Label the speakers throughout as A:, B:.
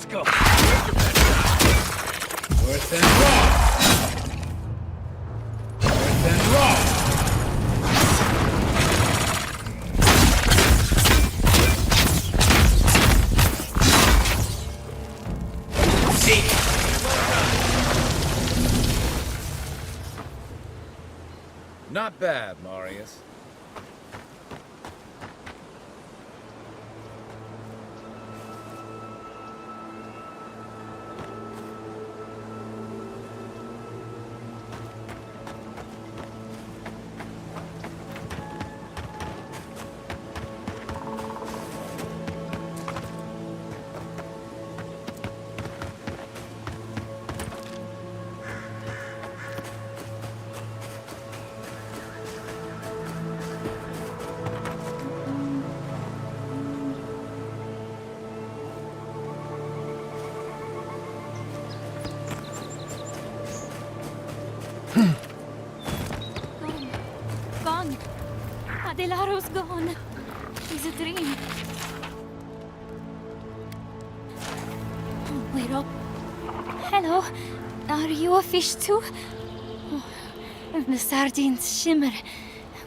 A: Let's go. Worse than raw. Worse than raw. See. Not bad, Marius.
B: Gone. Adelaro's gone. It's a dream. We're up. Hello. Are you a fish too? Oh, the sardines shimmer.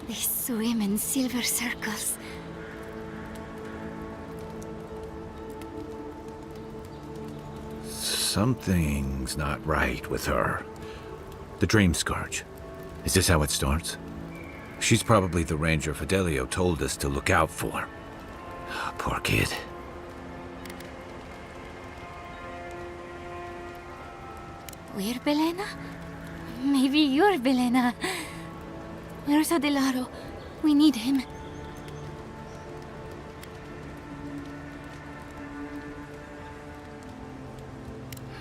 B: They swim in silver circles.
C: Something's not right with her. The dream scourge. Is this how it starts? She's probably the ranger Fidelio told us to look out for. Poor kid.
B: We're Belena? Maybe you're Belena. Where's Adelaro? We need him.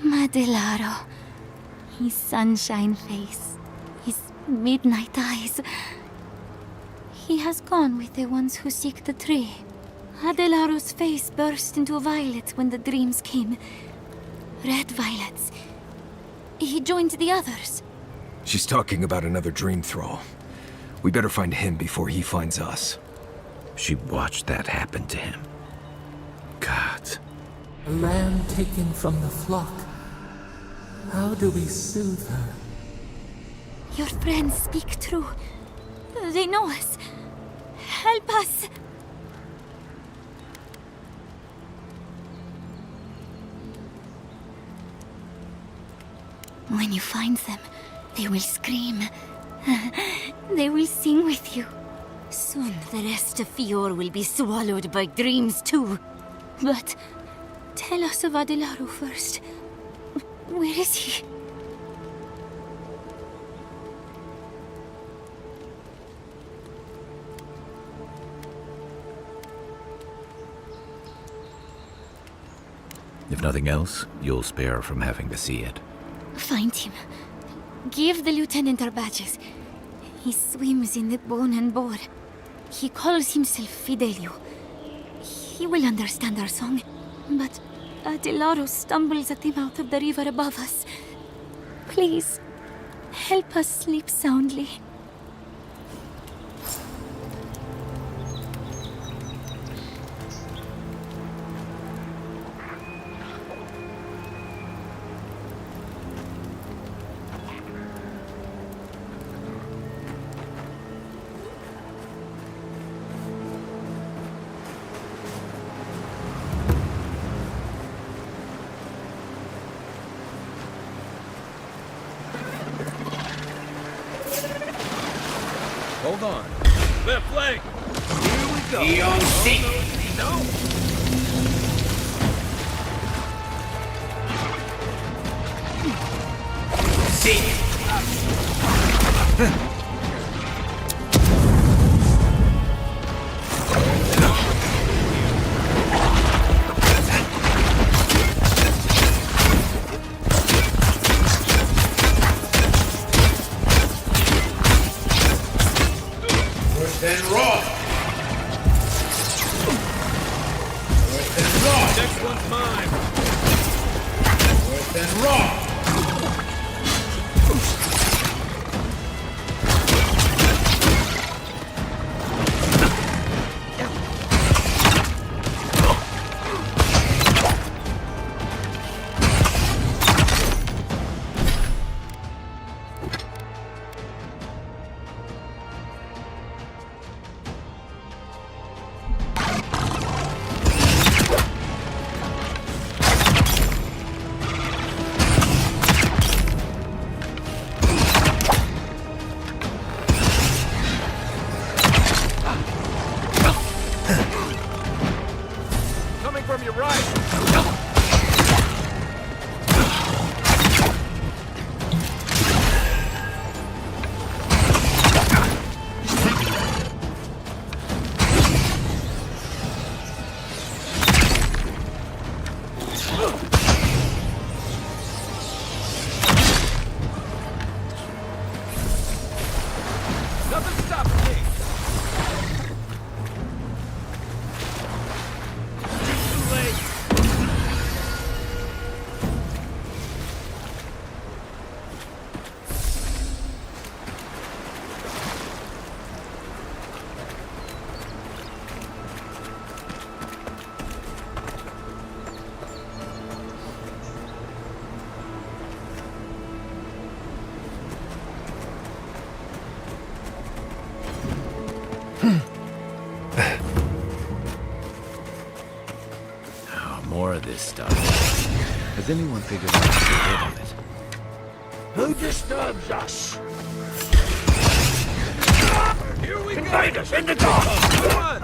B: Adelaro. His sunshine face. His midnight eyes. He has gone with the ones who seek the tree. Adelaro's face burst into violet when the dreams came. Red violets. He joined the others.
D: She's talking about another dream thrall. We better find him before he finds us.
C: She watched that happen to him. God.
E: A lamb taken from the flock. How do we soothe her?
B: Your friends speak true. They know us. Help us! When you find them, they will scream. They will sing with you. Soon the rest of Fior will be swallowed by dreams too. But tell us of Adelaro first. Where is he?
C: If nothing else, you'll spare her from having to see it.
B: Find him. Give the lieutenant our badges. He swims in the bone and boar. He calls himself Fidelio. He will understand our song. But Adelaro stumbles at him out of the river above us. Please, help us sleep soundly.
A: Hold on. Left flank. Here we go.
F: Eon C.
A: No.
F: C.
A: Then raw. Worse than raw. Next one's mine. Worse than raw. Nothing stopping me. Too late.
C: More of this stuff. Has anyone figured out how to get rid of it?
F: Who disturbs us?
A: Here we go.
F: Invaders in the dark!
A: Come on.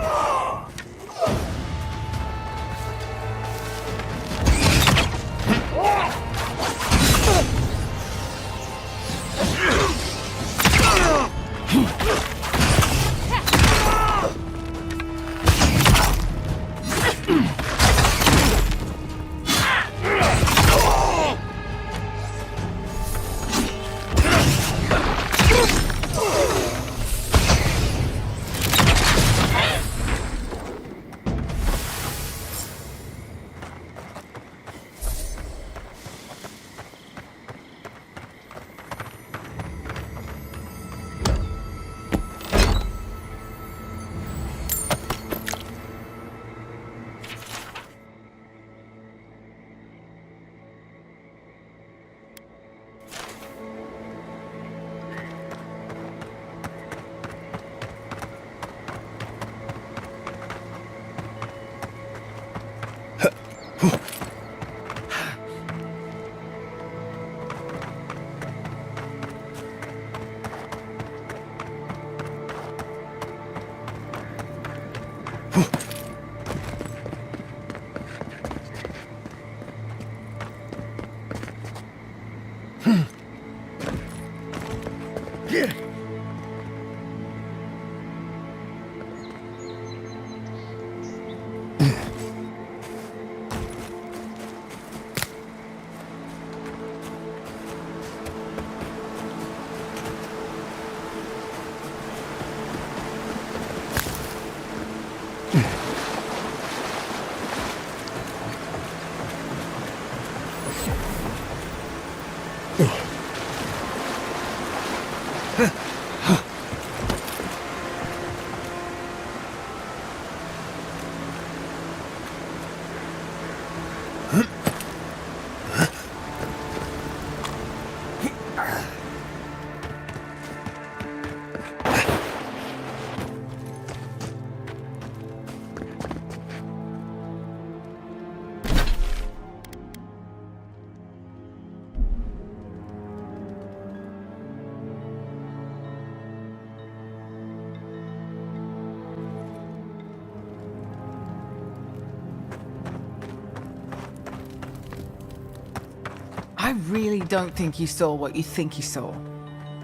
G: I really don't think you saw what you think you saw.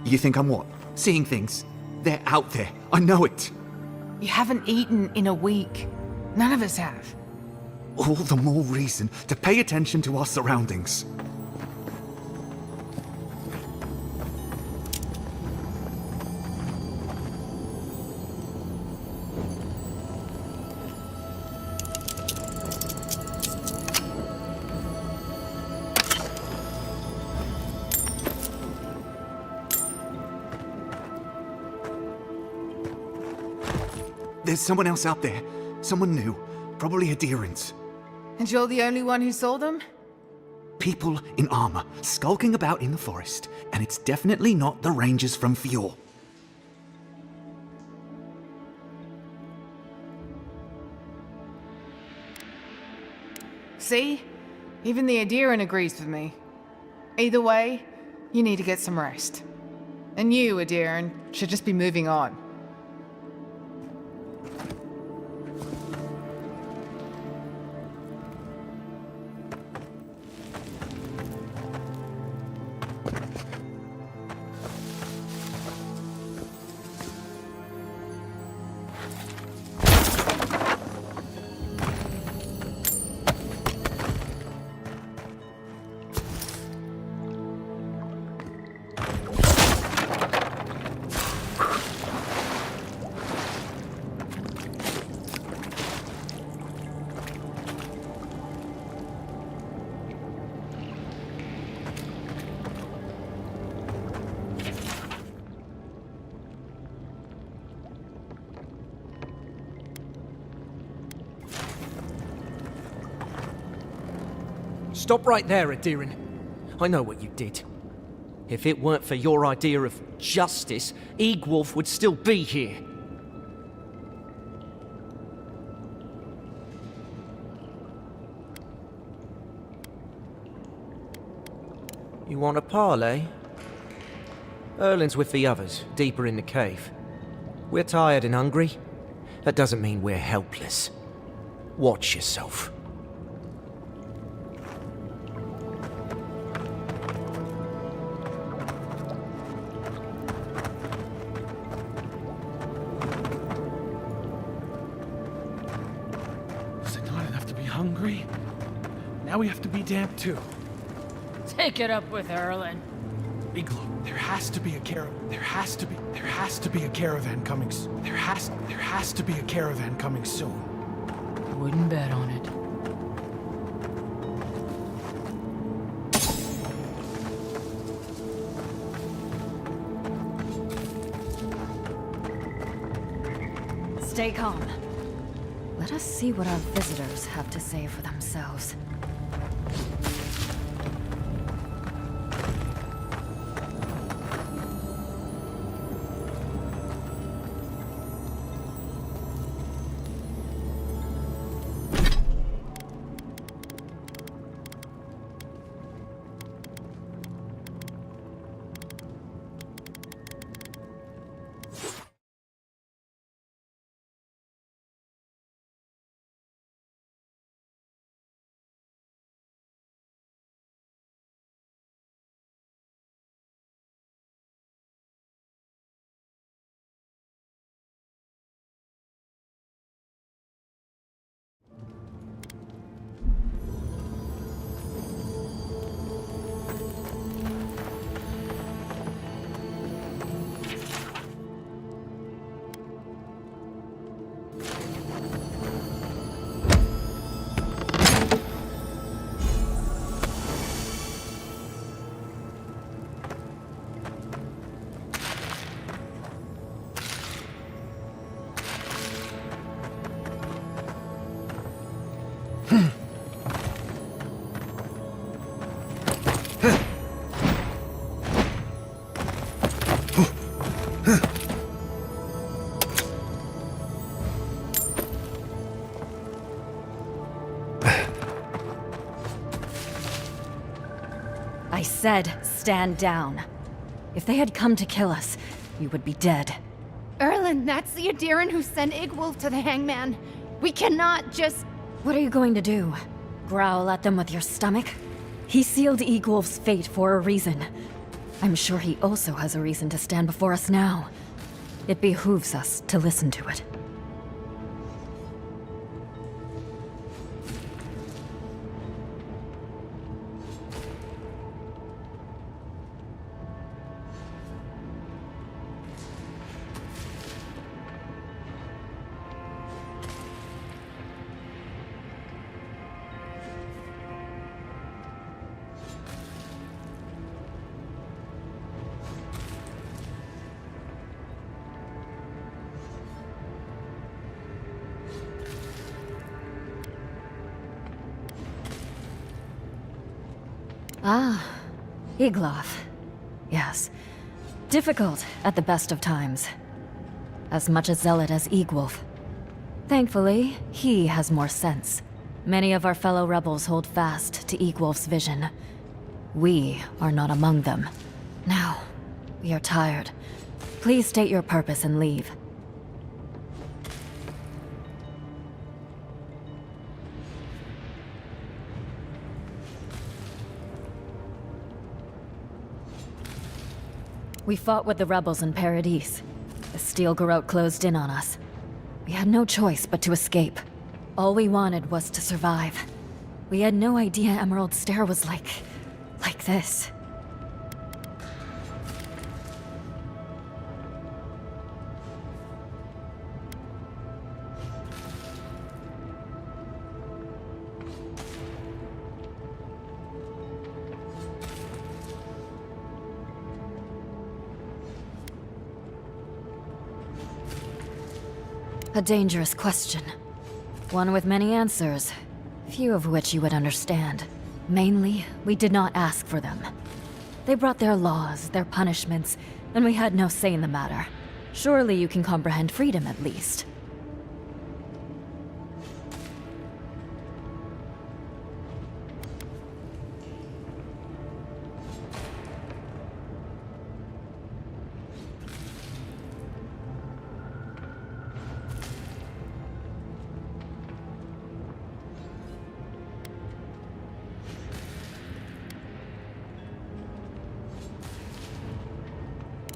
H: You think I'm what? Seeing things? They're out there. I know it.
G: You haven't eaten in a week. None of us have.
H: All the more reason to pay attention to our surroundings. There's someone else out there. Someone new. Probably adherents.
G: And you're the only one who saw them?
H: People in armor, skulking about in the forest. And it's definitely not the rangers from Fjord.
G: See? Even the adherent agrees with me. Either way, you need to get some rest. And you, adherent, should just be moving on.
I: Stop right there, Adirin. I know what you did. If it weren't for your idea of justice, Egwolf would still be here. You want a parley? Erlin's with the others, deeper in the cave. We're tired and hungry. That doesn't mean we're helpless. Watch yourself.
A: Was it not enough to be hungry? Now we have to be damp too.
J: Take it up with Erlin.
A: Igloo, there has to be a caravan. There has to be a caravan coming. There has to be a caravan coming soon.
J: Wouldn't bet on it.
B: Stay calm. Let us see what our visitors have to say for themselves. I said, stand down. If they had come to kill us, you would be dead.
K: Erlin, that's the Adiran who sent Igwolf to the hangman. We cannot just...
B: What are you going to do? Growl at them with your stomach? He sealed Egwolf's fate for a reason. I'm sure he also has a reason to stand before us now. It behooves us to listen to it. Ah, Egloff. Yes. Difficult at the best of times. As much a zealot as Egwolf. Thankfully, he has more sense. Many of our fellow rebels hold fast to Egwolf's vision. We are not among them. Now, we are tired. Please state your purpose and leave. We fought with the rebels in Paradis. The Steel Garrote closed in on us. We had no choice but to escape. All we wanted was to survive. We had no idea Emerald Stair was like this. A dangerous question. One with many answers, few of which you would understand.
L: Mainly, we did not ask for them. They brought their laws, their punishments, and we had no say in the matter. Surely you can comprehend freedom at least.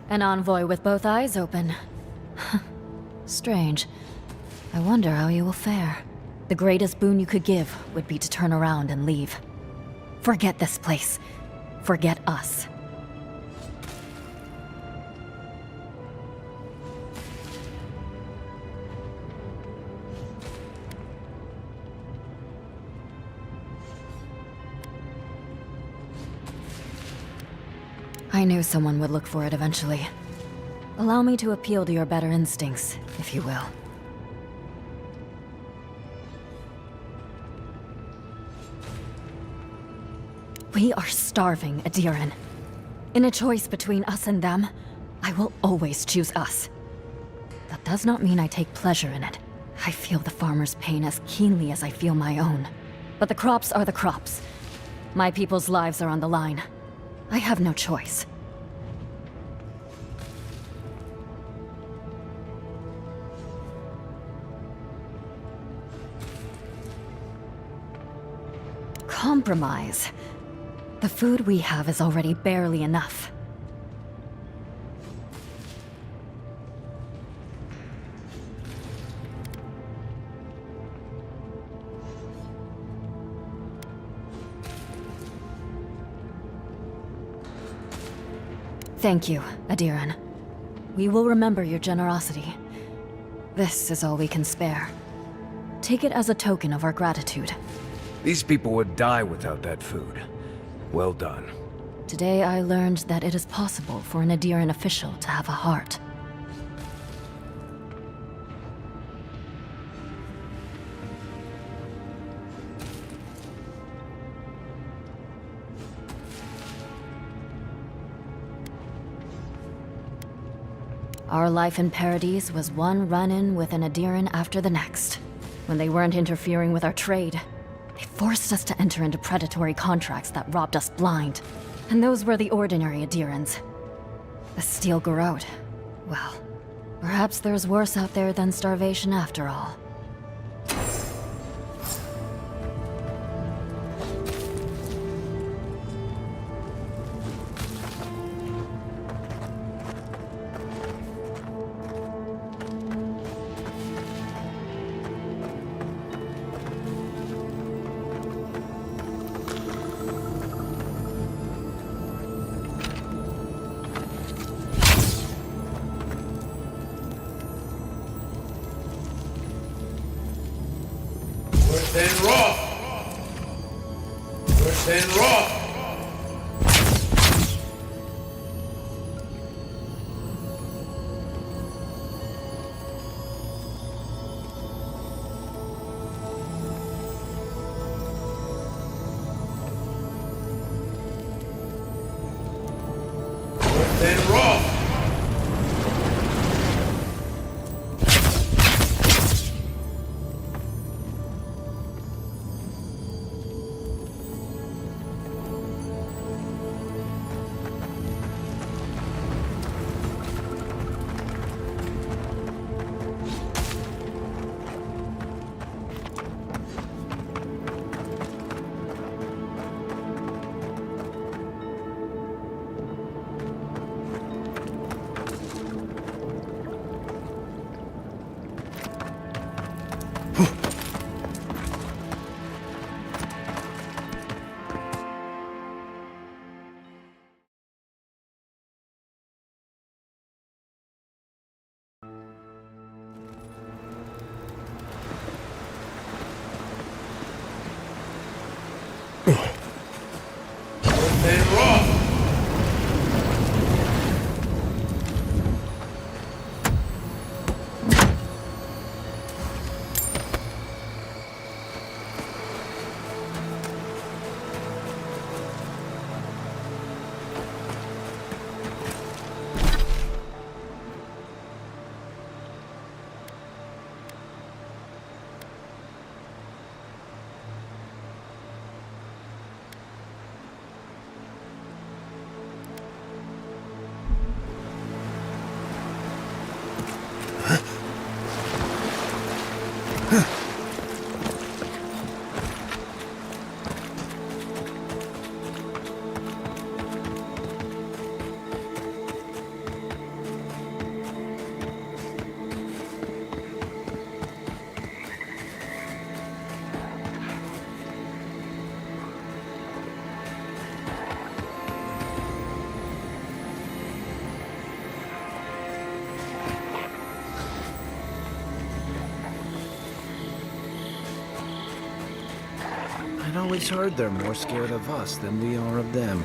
L: An envoy with both eyes open. Strange. I wonder how you will fare. The greatest boon you could give would be to turn around and leave. Forget this place. Forget us. I knew someone would look for it eventually. Allow me to appeal to your better instincts, if you will. We are starving, Adiran. In a choice between us and them, I will always choose us. That does not mean I take pleasure in it. I feel the farmer's pain as keenly as I feel my own. But the crops are the crops. My people's lives are on the line. I have no choice. Compromise. The food we have is already barely enough. Thank you, Adiran. We will remember your generosity. This is all we can spare. Take it as a token of our gratitude.
D: These people would die without that food. Well done.
L: Today I learned that it is possible for an Adiran official to have a heart. Our life in Paradise was one run-in with an Adiran after the next. When they weren't interfering with our trade, they forced us to enter into predatory contracts that robbed us blind. And those were the ordinary Adirans. The Steel Garrote. Well, perhaps there's worse out there than starvation after all.
F: Then raw. Worse than raw. Worse than raw.
C: I'd always heard they're more scared of us than we are of them.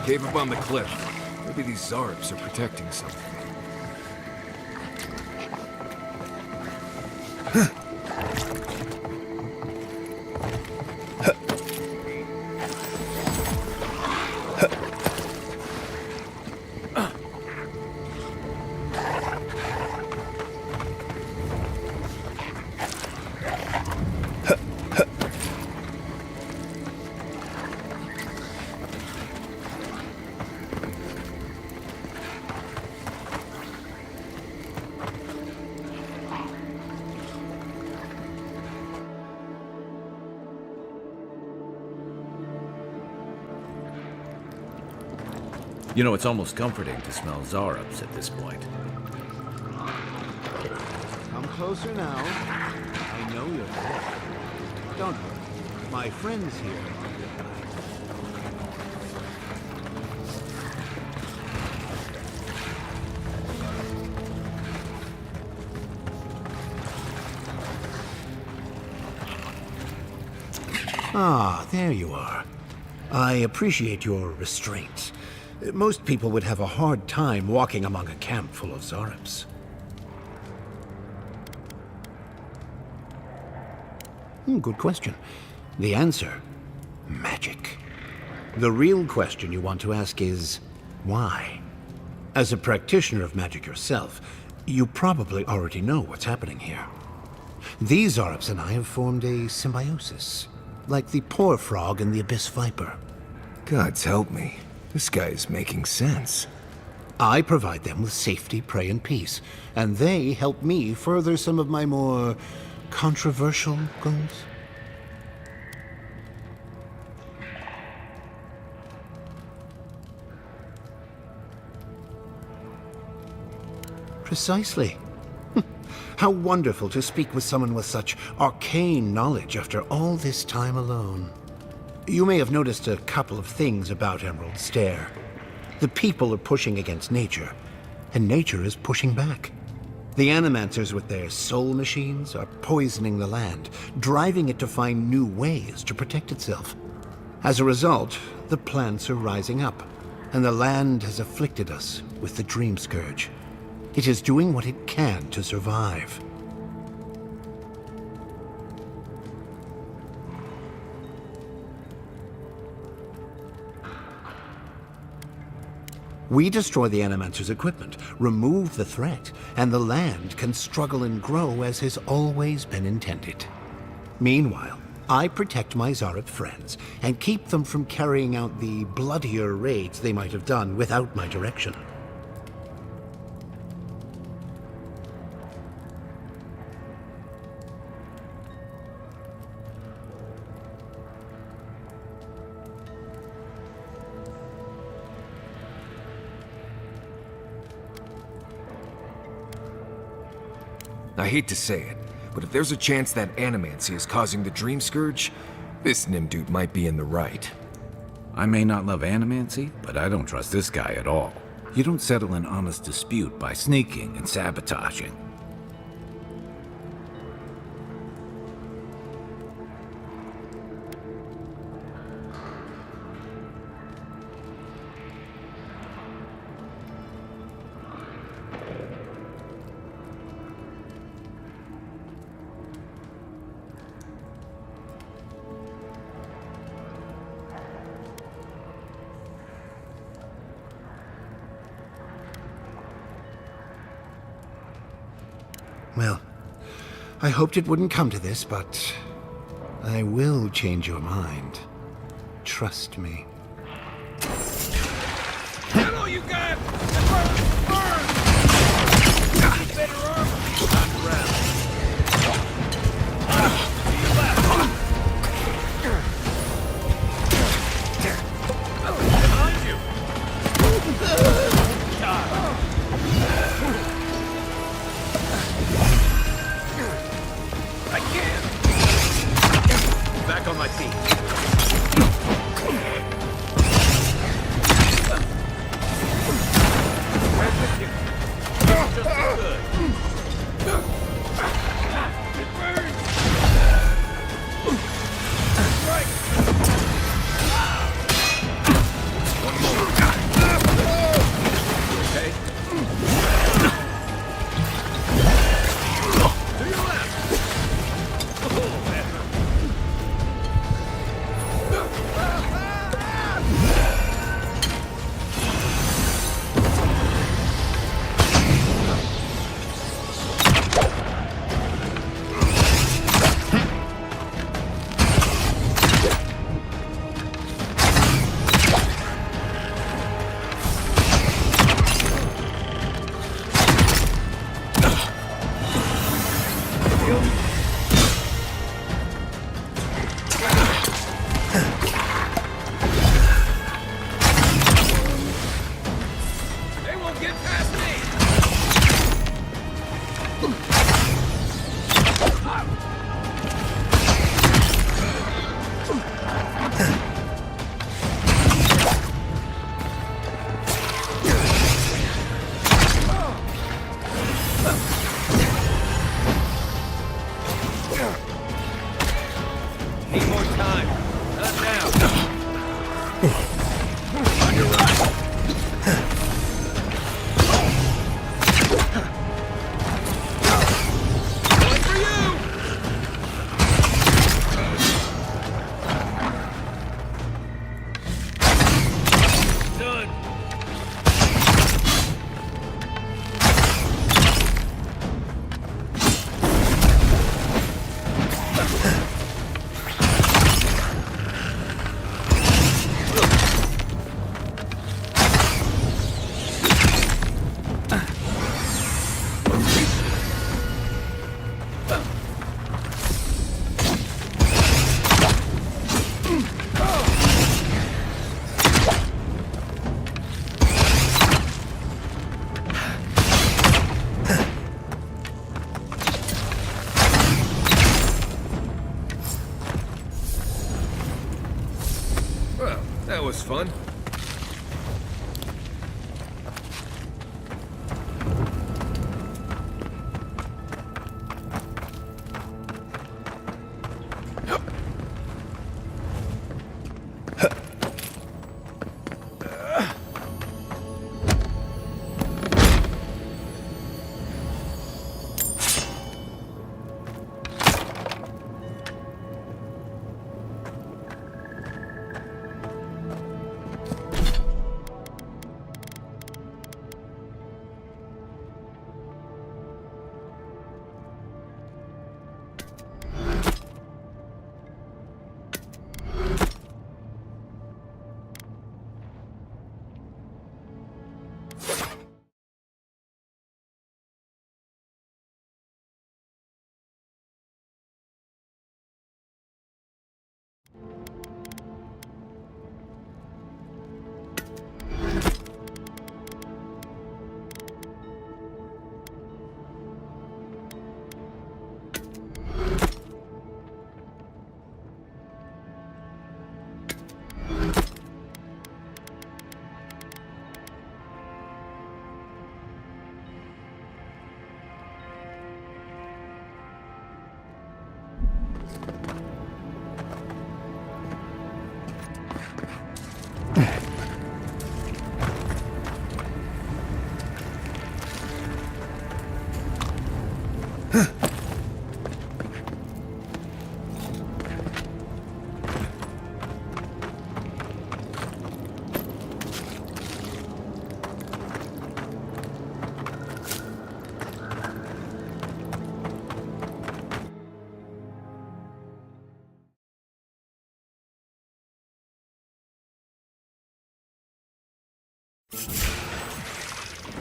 D: Cave up on the cliff. Maybe these Zarps are protecting something.
C: You know, it's almost comforting to smell Zarups at this point.
H: Come closer now. I know you're there. Don't worry. My friends here are your guides. Ah, there you are. I appreciate your restraint. Most people would have a hard time walking among a camp full of Zarups. Good question. The answer? Magic. The real question you want to ask is, why? As a practitioner of magic yourself, you probably already know what's happening here. These Zarups and I have formed a symbiosis, like the poor frog and the abyss viper.
D: Gods help me. This guy is making sense.
H: I provide them with safety, prey, and peace, and they help me further some of my more controversial goals. Precisely. How wonderful to speak with someone with such arcane knowledge after all this time alone. You may have noticed a couple of things about Emerald Stair. The people are pushing against nature, and nature is pushing back. The Animancers with their soul machines are poisoning the land, driving it to find new ways to protect itself. As a result, the plants are rising up, and the land has afflicted us with the Dream Scourge. It is doing what it can to survive. We destroy the Animancer's equipment, remove the threat, and the land can struggle and grow as has always been intended. Meanwhile, I protect my Zarup friends and keep them from carrying out the bloodier raids they might have done without my direction.
D: I hate to say it, but if there's a chance that animancy is causing the Dream Scourge, this Nimdude might be in the right.
C: I may not love animancy, but I don't trust this guy at all. You don't settle an honest dispute by sneaking and sabotaging.
H: Well, I hoped it wouldn't come to this, but I will change your mind. Trust me.
F: That's all you got! Burn! Better armor! Knock around. To your left. Behind you! I can't!
C: Back on my feet.
F: Just as good. It burns! Right!
C: One more. Okay?
F: To your left! Oh, that hurt. They won't get past me!
C: Need more time. Not now. On your right.
F: One for you! Done.
D: Well, that was fun.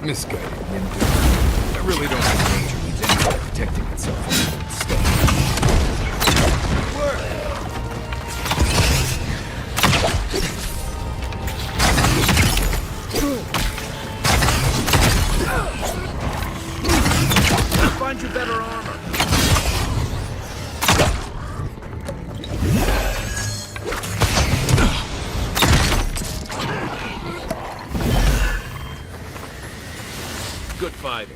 D: Misguided Nimdu. I really don't think nature needs anything protecting itself from its stuff.
F: Find you better armor. Good fighting.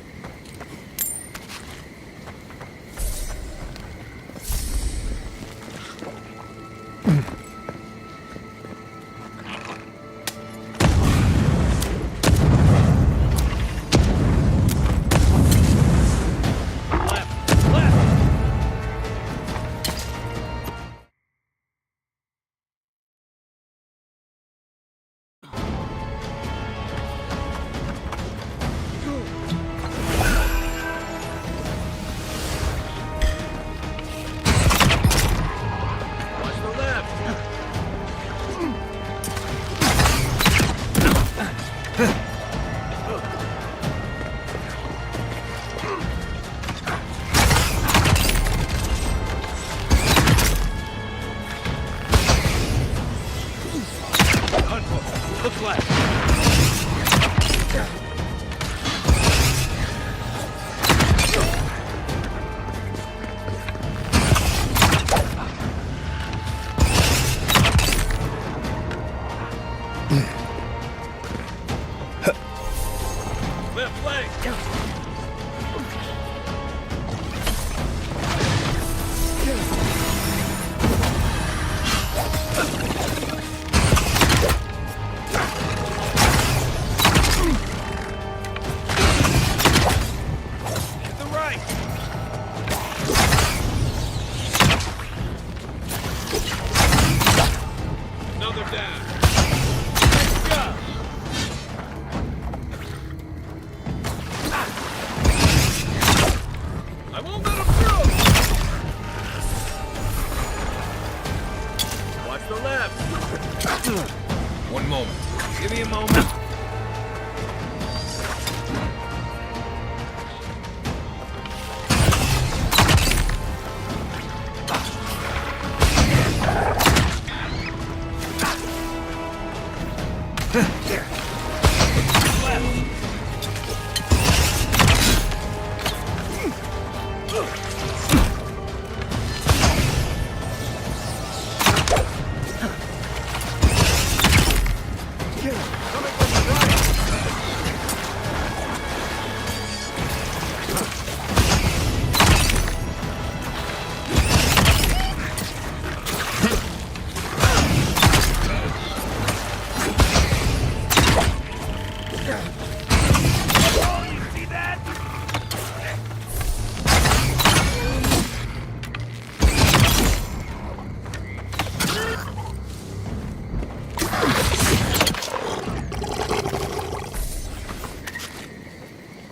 F: Look left. Left leg. One moment. Give me a moment.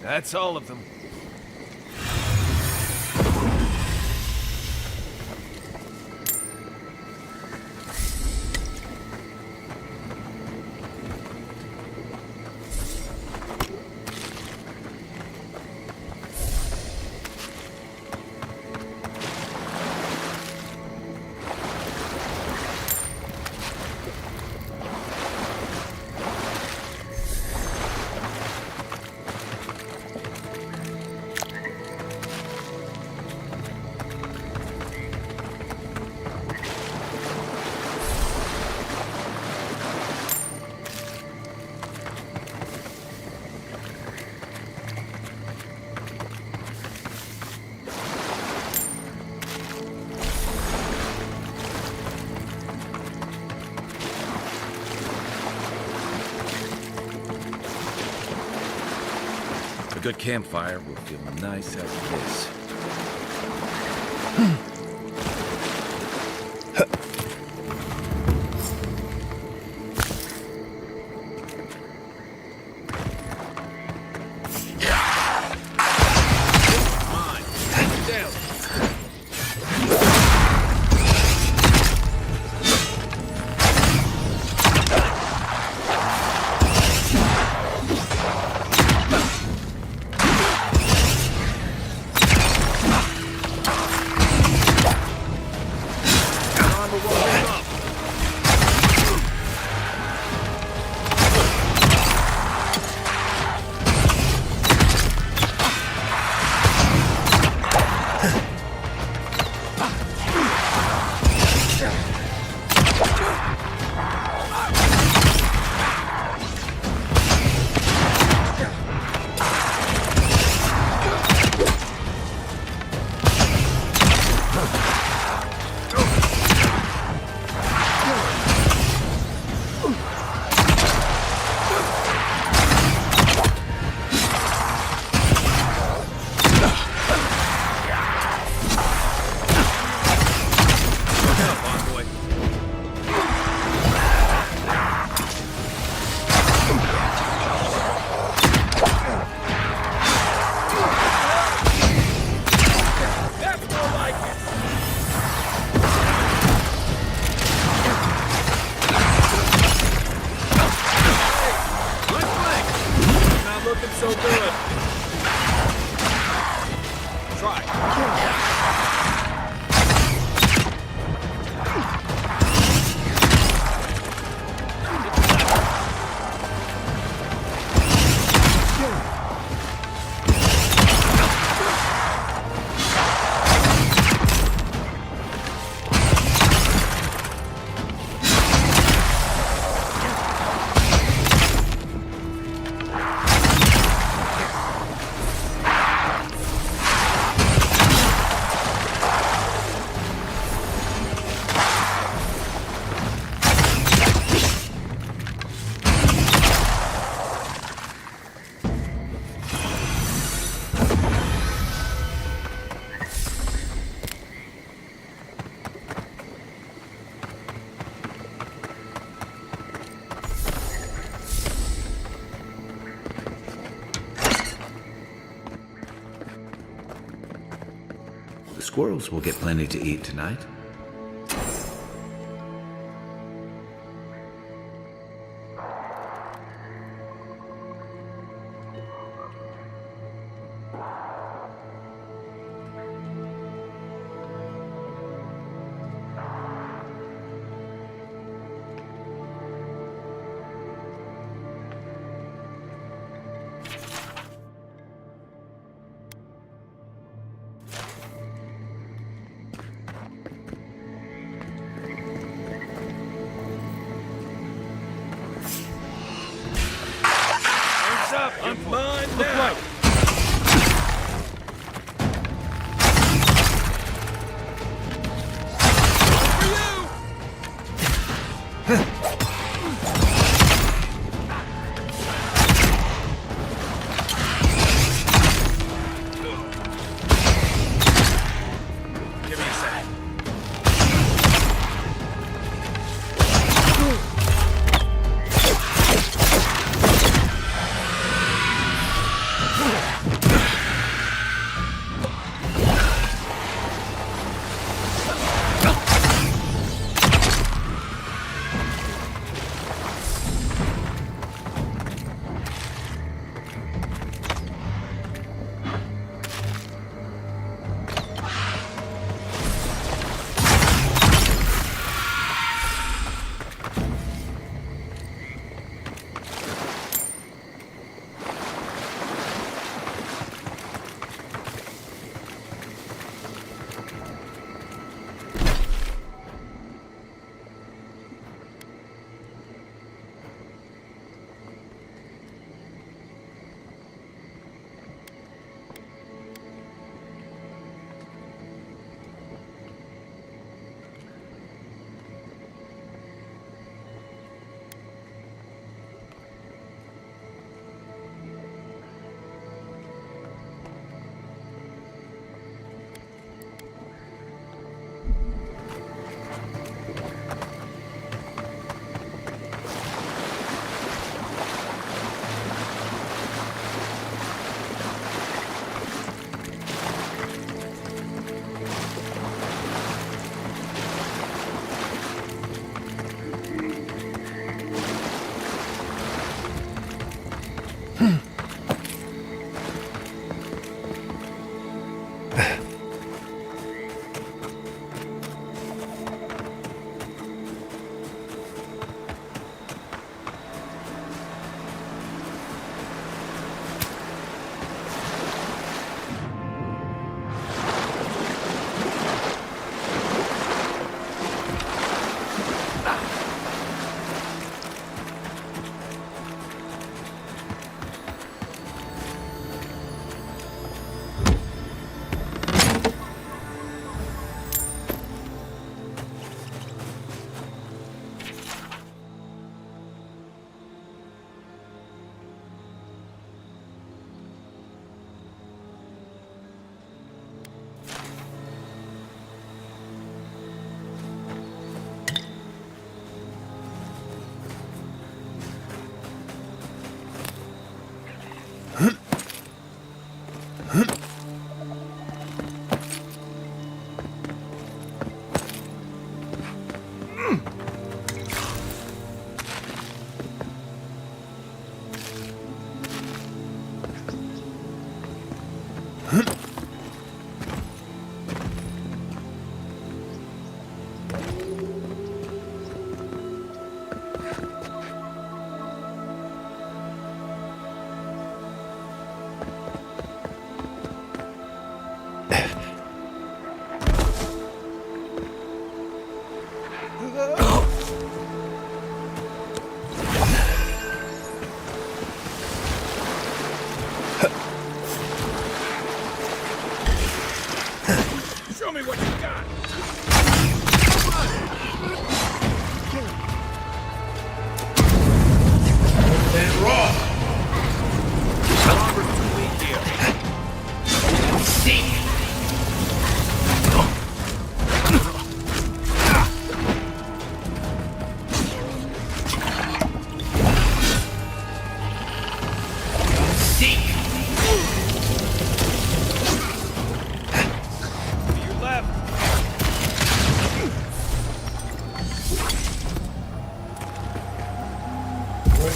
F: That's all of them.
C: A good campfire will feel nice after this.
F: Remember what came up.
C: The squirrels will get plenty to eat tonight.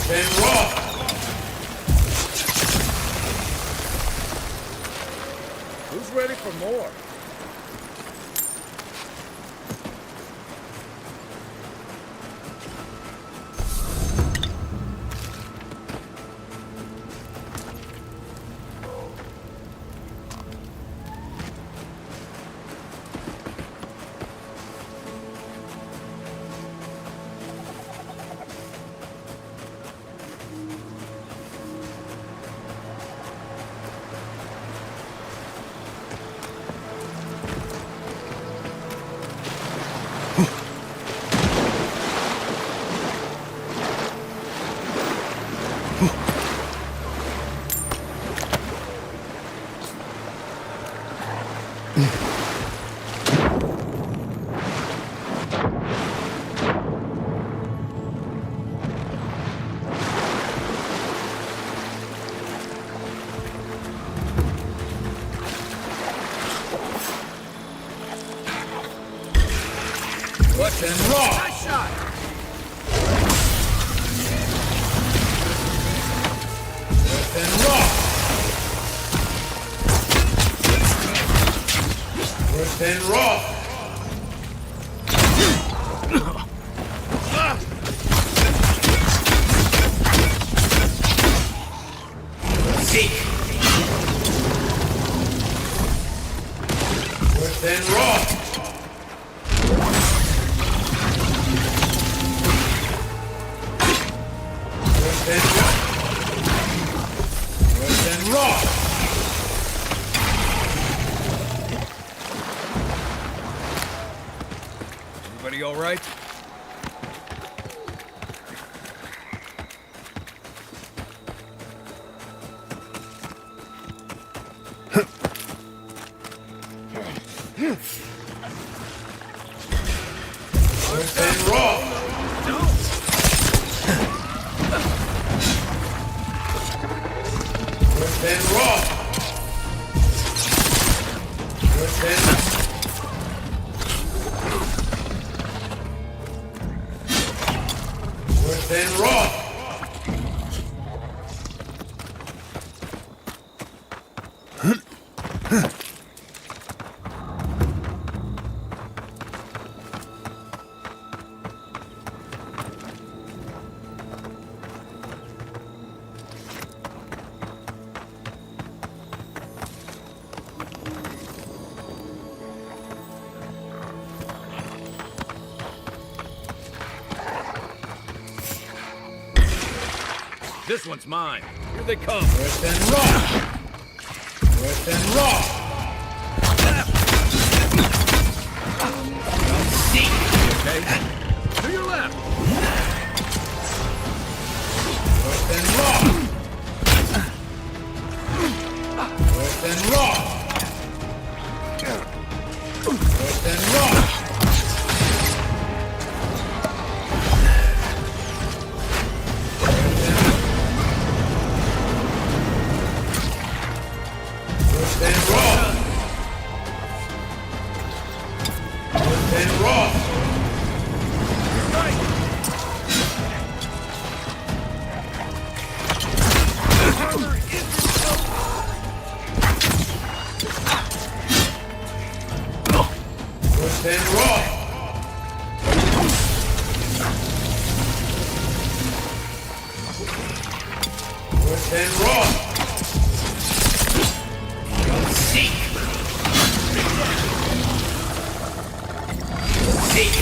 C: Then roll!
F: Who's ready for more?
C: Then roll!
F: Nice shot!
C: Then roll! Then roll! Seek! Then roll! Then roll!
F: Everybody all right?
C: Then roll! Then roll! Then roll!
F: This one's mine. Here they come.
C: Then roll! Then roll! Seek!
F: Okay? To your left.
C: Then roll! Then roll! Then roll! Then roll! Then roll!
F: Right.
C: Then roll! Then roll! Seek! Seek!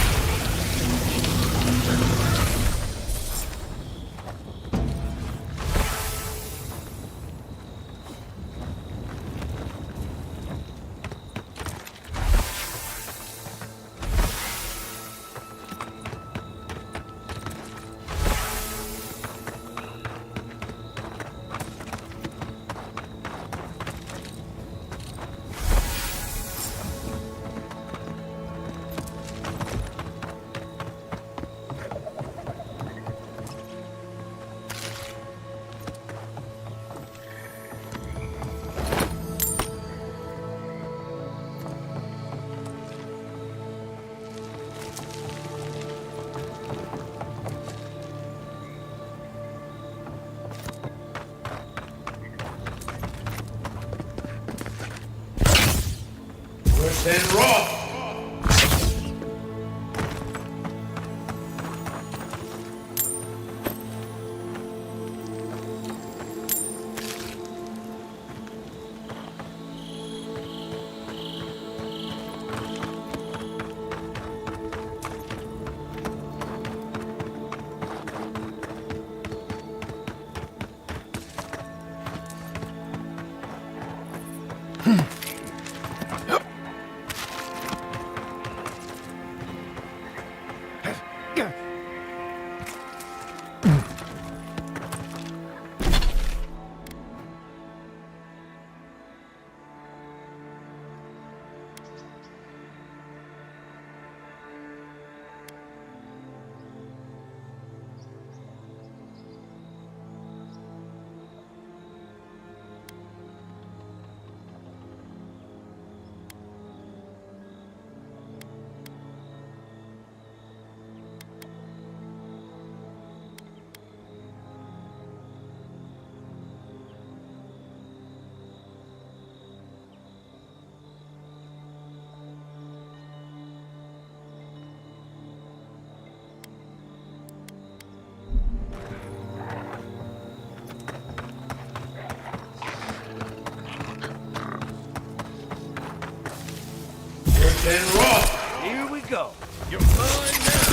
F: Mine now.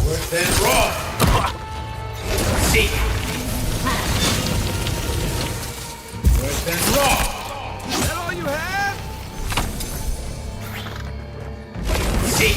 H: Worse than raw. See. Worse than raw.
F: Is that all you have?
H: See.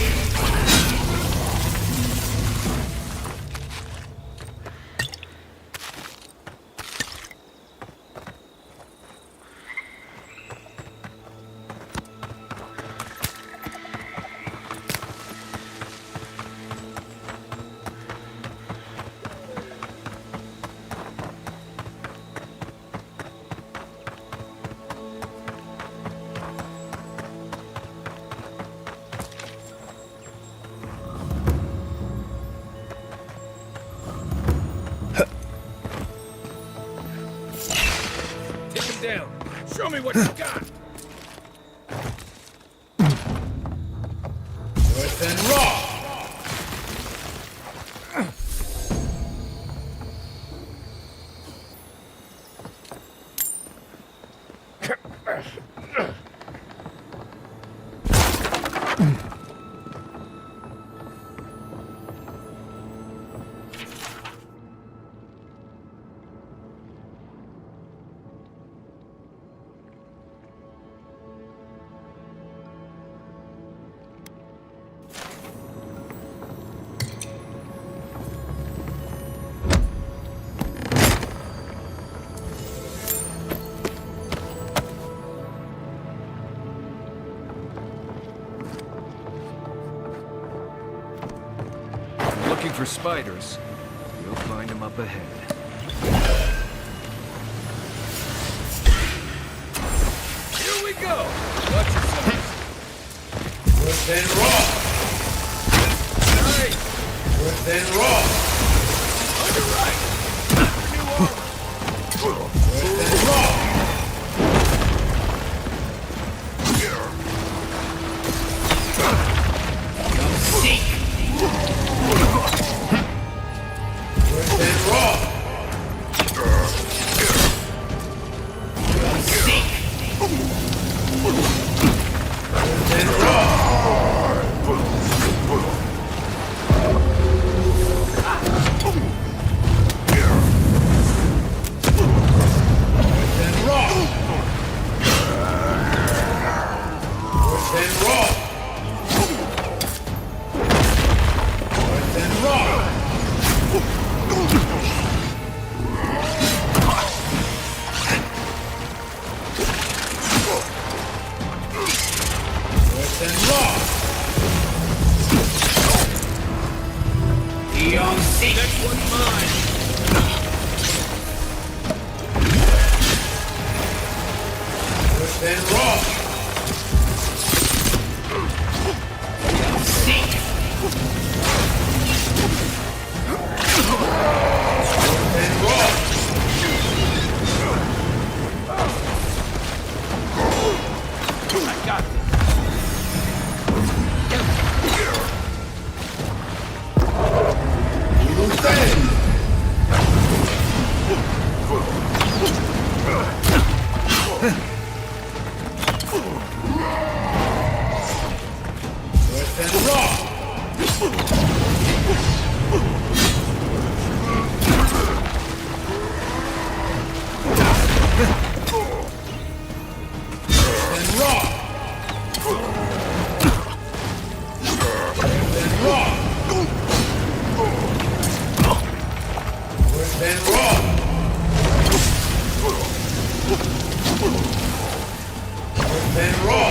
F: Take him down. Show me what you got.
H: Worse than raw.
D: Looking for spiders. You'll find them up ahead.
F: Here we go. Watch yourself.
H: Worse than raw.
F: Nice.
H: Worse than raw.
F: On your right. New armor.
H: Worse than raw. Come seek. Worse than raw. Come seek. Worse than raw. Worse than raw. Worse than raw. Worse than raw. Worse than raw. Beyond seek.
F: Next one's mine.
H: Worse than raw. Beyond seek. Worse than raw.
F: I got this.
H: You bend. Worse than raw. Worse than raw. Worse than raw. Worse than raw. Worse than raw.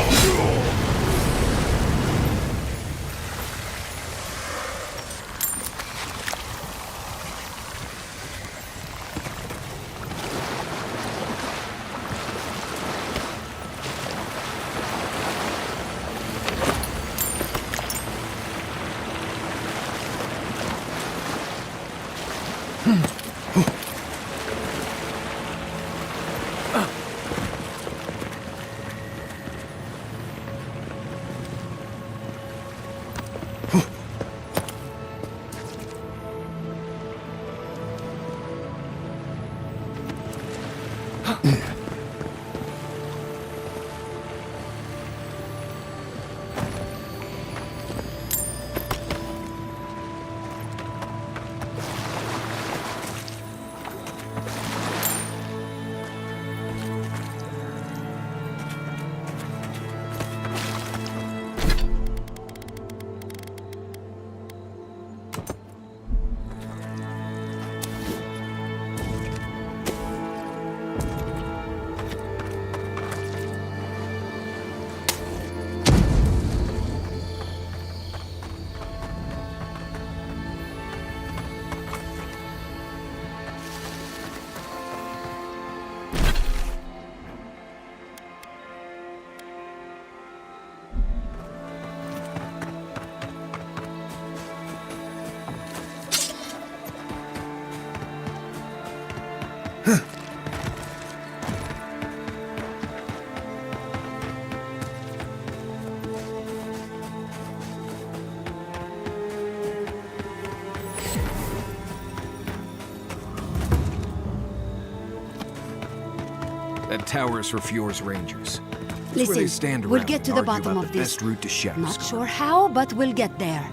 D: That tower is for Fjord's Rangers. That's where they
M: Listen,
D: stand
M: we'll
D: around
M: get
D: and
M: to the
D: argue
M: bottom
D: about
M: of
D: the
M: this.
D: best route to Shadowscar.
M: Not sure how, but we'll get there.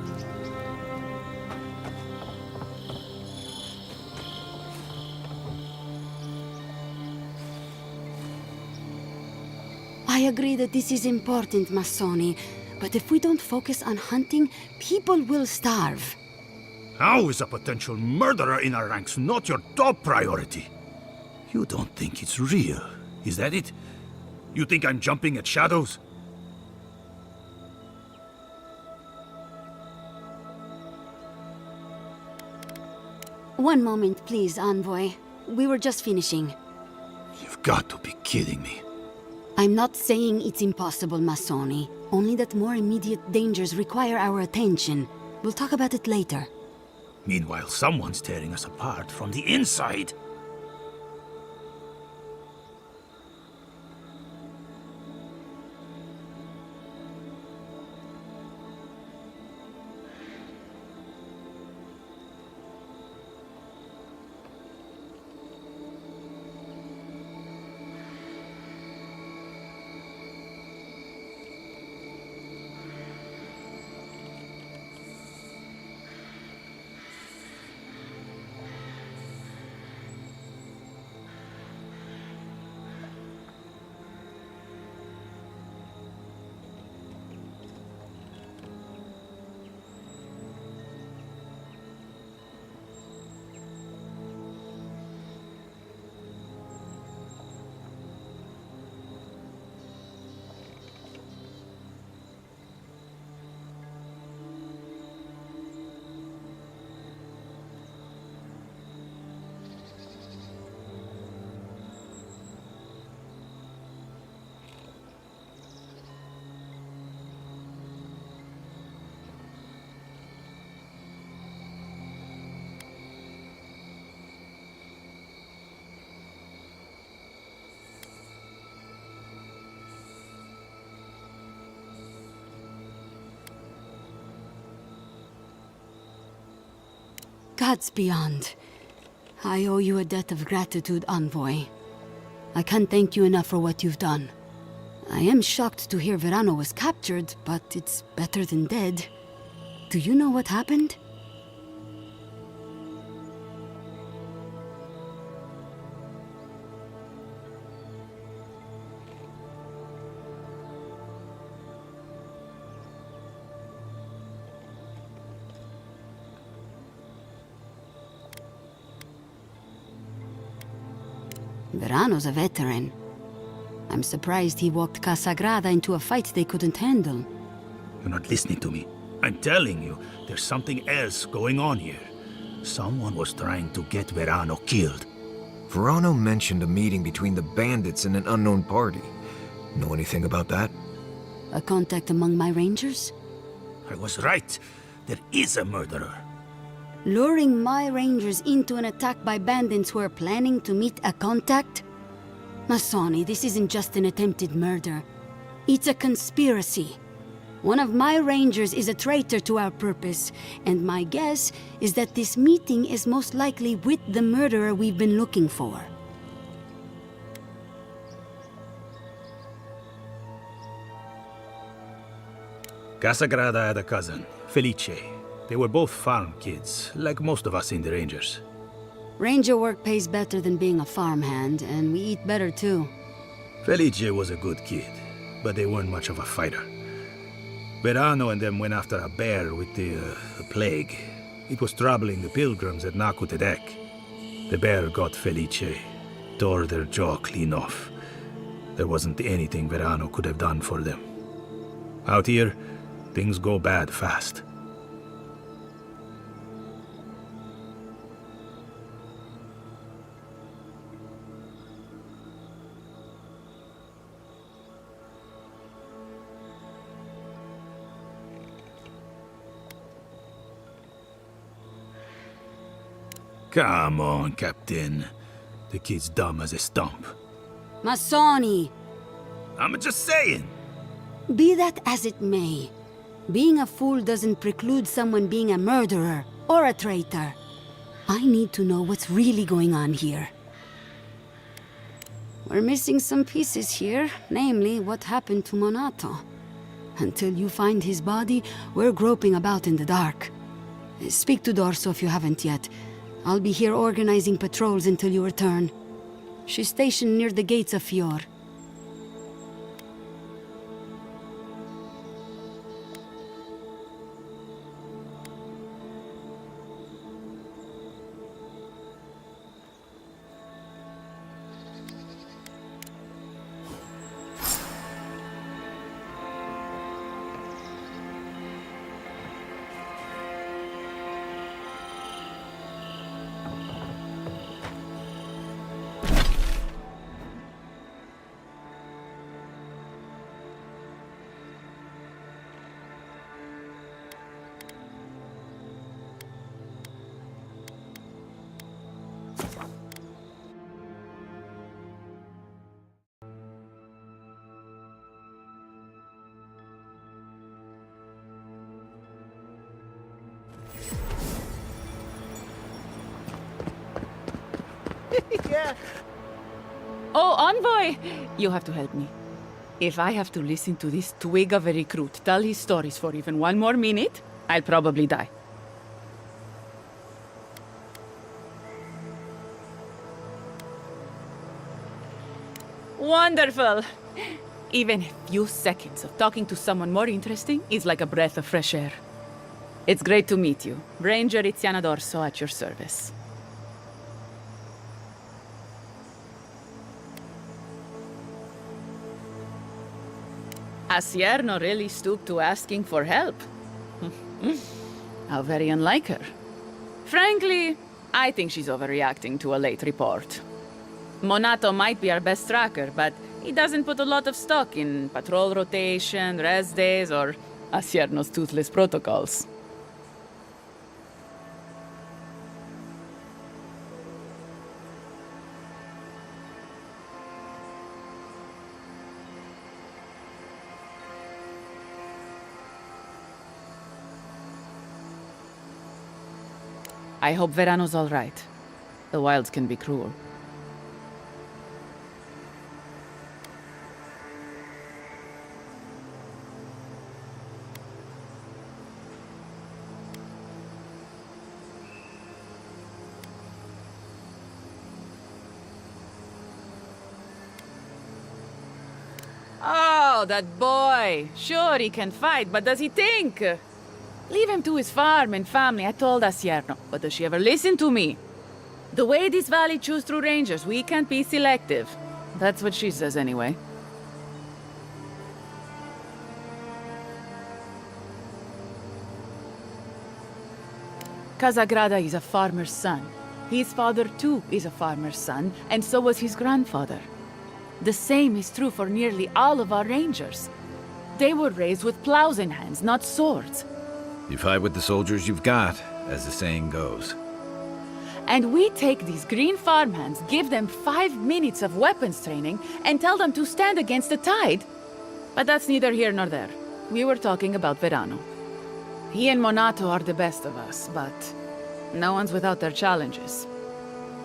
M: I agree that this is important, Masoni, but if we don't focus on hunting, people will starve.
N: How is a potential murderer in our ranks not your top priority? You don't think it's real, is that it? You think I'm jumping at shadows?
M: One moment, please, Envoy. We were just finishing.
N: You've got to be kidding me.
M: I'm not saying it's impossible, Masoni. Only that more immediate dangers require our attention. We'll talk about it later.
N: Meanwhile, someone's tearing us apart from the inside.
M: Gods beyond. I owe you a debt of gratitude, Envoy. I can't thank you enough for what you've done. I am shocked to hear Verano was captured, but it's better than dead. Do you know what happened? Verano's a veteran. I'm surprised he walked Casagrada into a fight they couldn't handle.
N: You're not listening to me. I'm telling you, there's something else going on here. Someone was trying to get Verano killed.
D: Verano mentioned a meeting between the bandits and an unknown party. Know anything about that?
M: A contact among my rangers?
N: I was right. There is a murderer.
M: Luring my rangers into an attack by bandits who are planning to meet a contact? Masoni, this isn't just an attempted murder. It's a conspiracy. One of my rangers is a traitor to our purpose, and my guess is that this meeting is most likely with the murderer we've been looking for.
N: Casagrada had a cousin, Felice. They were both farm kids, like most of us in the Rangers.
M: Ranger work pays better than being a farmhand, and we eat better too.
N: Felice was a good kid, but they weren't much of a fighter. Verano and them went after a bear with the plague. It was troubling the pilgrims at Nakutedek. The bear got Felice, tore their jaw clean off. There wasn't anything Verano could have done for them. Out here, things go bad fast. Come on, Captain. The kid's dumb as a stump.
M: Masoni!
N: I'm just saying.
M: Be that as it may, being a fool doesn't preclude someone being a murderer or a traitor. I need to know what's really going on here. We're missing some pieces here, namely what happened to Monato. Until you find his body, we're groping about in the dark. Speak to Dorso if you haven't yet. I'll be here organizing patrols until you return. She's stationed near the gates of Fior.
J: Yeah. Oh, Envoy! You have to help me. If I have to listen to this twig of a recruit tell his stories for even one more minute, I'll probably die. Wonderful! Even a few seconds of talking to someone more interesting is like a breath of fresh air. It's great to meet you. Ranger Tiziana Dorso at your service. Asierno really stooped to asking for help. How very unlike her. Frankly, I think she's overreacting to a late report. Monato might be our best tracker, but he doesn't put a lot of stock in patrol rotation, rest days, or Asierno's toothless protocols. I hope Verano's all right. The wilds can be cruel. Oh, that boy! Sure, he can fight, but does he think? Leave him to his farm and family, I told Asierno. But does she ever listen to me? The way this valley chews through rangers, we can't be selective. That's what she says anyway. Casagrada is a farmer's son. His father too is a farmer's son, and so was his grandfather. The same is true for nearly all of our rangers. They were raised with plows in hands, not swords.
C: You fight with the soldiers you've got, as the saying goes.
J: And we take these green farmhands, give them 5 minutes of weapons training, and tell them to stand against the tide? But that's neither here nor there. We were talking about Verano. He and Monato are the best of us, but no one's without their challenges.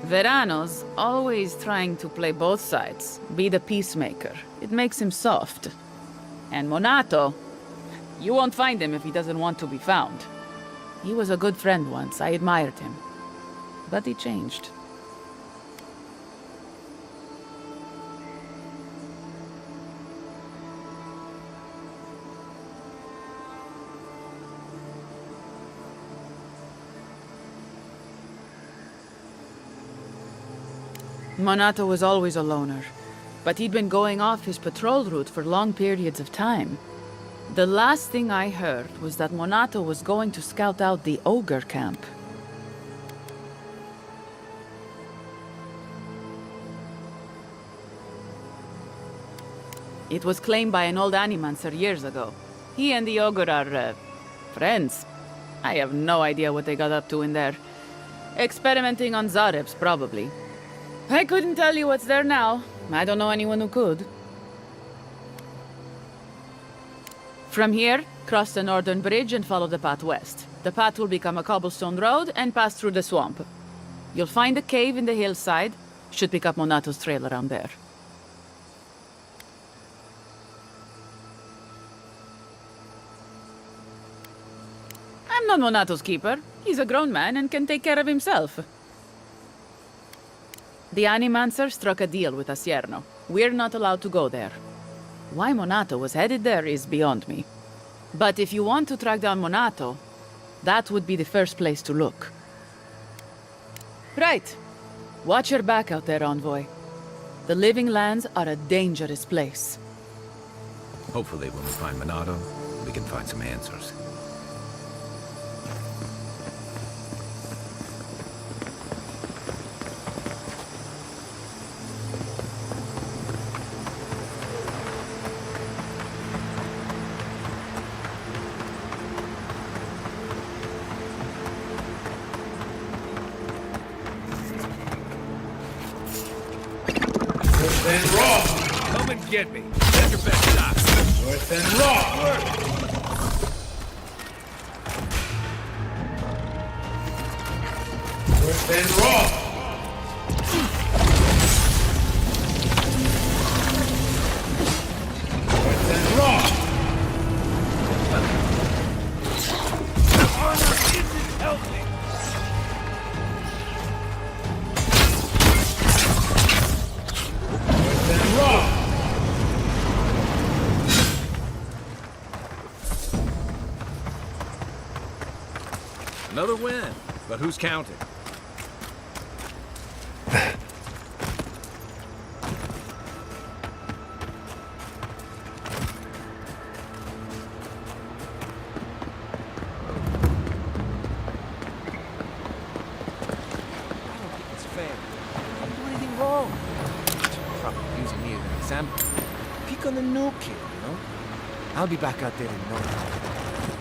J: Verano's always trying to play both sides, be the peacemaker. It makes him soft. And Monato, you won't find him if he doesn't want to be found. He was a good friend once, I admired him. But he changed. Monato was always a loner, but he'd been going off his patrol route for long periods of time. The last thing I heard was that Monato was going to scout out the ogre camp. It was claimed by an old animancer years ago. He and the ogre are, friends. I have no idea what they got up to in there. Experimenting on Zarebs, probably. I couldn't tell you what's there now. I don't know anyone who could. From here, cross the northern bridge and follow the path west. The path will become a cobblestone road and pass through the swamp. You'll find a cave in the hillside. Should pick up Monato's trail around there. I'm not Monato's keeper. He's a grown man and can take care of himself. The Animancer struck a deal with Asierno. We're not allowed to go there. Why Monato was headed there is beyond me. But if you want to track down Monato, that would be the first place to look. Right. Watch your back out there, Envoy. The Living Lands are a dangerous place.
C: Hopefully when we find Monato, we can find some answers.
F: Then raw.
C: Come and get me. That's your best shot.
F: North and raw. North and raw. North and raw. Armor isn't helping.
C: Another win, but who's counting?
I: Pick on the new kid, you know? I'll be back out there in no time.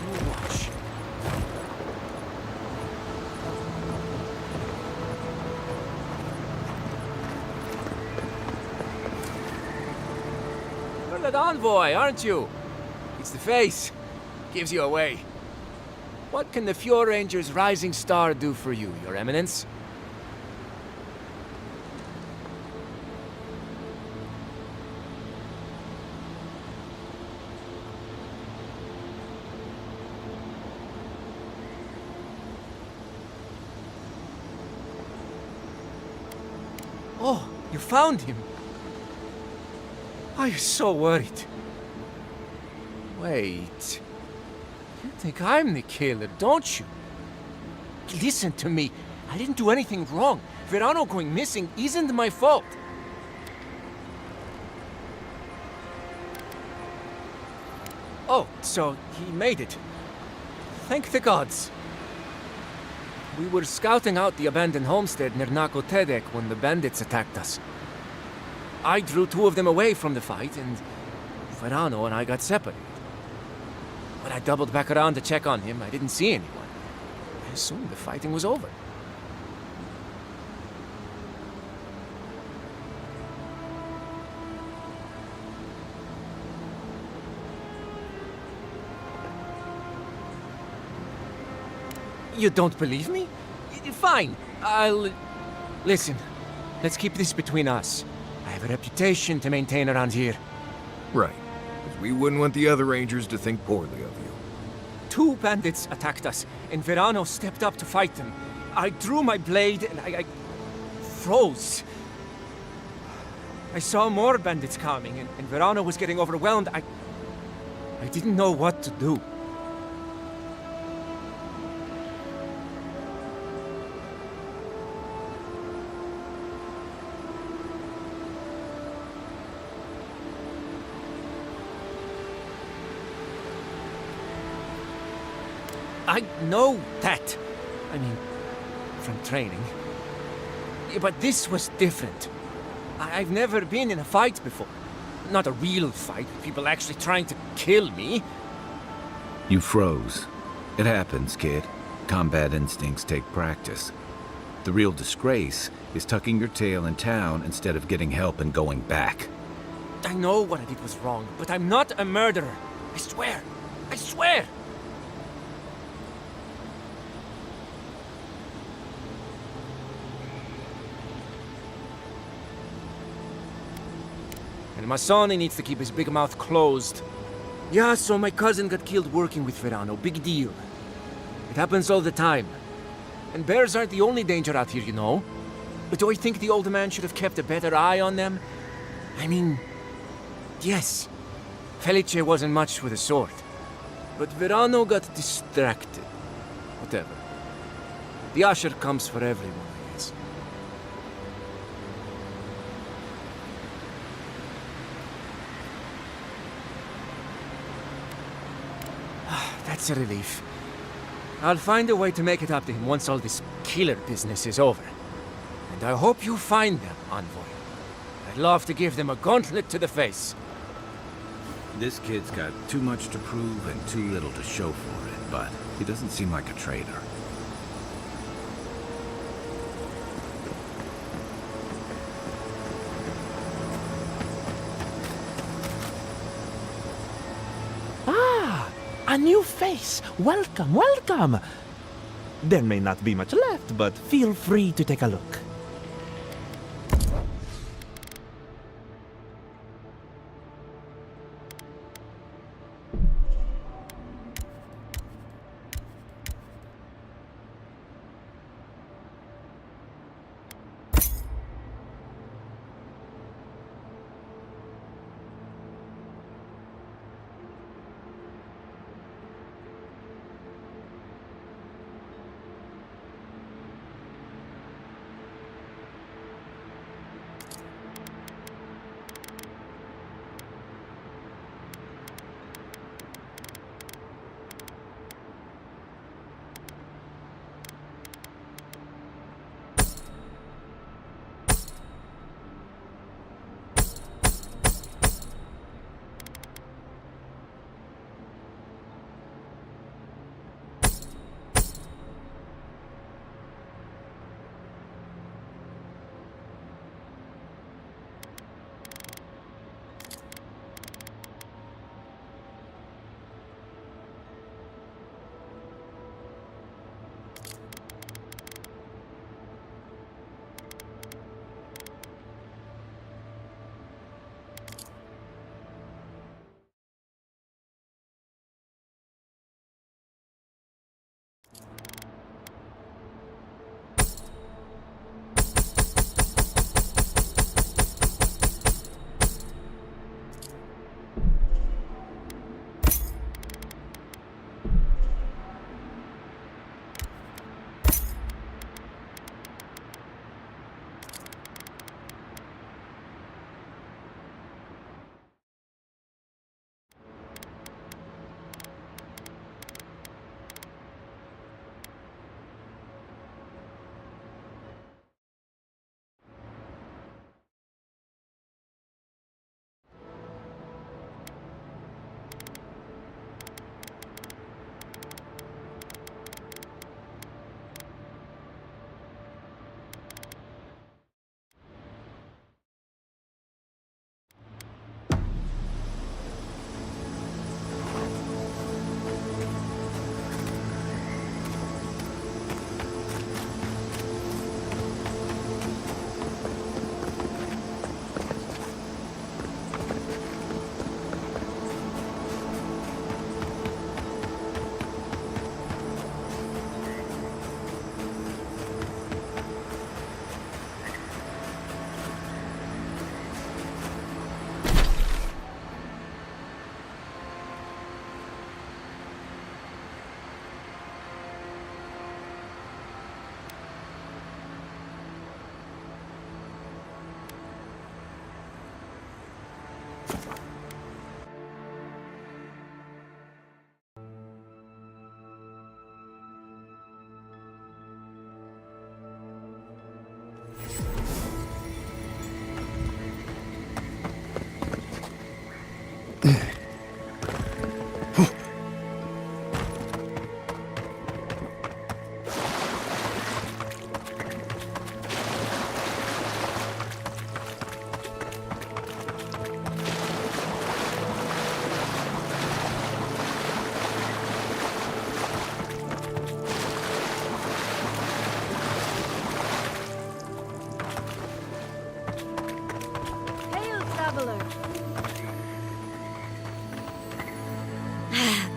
I: You watch. You're that envoy, aren't you? It's the face. Gives you away. What can the Fjord Ranger's rising star do for you, Your Eminence? Oh, you found him. Oh, you're so worried. Wait. You think I'm the killer, don't you? Listen to me. I didn't do anything wrong. Verano going missing isn't my fault. Oh, so he made it. Thank the gods. We were scouting out the abandoned homestead near Nakotedek when the bandits attacked us. I drew two of them away from the fight, and Verano and I got separated. When I doubled back around to check on him, I didn't see anyone. I assumed the fighting was over. You don't believe me? Fine, Listen, let's keep this between us. I have a reputation to maintain around here.
D: Right. Because we wouldn't want the other Rangers to think poorly of you.
I: Two bandits attacked us, and Verano stepped up to fight them. I drew my blade, and I froze. I saw more bandits coming, and Verano was getting overwhelmed. I didn't know what to do. I know that. I mean, from training. But this was different. I've never been in a fight before. Not a real fight, people actually trying to kill me.
C: You froze. It happens, kid. Combat instincts take practice. The real disgrace is tucking your tail in town instead of getting help and going back.
I: I know what I did was wrong, but I'm not a murderer. I swear. I swear! And Masoni needs to keep his big mouth closed. Yeah, so my cousin got killed working with Verano. Big deal. It happens all the time. And bears aren't the only danger out here, you know. But do I think the old man should have kept a better eye on them? I mean, yes. Felice wasn't much with a sword. But Verano got distracted. Whatever. The usher comes for everyone, I guess. That's a relief. I'll find a way to make it up to him once all this killer business is over. And I hope you find them, Envoy. I'd love to give them a gauntlet to the face.
C: This kid's got too much to prove and too little to show for it, but he doesn't seem like a traitor.
O: A new face! Welcome, welcome! There may not be much left, but feel free to take a look.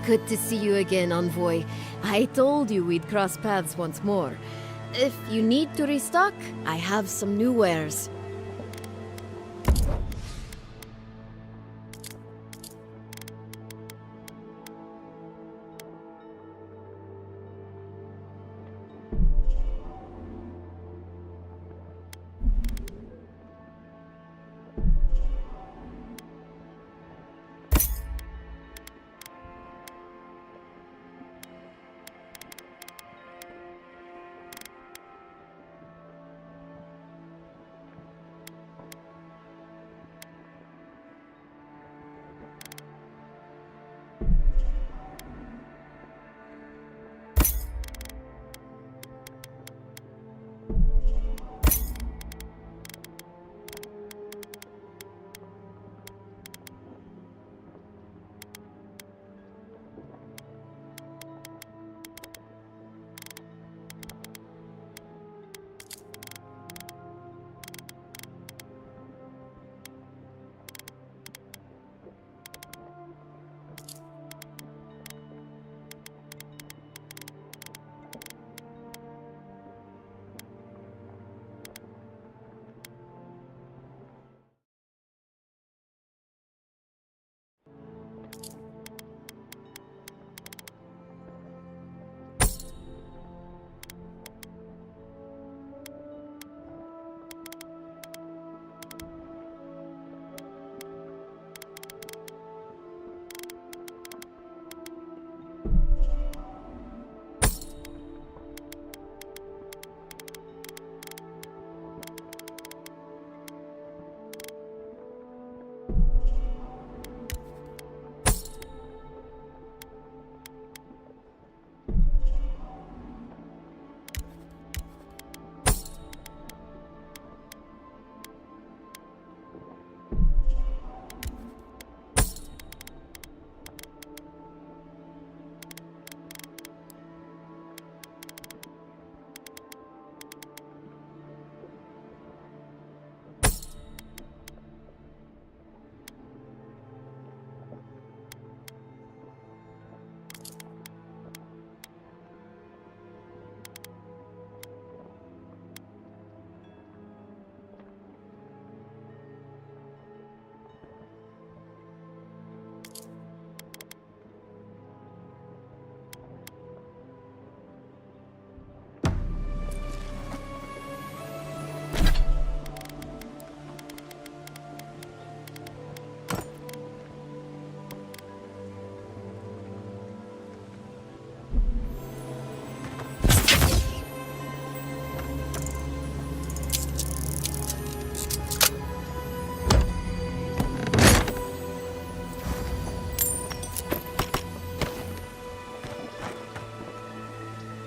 P: Good to see you again, Envoy. I told you we'd cross paths once more. If you need to restock, I have some new wares.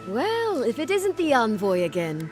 P: Well, if it isn't the Envoy again.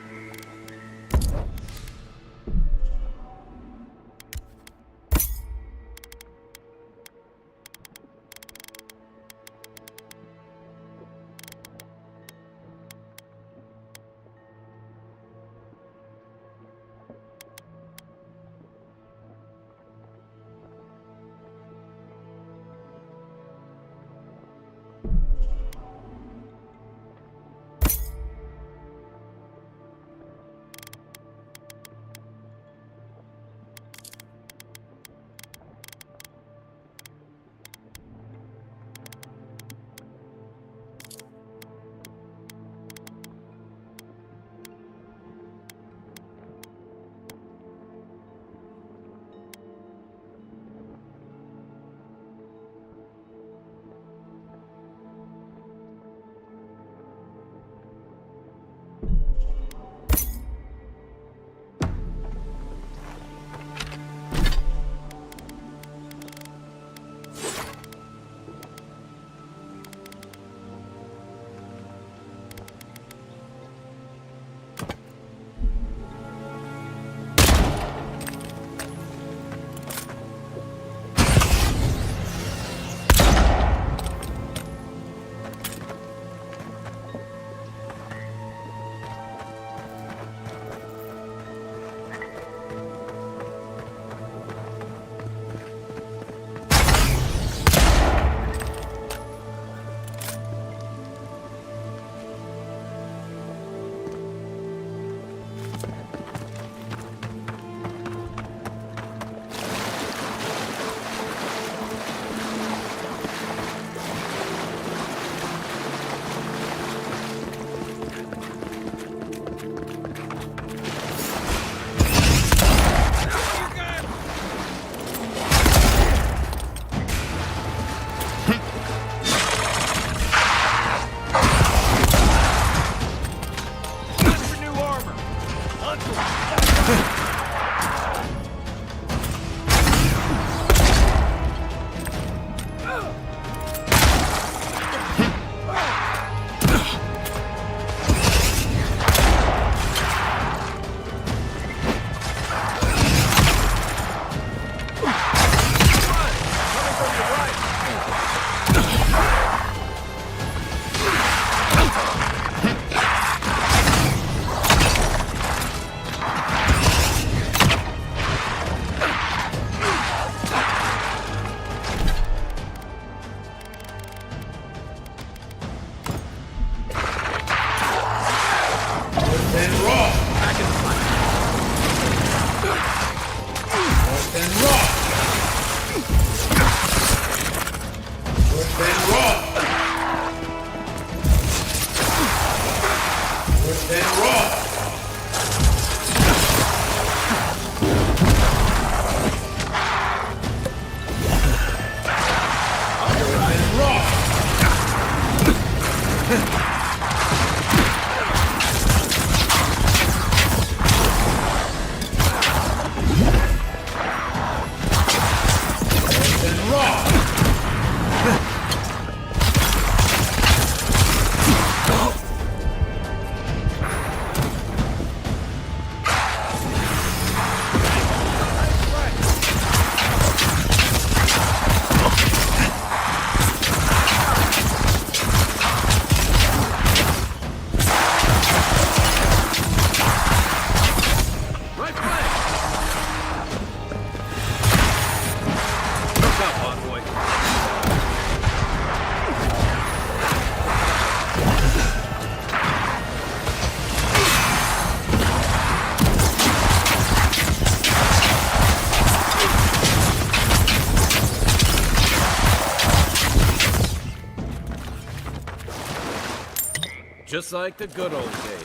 C: Just like the good old days.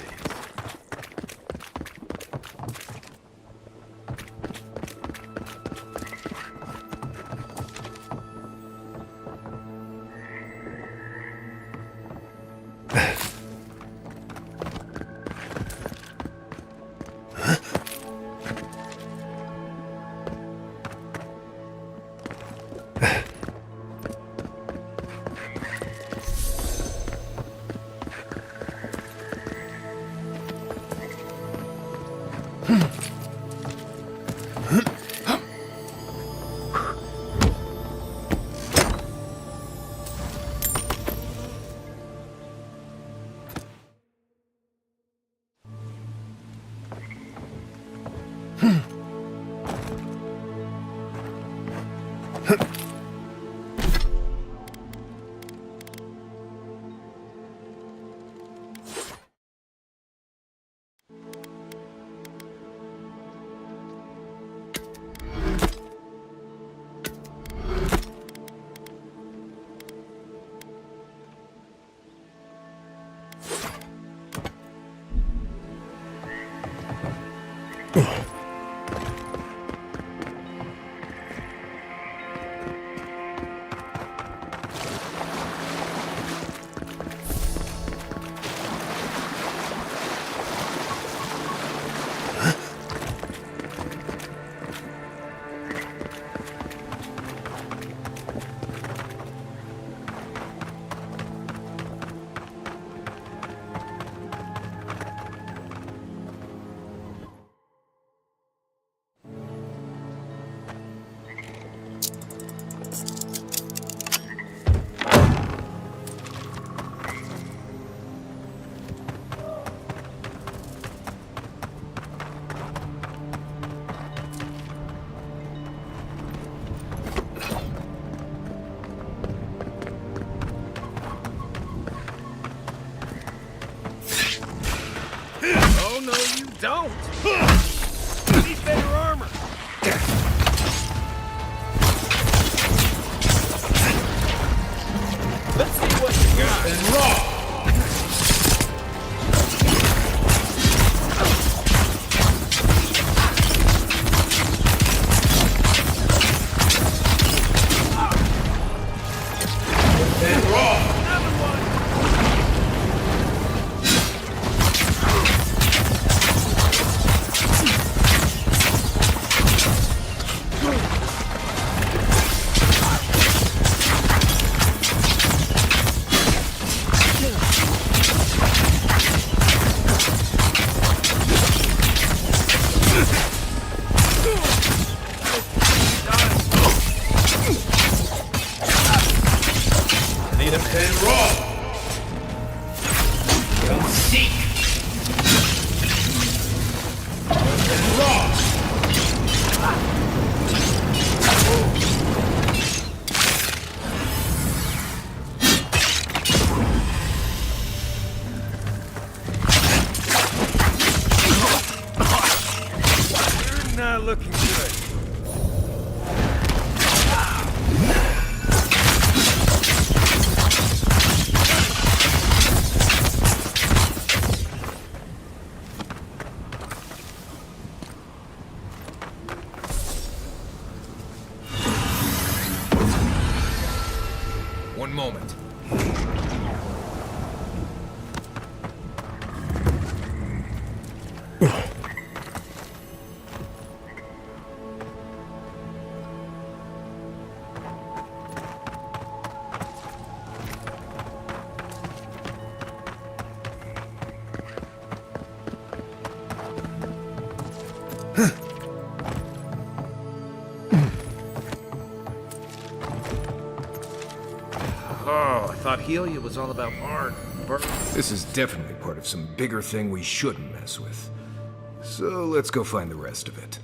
F: Oh, no, you don't! You need better armor! Let's see what you got! And raw! Not looking good.
D: one moment.
C: Oh, I thought Helia was all about art.
D: This is definitely part of some bigger thing we shouldn't mess with. So let's go find the rest of it.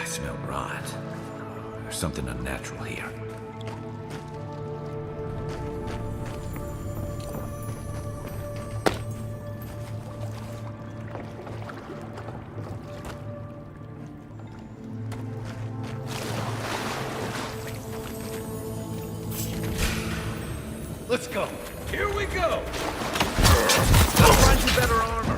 C: I smell rot. There's something unnatural here.
F: Let's go. Here we go. I'll find you better armor.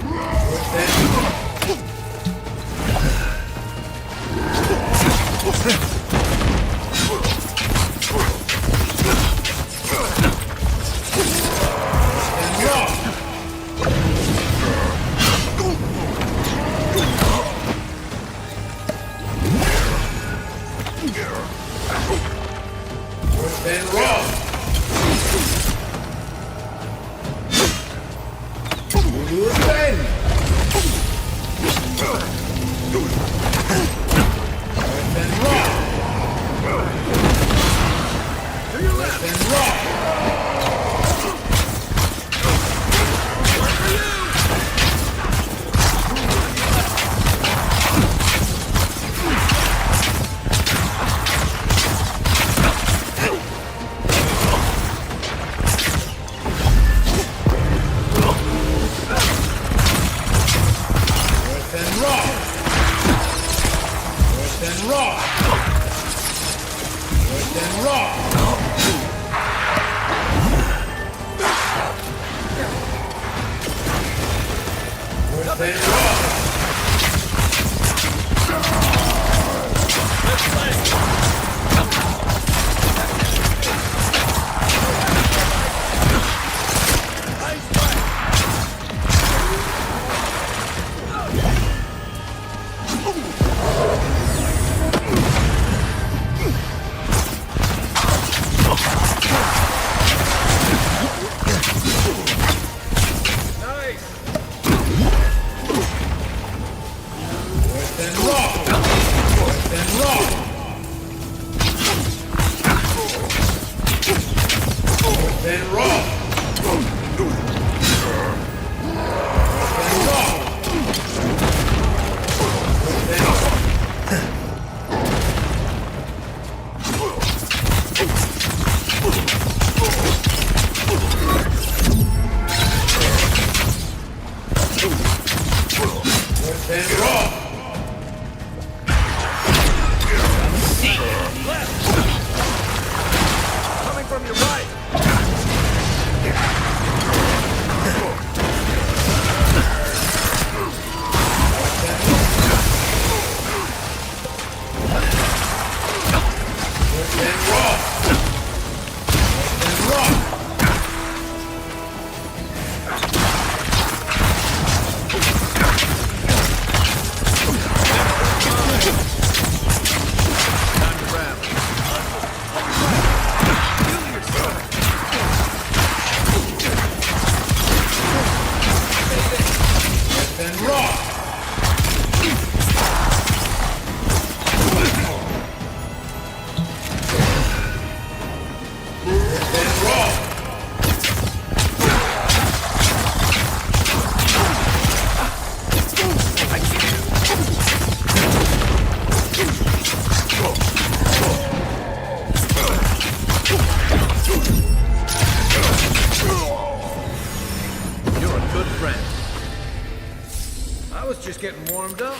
F: Just getting warmed up.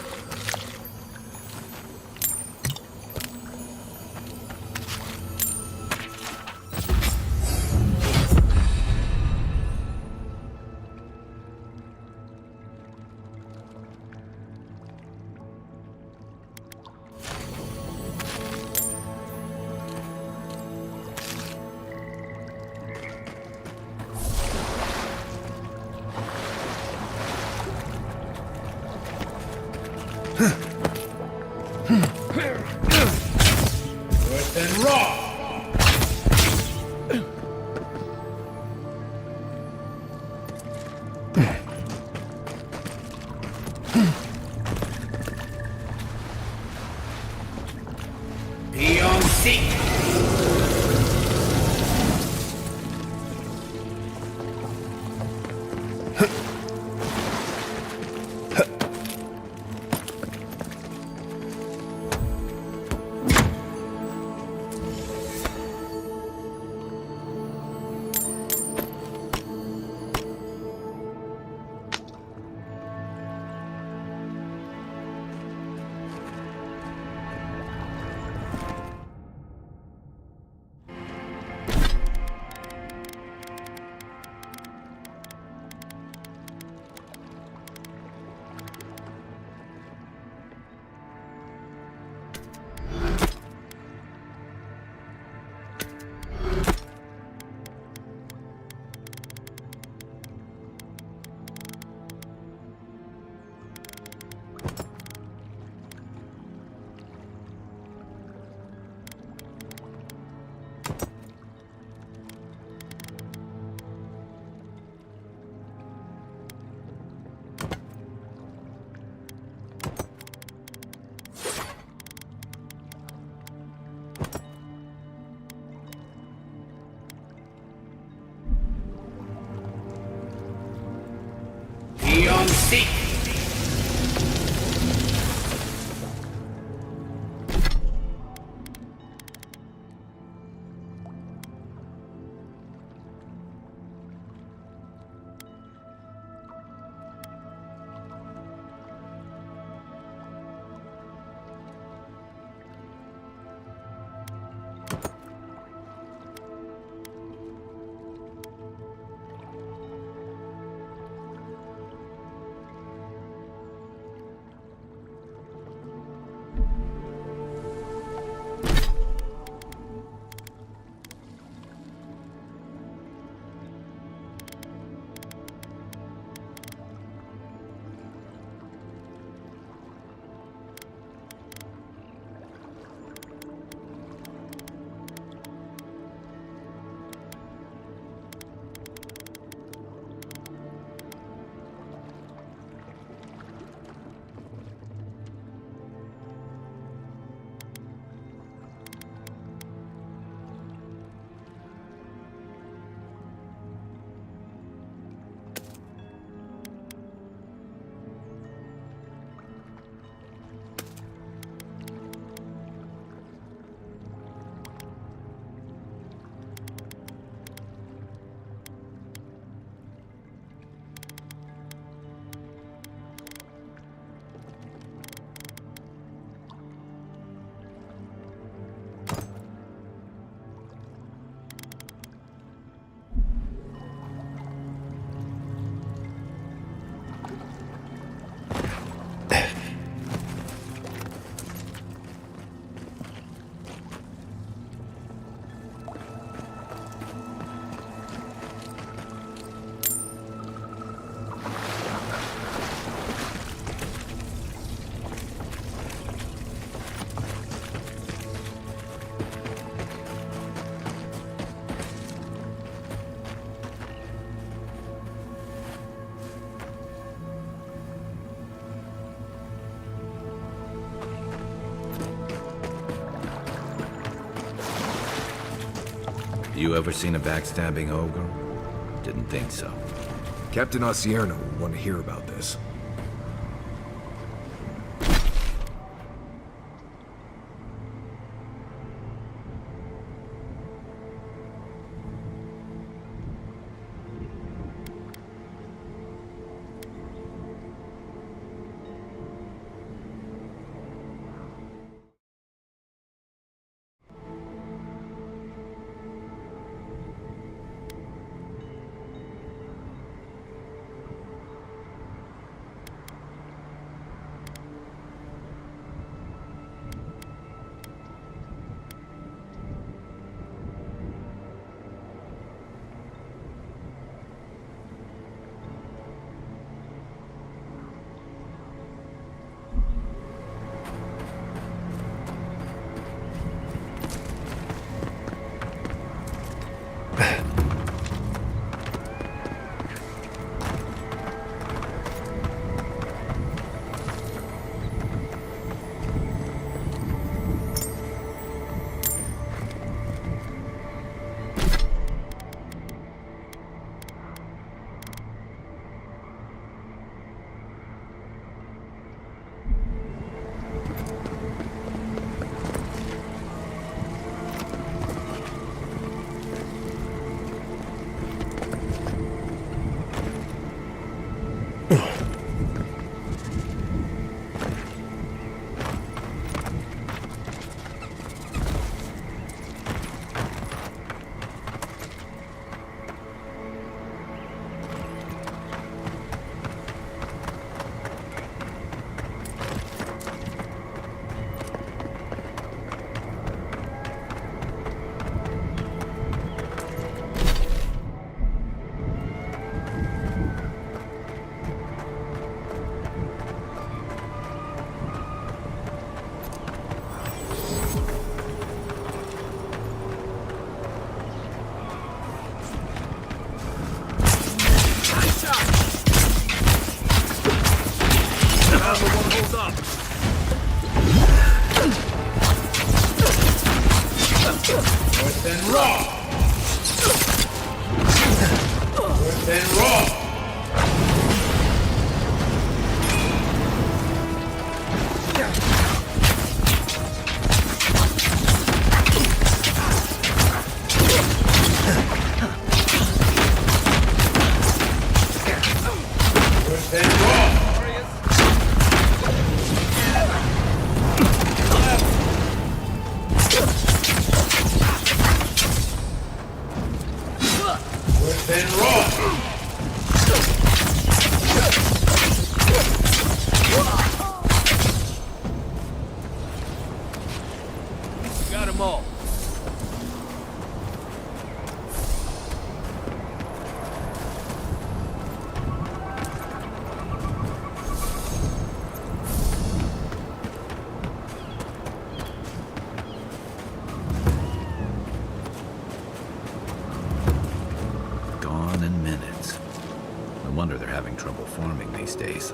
C: You ever seen a backstabbing ogre? Didn't think so.
D: Captain Osierno will want to hear about this.
F: Got 'em all.
C: Gone in minutes. No wonder they're having trouble farming these days.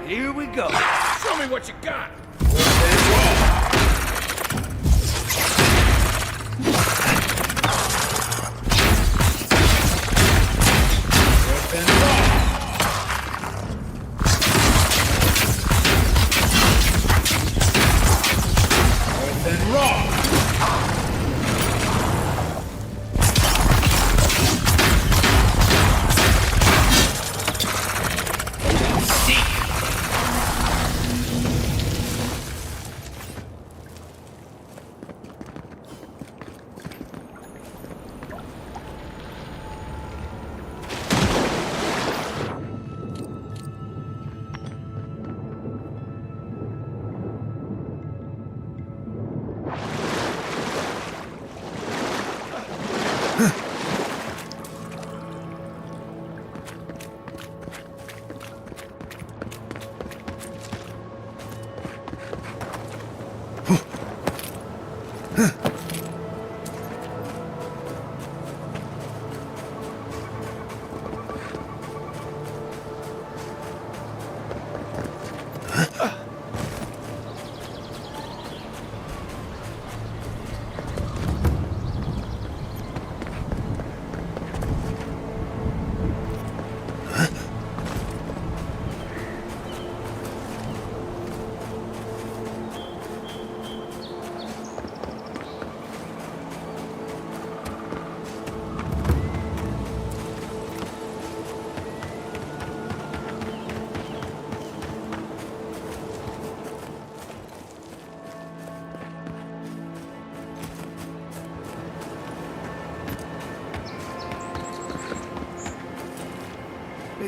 F: Here we go. Show me what you got.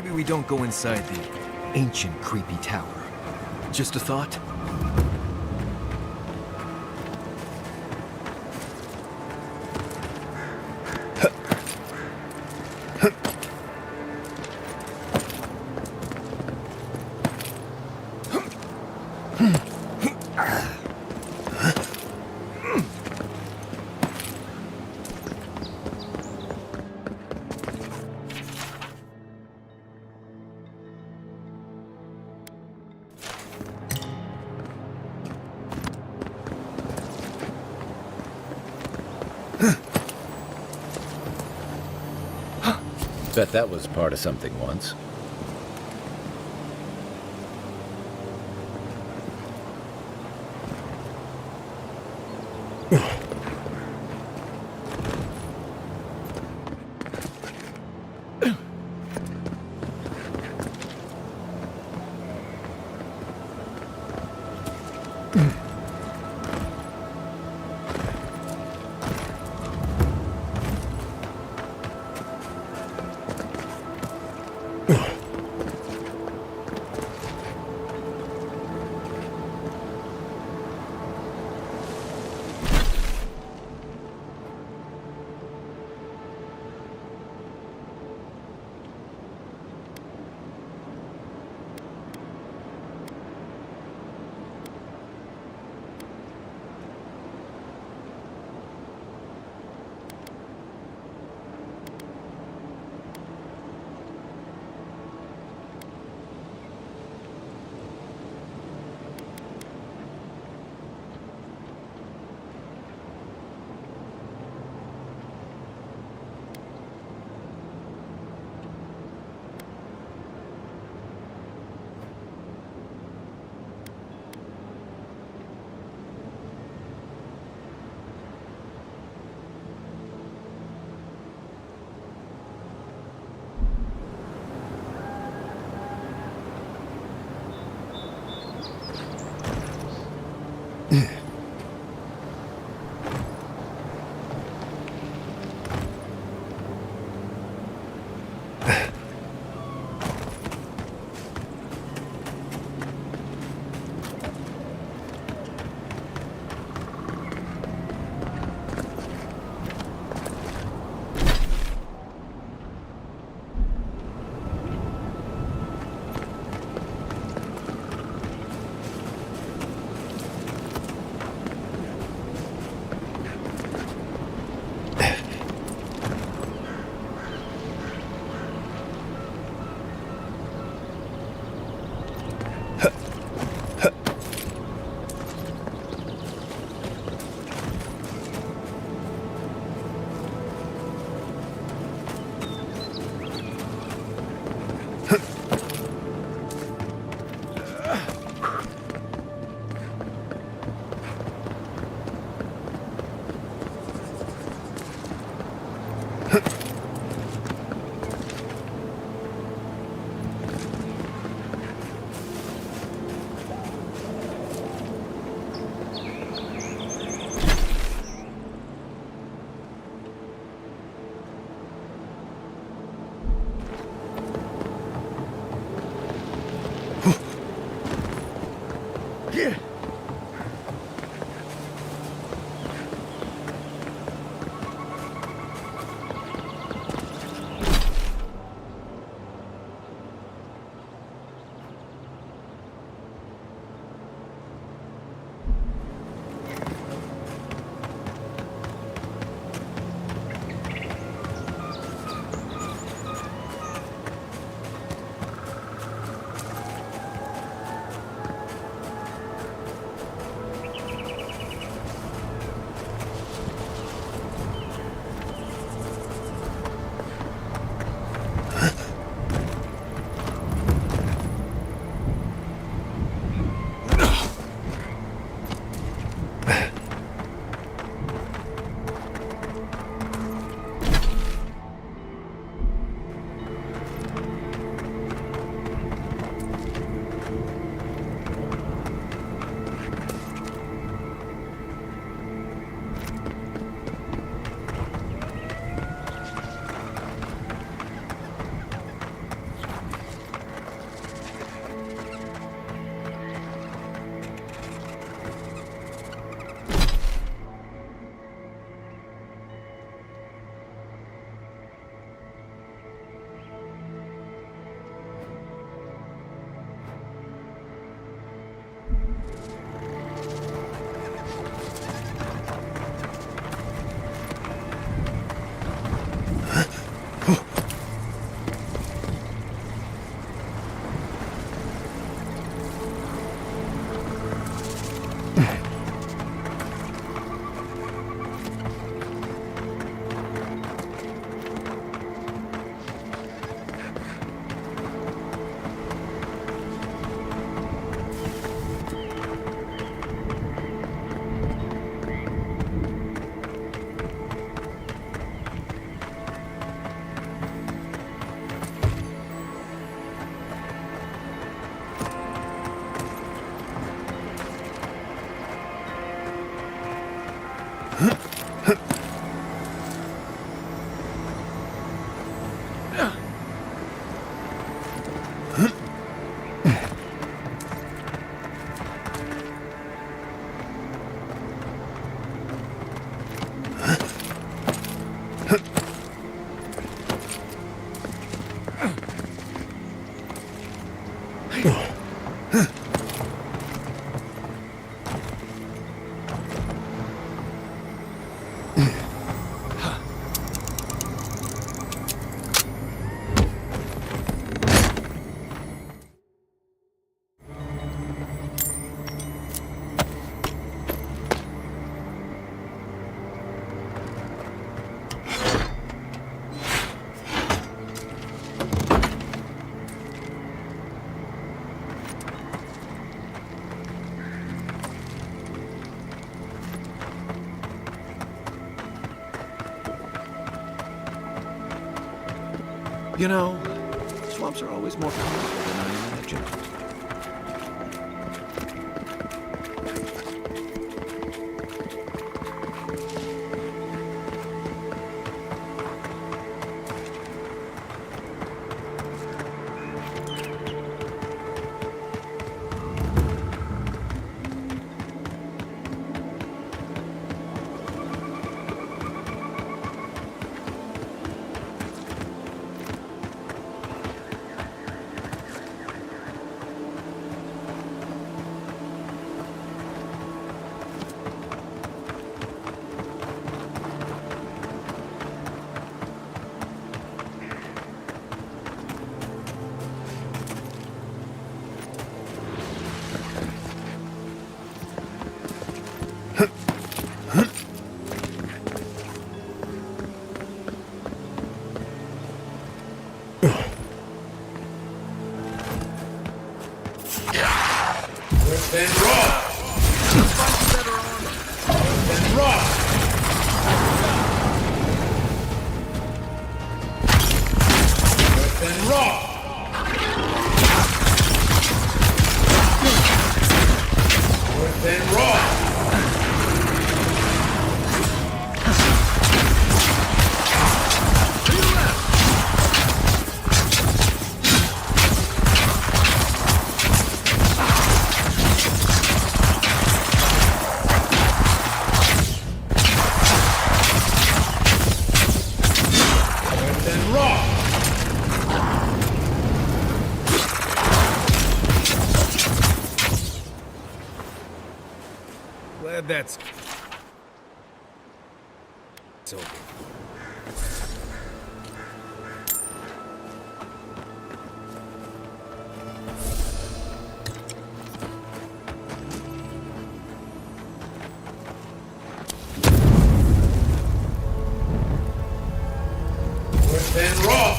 D: Maybe we don't go inside the ancient creepy tower. Just a thought?
C: Bet that was part of something once. You know, swamps are always more powerful than I imagined.
F: Then raw! Better armor! Then raw! Then raw! Then raw!
D: Glad that's... It's over.
F: Then raw!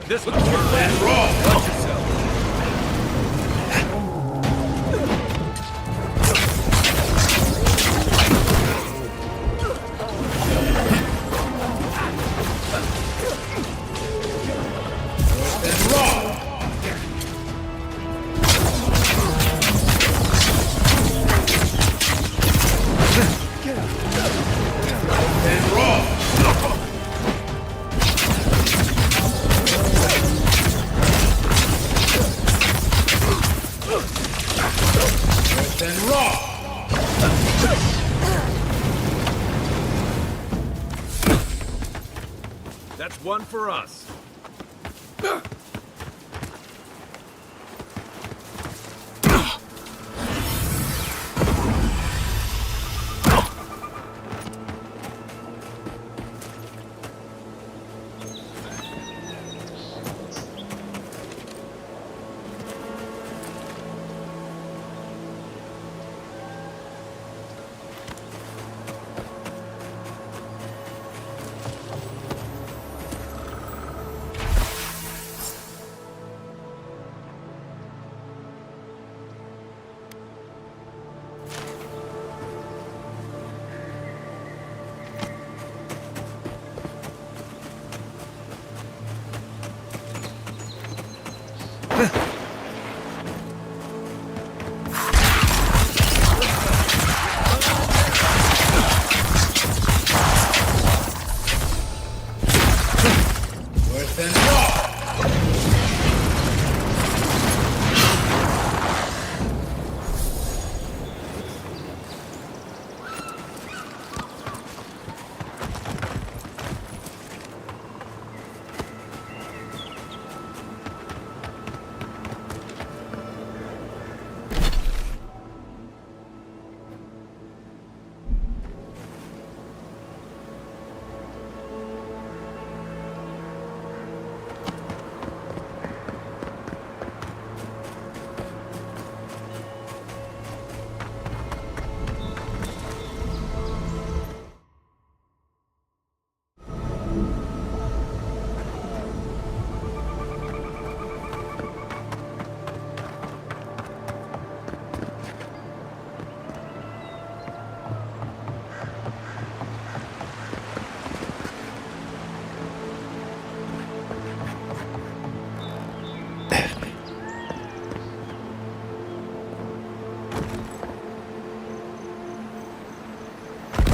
F: This one's and raw! Watch yourself! And raw! Get up! That's one for us.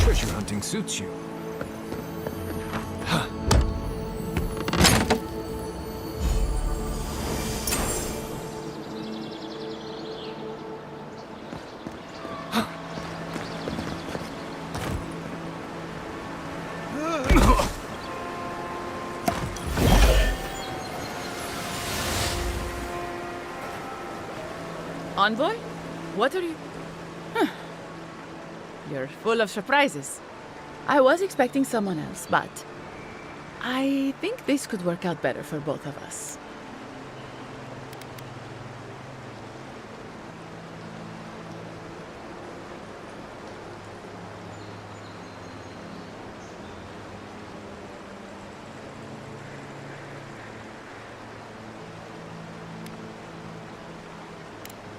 D: Treasure hunting suits you.
J: Envoy? What are you... You're full of surprises. I was expecting someone else, but I think this could work out better for both of us.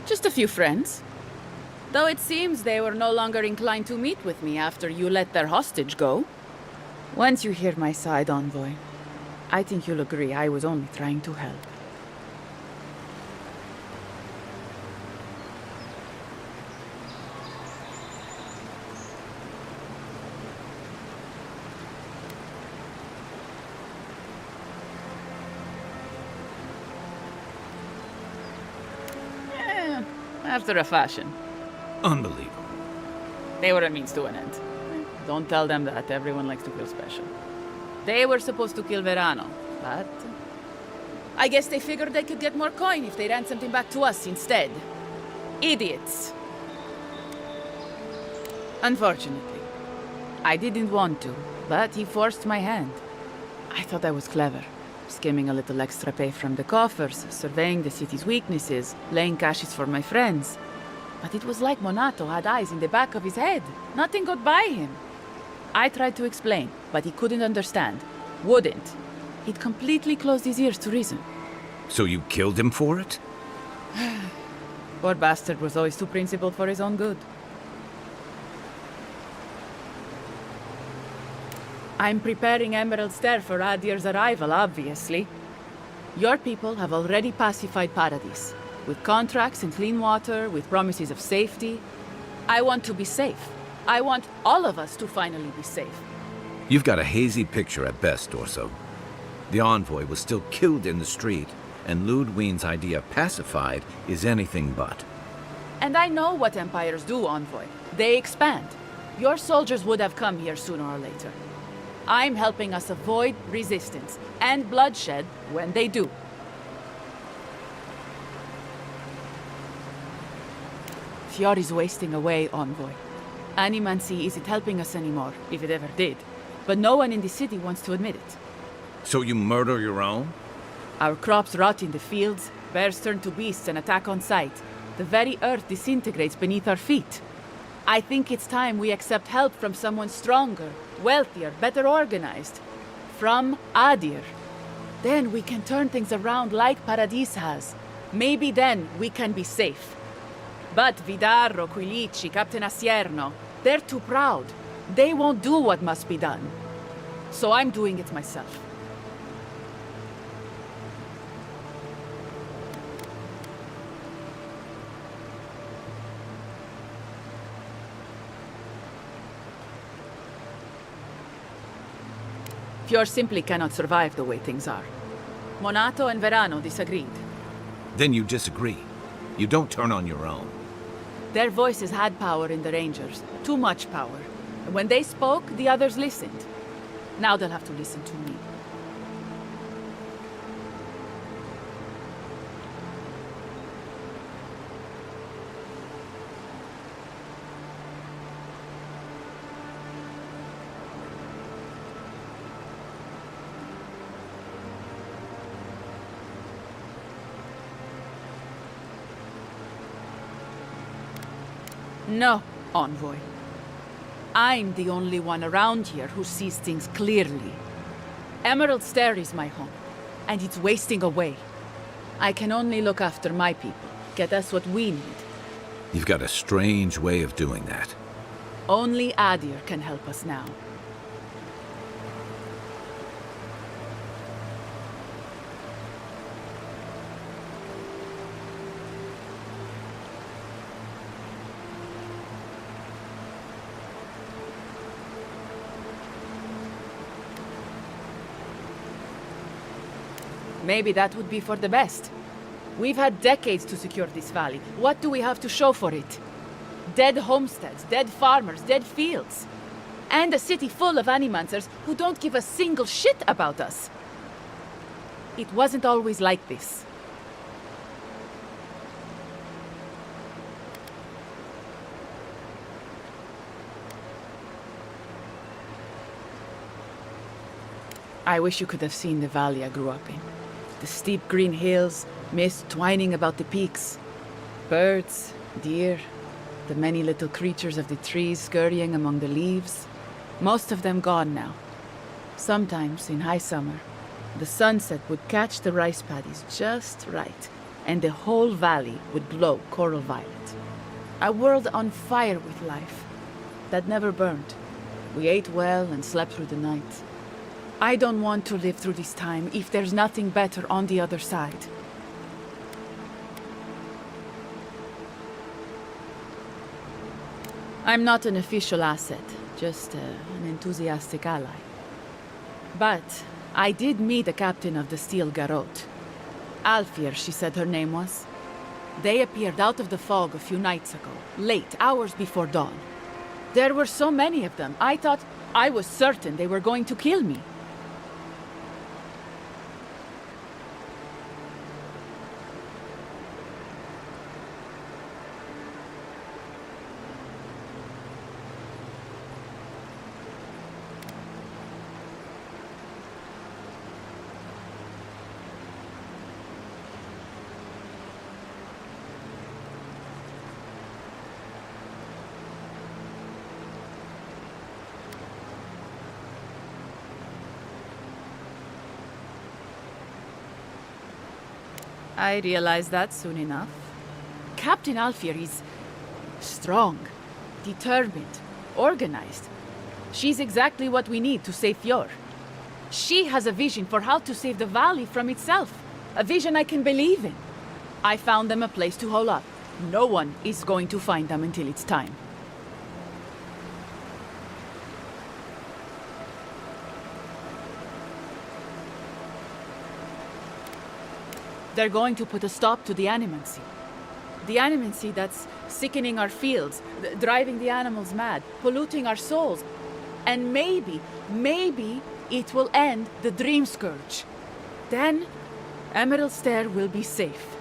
J: Just a few friends. Though it seems they were no longer inclined to meet with me after you let their hostage go. Once you hear my side, Envoy, I think you'll agree I was only trying to help. After a fashion.
C: Unbelievable.
J: They were a means to an end. Don't tell them that. Everyone likes to feel special. They were supposed to kill Verano, but I guess they figured they could get more coin if they ransomed him back to us instead. Idiots. Unfortunately, I didn't want to, but he forced my hand. I thought I was clever. Skimming a little extra pay from the coffers, surveying the city's weaknesses, laying caches for my friends. But it was like Monato had eyes in the back of his head. Nothing got by him. I tried to explain, but he couldn't understand. Wouldn't. He'd completely closed his ears to reason.
C: So you killed him for it?
J: Poor bastard was always too principled for his own good. I'm preparing Emerald Stair for Adir's arrival, obviously. Your people have already pacified Paradis, with contracts and clean water, with promises of safety. I want to be safe. I want all of us to finally be safe.
C: You've got a hazy picture at best, Orso. The Envoy was still killed in the street, and Ludwine's idea of pacified is anything but.
J: And I know what empires do, Envoy. They expand. Your soldiers would have come here sooner or later. I'm helping us avoid resistance and bloodshed when they do. Fiori's wasting away, Envoy. Animancy isn't helping us anymore, if it ever did. But no one in the city wants to admit it.
C: So you murder your own?
J: Our crops rot in the fields, bears turn to beasts and attack on sight. The very earth disintegrates beneath our feet. I think it's time we accept help from someone stronger, wealthier, better organized. From Adir. Then we can turn things around like Paradis has. Maybe then we can be safe. But Vidarro, Quilici, Captain Asierno, they're too proud. They won't do what must be done. So I'm doing it myself. Fior simply cannot survive the way things are. Monato and Verano disagreed.
C: Then you disagree. You don't turn on your own.
J: Their voices had power in the Rangers. Too much power. And when they spoke, the others listened. Now they'll have to listen to me. No, Envoy. I'm the only one around here who sees things clearly. Emerald Stair is my home, and it's wasting away. I can only look after my people, get us what we need.
C: You've got a strange way of doing that.
J: Only Adir can help us now. Maybe that would be for the best. We've had decades to secure this valley. What do we have to show for it? Dead homesteads, dead farmers, dead fields. And a city full of animancers who don't give a single shit about us. It wasn't always like this. I wish you could have seen the valley I grew up in. The steep green hills, mist twining about the peaks. Birds, deer, the many little creatures of the trees scurrying among the leaves. Most of them gone now. Sometimes, in high summer, the sunset would catch the rice paddies just right, and the whole valley would glow coral violet. A world on fire with life, that never burned. We ate well and slept through the night. I don't want to live through this time if there's nothing better on the other side. I'm not an official asset, just an enthusiastic ally. But I did meet the captain of the Steel Garrote. Alfir, she said her name was. They appeared out of the fog a few nights ago, late, hours before dawn. There were so many of them, I was certain they were going to kill me. I realized that soon enough. Captain Alfir is strong, determined, organized. She's exactly what we need to save Fior. She has a vision for how to save the valley from itself. A vision I can believe in. I found them a place to hole up. No one is going to find them until it's time. They're going to put a stop to the animancy. The animancy that's sickening our fields, driving the animals mad, polluting our souls. And maybe it will end the Dream Scourge. Then, Emerald Stair will be safe.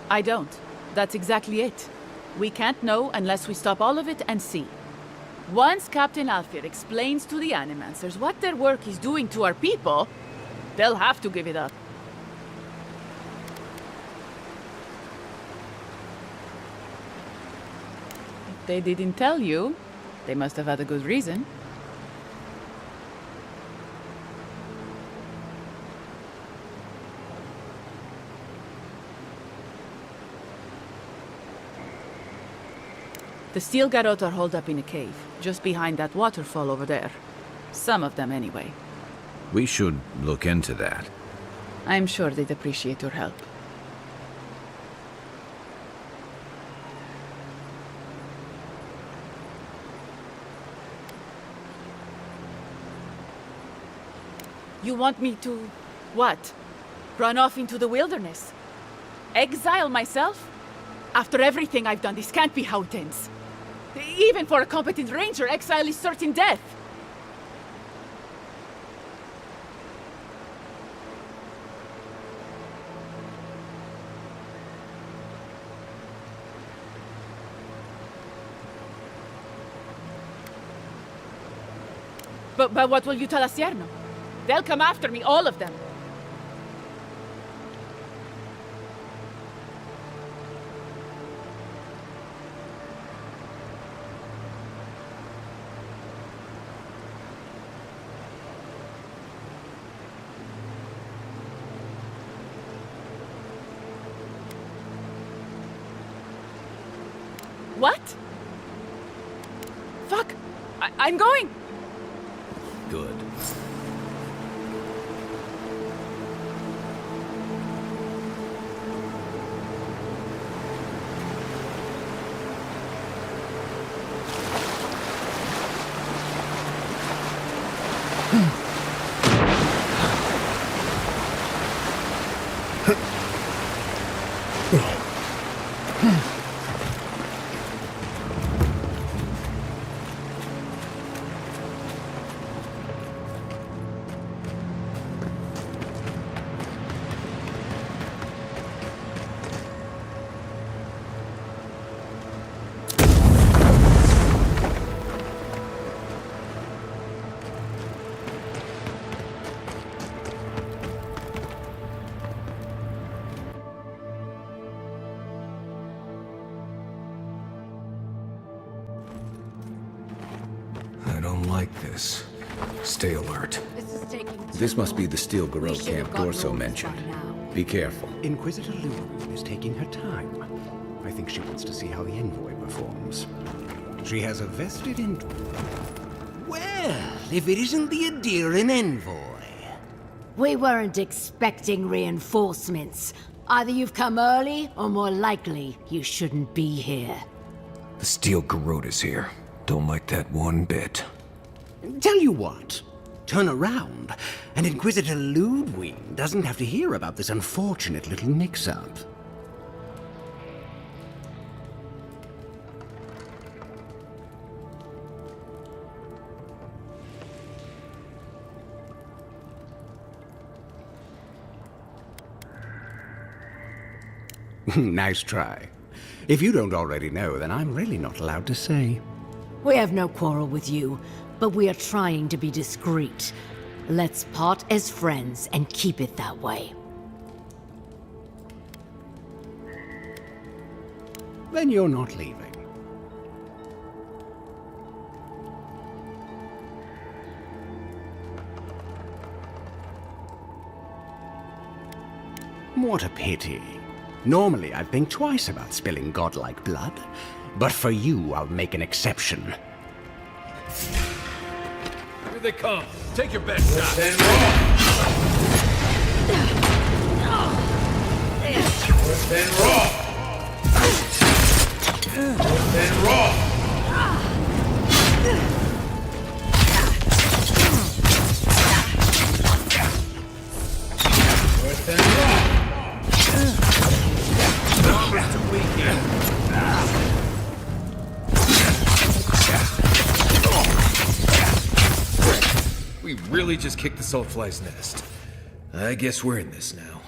J: I don't. That's exactly it. We can't know unless we stop all of it and see. Once Captain Alfir explains to the Animancers what their work is doing to our people, they'll have to give it up. If they didn't tell you, they must have had a good reason. The steel garrote are holed up in a cave, just behind that waterfall over there. Some of them, anyway.
C: We should look into that.
J: I'm sure they'd appreciate your help. You want me to... what? Run off into the wilderness? Exile myself? After everything I've done, this can't be how it ends. Even for a competent ranger, exile is certain death. But what will you tell Asierno? They'll come after me, all of them. What? Fuck! I'm going!
C: Good.
D: I don't like this. Stay alert.
C: This must be the steel garrote Camp Dorso mentioned. Be careful.
Q: Inquisitor Lurin is taking her time. I think she wants to see how the envoy performs. She has a vested interest.
R: Well, if it isn't the Adiran envoy.
S: We weren't expecting reinforcements. Either you've come early, or more likely, you shouldn't be here.
D: The steel garrote is here. Don't like that one bit.
Q: Tell you what, turn around, and Inquisitor Ludwig doesn't have to hear about this unfortunate little mix-up. Nice try. If you don't already know, then I'm really not allowed to say.
S: We have no quarrel with you, but we are trying to be discreet. Let's part as friends and keep it that way.
Q: Then you're not leaving. What a pity. Normally, I'd think twice about spilling godlike blood, but for you, I'll make an exception.
F: Here they come. Take your best shot.
T: Then raw.
D: really just kicked the Soulfly's nest. I guess we're in this now.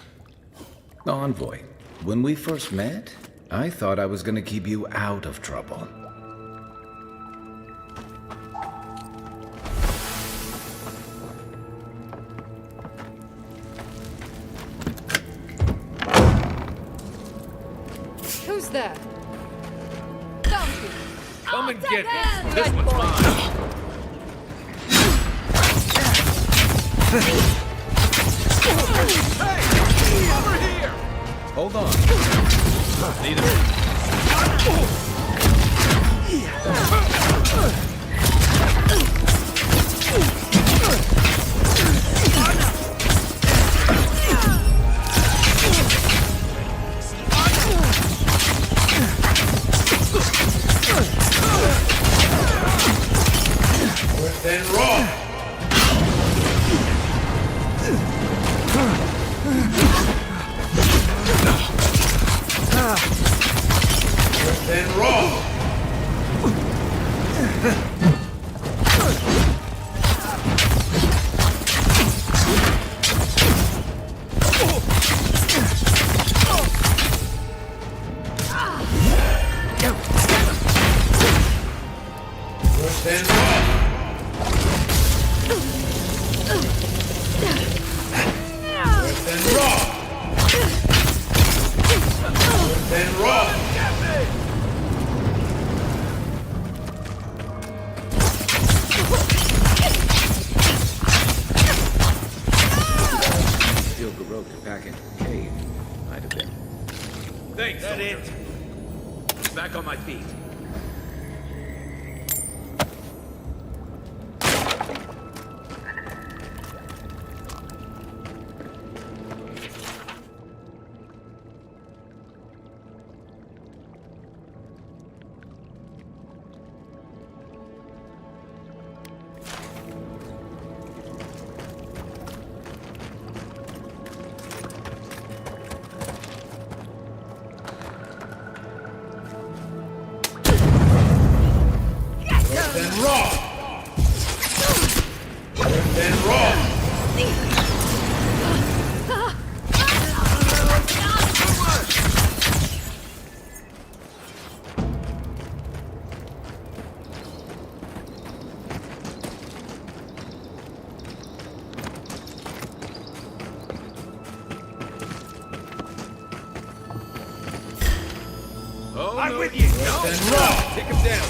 C: Envoy, when we first met, I thought I was gonna keep you out of trouble.
K: Who's there?
D: Come and get this. This one's mine.
F: Hey! Over here!
C: Hold on. Need a
F: Then roll! Then roll! Then roll! Then roll! Then roll!
C: Steel Garrote to back into a cave. Might have been.
F: Thanks, that it? Back on my feet. Then roll! Then roll!
D: Oh,
F: I'm
D: no,
F: with you!
D: No.
F: Then roll!
D: Take him down.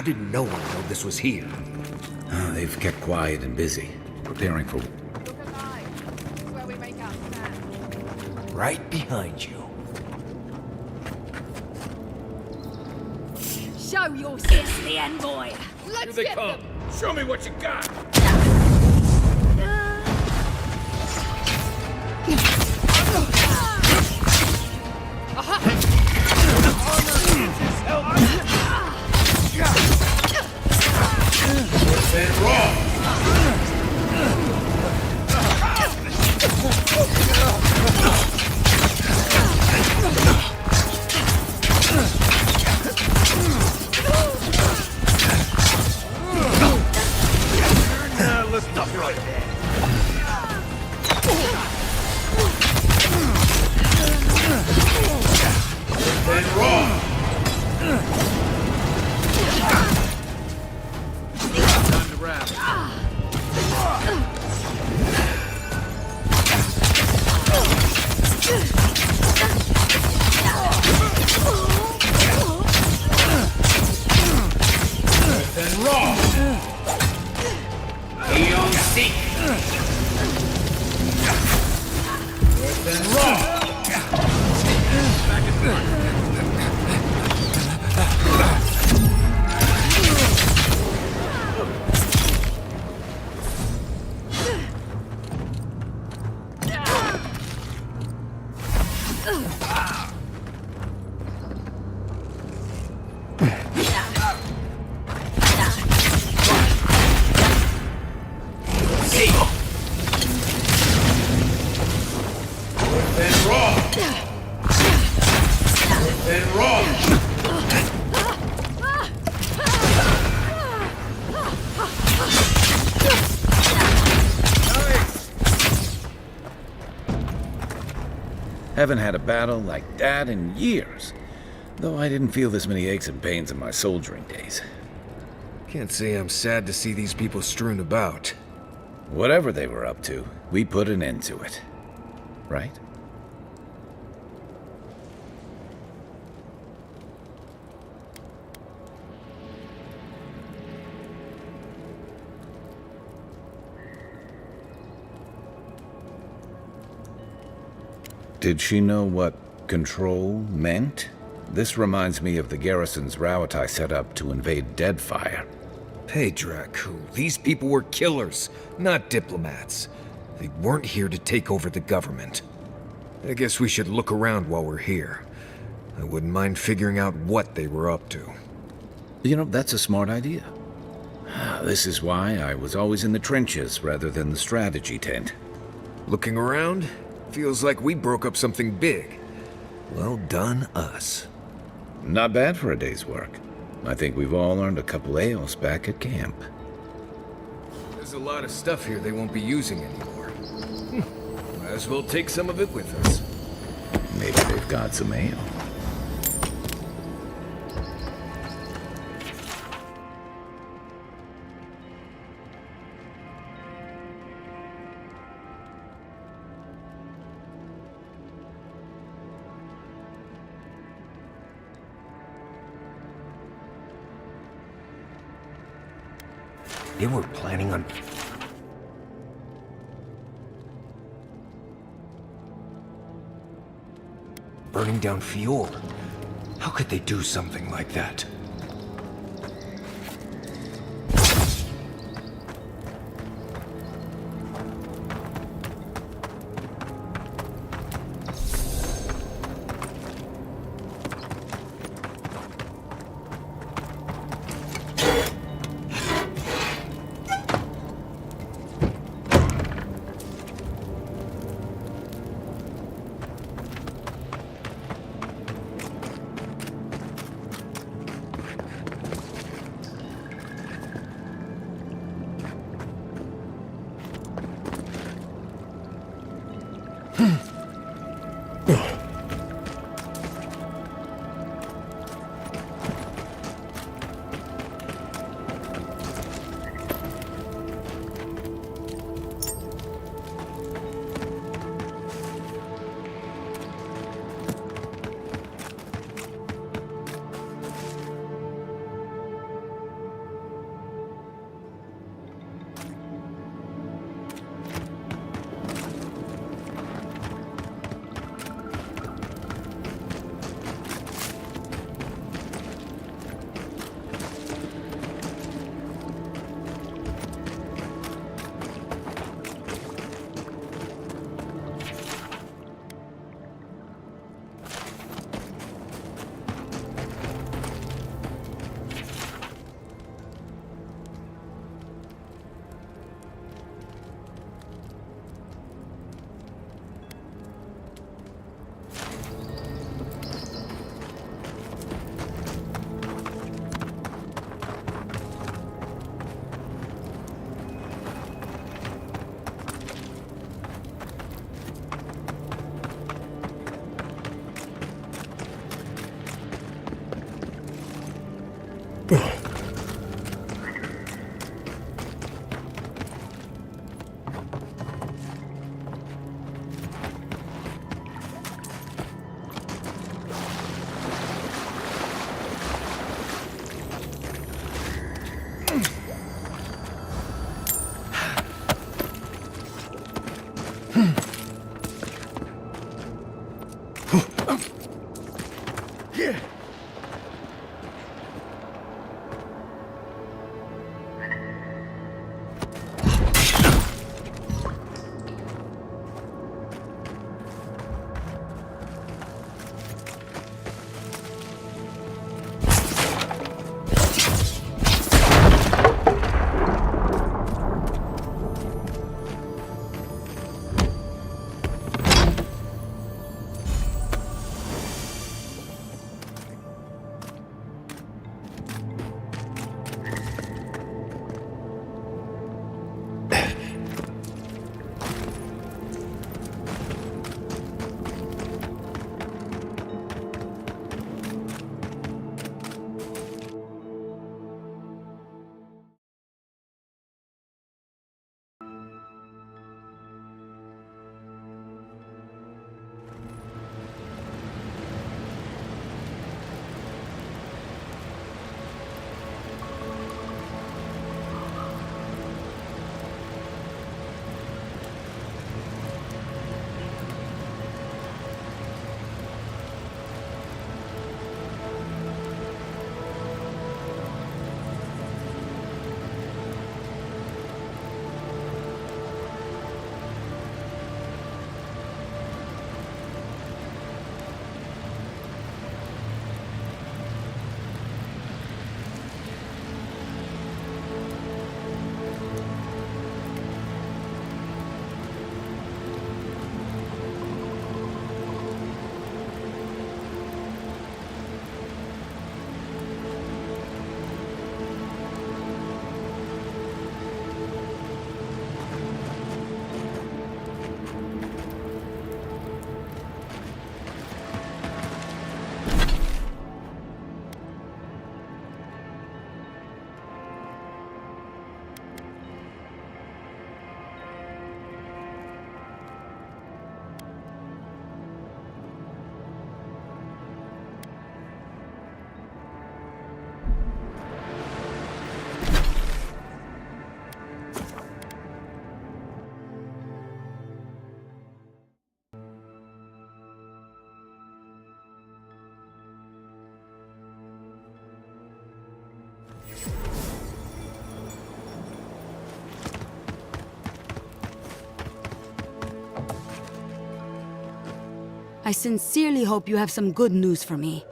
D: How did no one know this was here?
C: They've kept quiet and busy, preparing for...
Q: Right behind you.
K: Show yourself, the envoy. Let's
F: Here they
K: get
F: come.
K: them.
F: Show me what you got. Let's stop right there. Then wrong. Time to wrap. Then wrong. Eon seek. Then wrong. Back in front.
C: Haven't had a battle like that in years. Though I didn't feel this many aches and pains in my soldiering days.
D: Can't say I'm sad to see these people strewn about.
C: Whatever they were up to, we put an end to it. Right? Did she know what control meant? This reminds me of the garrison's route I set up to invade Deadfire.
D: Hey, Dracu, these people were killers, not diplomats. They weren't here to take over the government. I guess we should look around while we're here. I wouldn't mind figuring out what they were up to.
C: You know, that's a smart idea. This is why I was always in the trenches rather than the strategy tent.
D: Looking around, feels like we broke up something big. Well done, us.
C: Not bad for a day's work. I think we've all earned a couple ales back at camp.
D: There's a lot of stuff here they won't be using anymore. Might as well take some of it with us.
C: Maybe they've got some ale.
Q: They were planning on... burning down Fjord. How could they do something like that?
M: I sincerely hope you have some good news for me.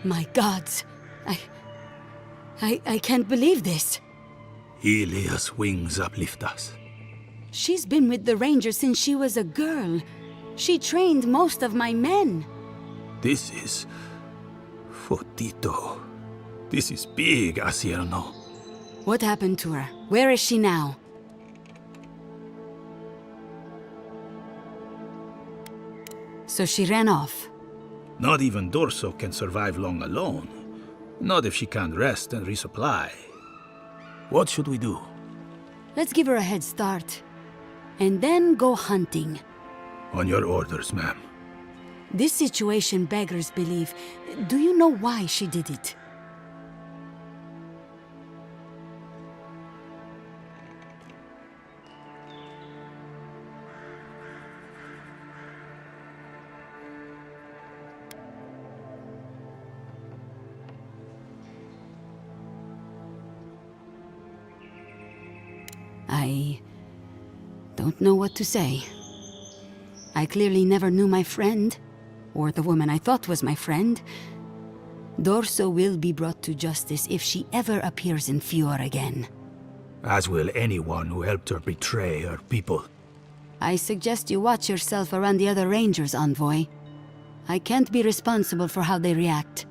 M: My gods, I can't believe this.
N: Ilia's wings uplift us.
M: She's been with the Rangers since she was a girl. She trained most of my men.
N: This is... Fotito. This is big, Asierno.
M: What happened to her? Where is she now? So she ran off.
N: Not even Dorso can survive long alone. Not if she can't rest and resupply. What should we do?
M: Let's give her a head start. And then go hunting.
N: On your orders, ma'am.
M: This situation beggars belief. Do you know why she did it? I don't know what to say. I clearly never knew my friend, or the woman I thought was my friend. Dorso will be brought to justice if she ever appears in Fior again.
N: As will anyone who helped her betray her people.
M: I suggest you watch yourself around the other Rangers, Envoy. I can't be responsible for how they react.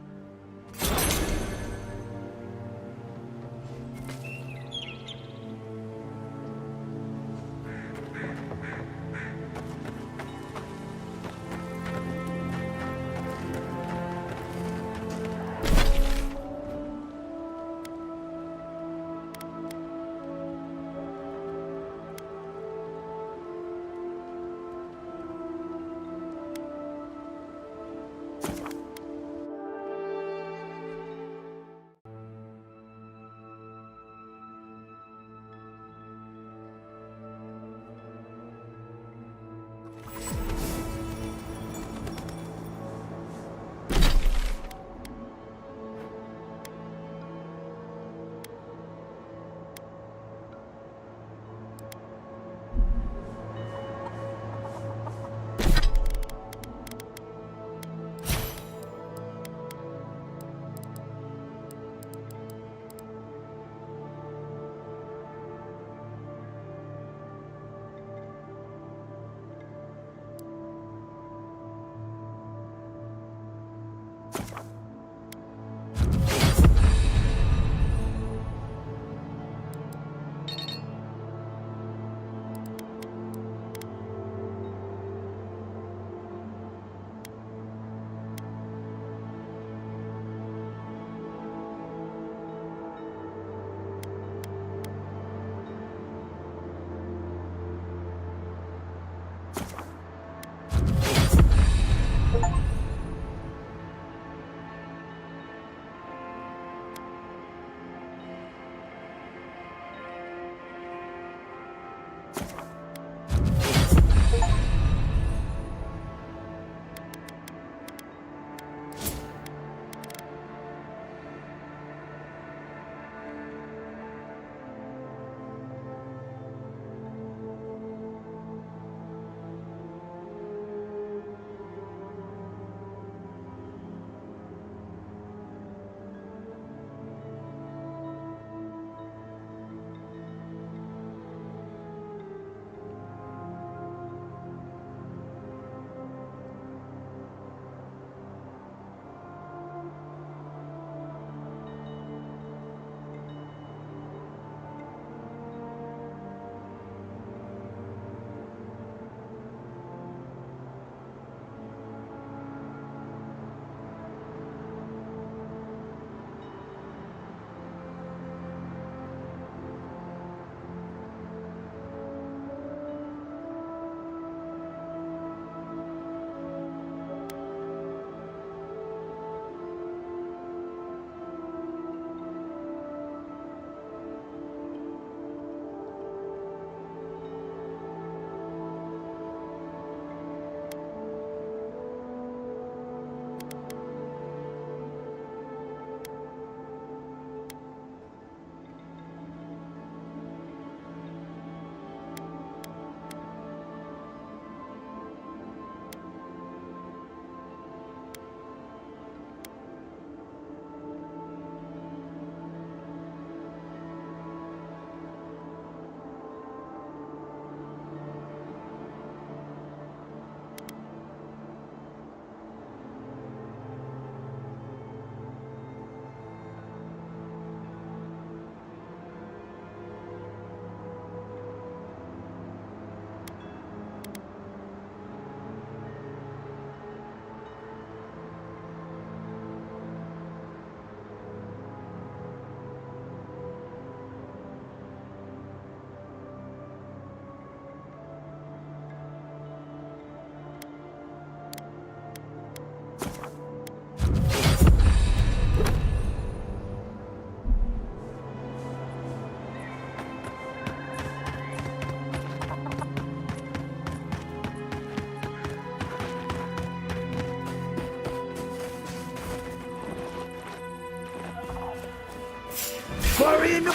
F: me in the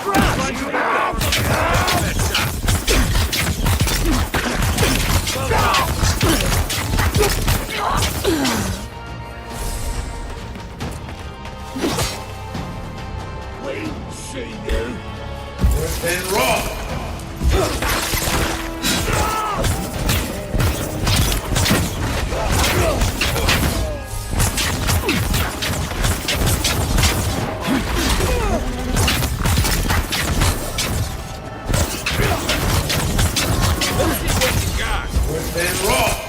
T: Wait, see you. Then rock. Then rock.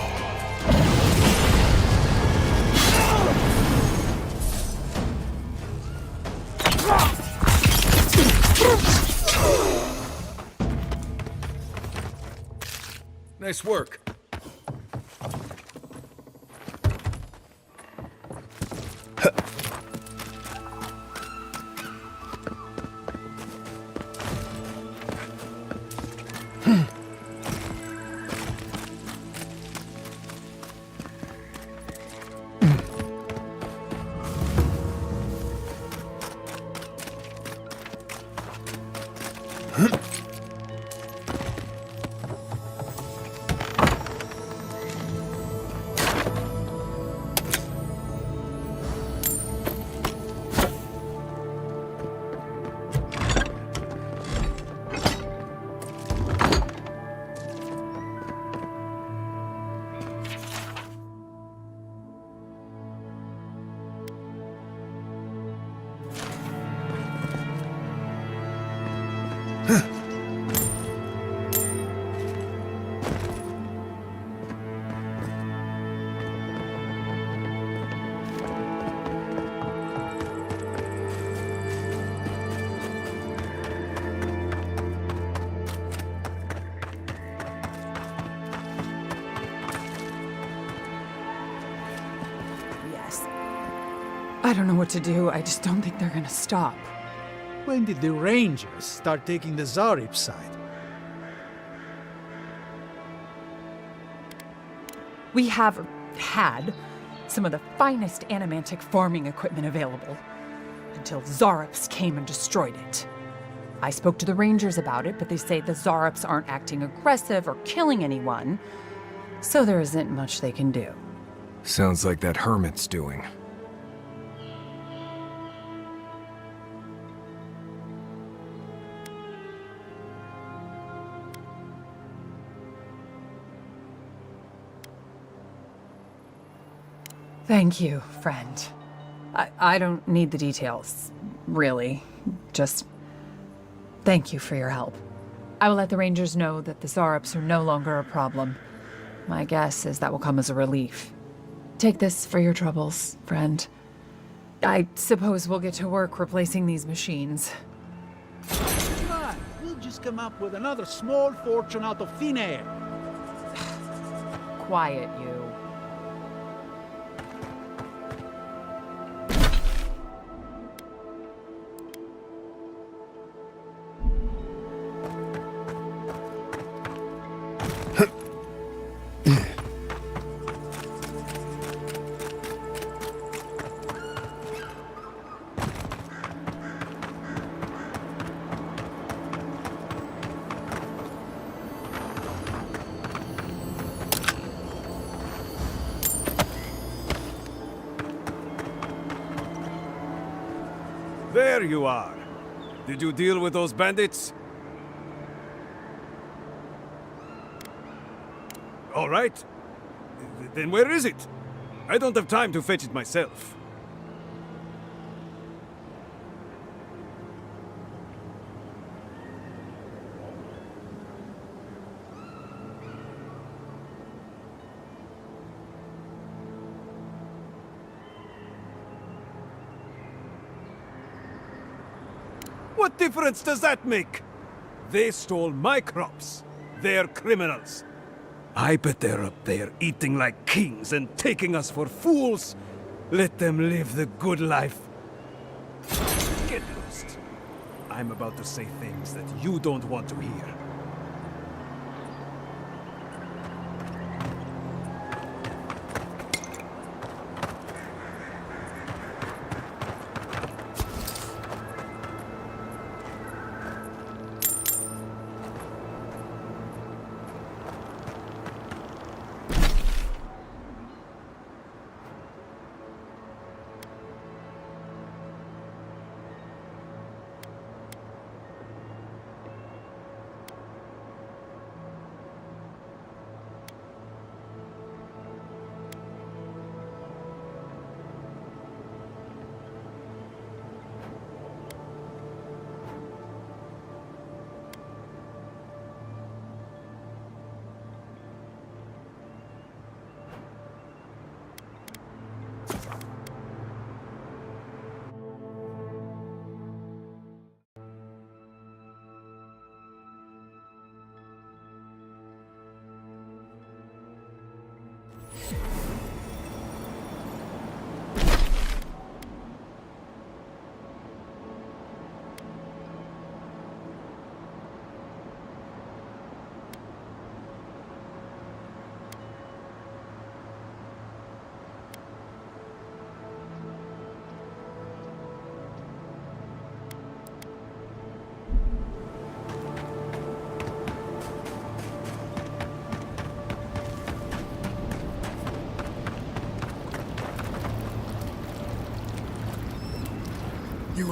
D: Nice work.
G: I don't know what to do. I just don't think they're gonna stop.
A: When did the Rangers start taking the Zarip side?
U: We have had some of the finest animantic farming equipment available until Zarops came and destroyed it. I spoke to the Rangers about it, but they say the Zarops aren't acting aggressive or killing anyone, so there isn't much they can do.
D: Sounds like that hermit's doing.
U: Thank you, friend. I don't need the details, really. Just thank you for your help. I will let the Rangers know that the Zarops are no longer a problem. My guess is that will come as a relief. Take this for your troubles, friend. I suppose we'll get to work replacing these machines.
A: Fine, we'll just come up with another small fortune out of thin air.
U: Quiet, you.
F: There you are. Did you deal with those bandits? All right. Then where is it? I don't have time to fetch it myself. What difference does that make? They stole my crops. They're criminals. I bet they're up there eating like kings and taking us for fools. Let them live the good life. Get lost. I'm about to say things that you don't want to hear.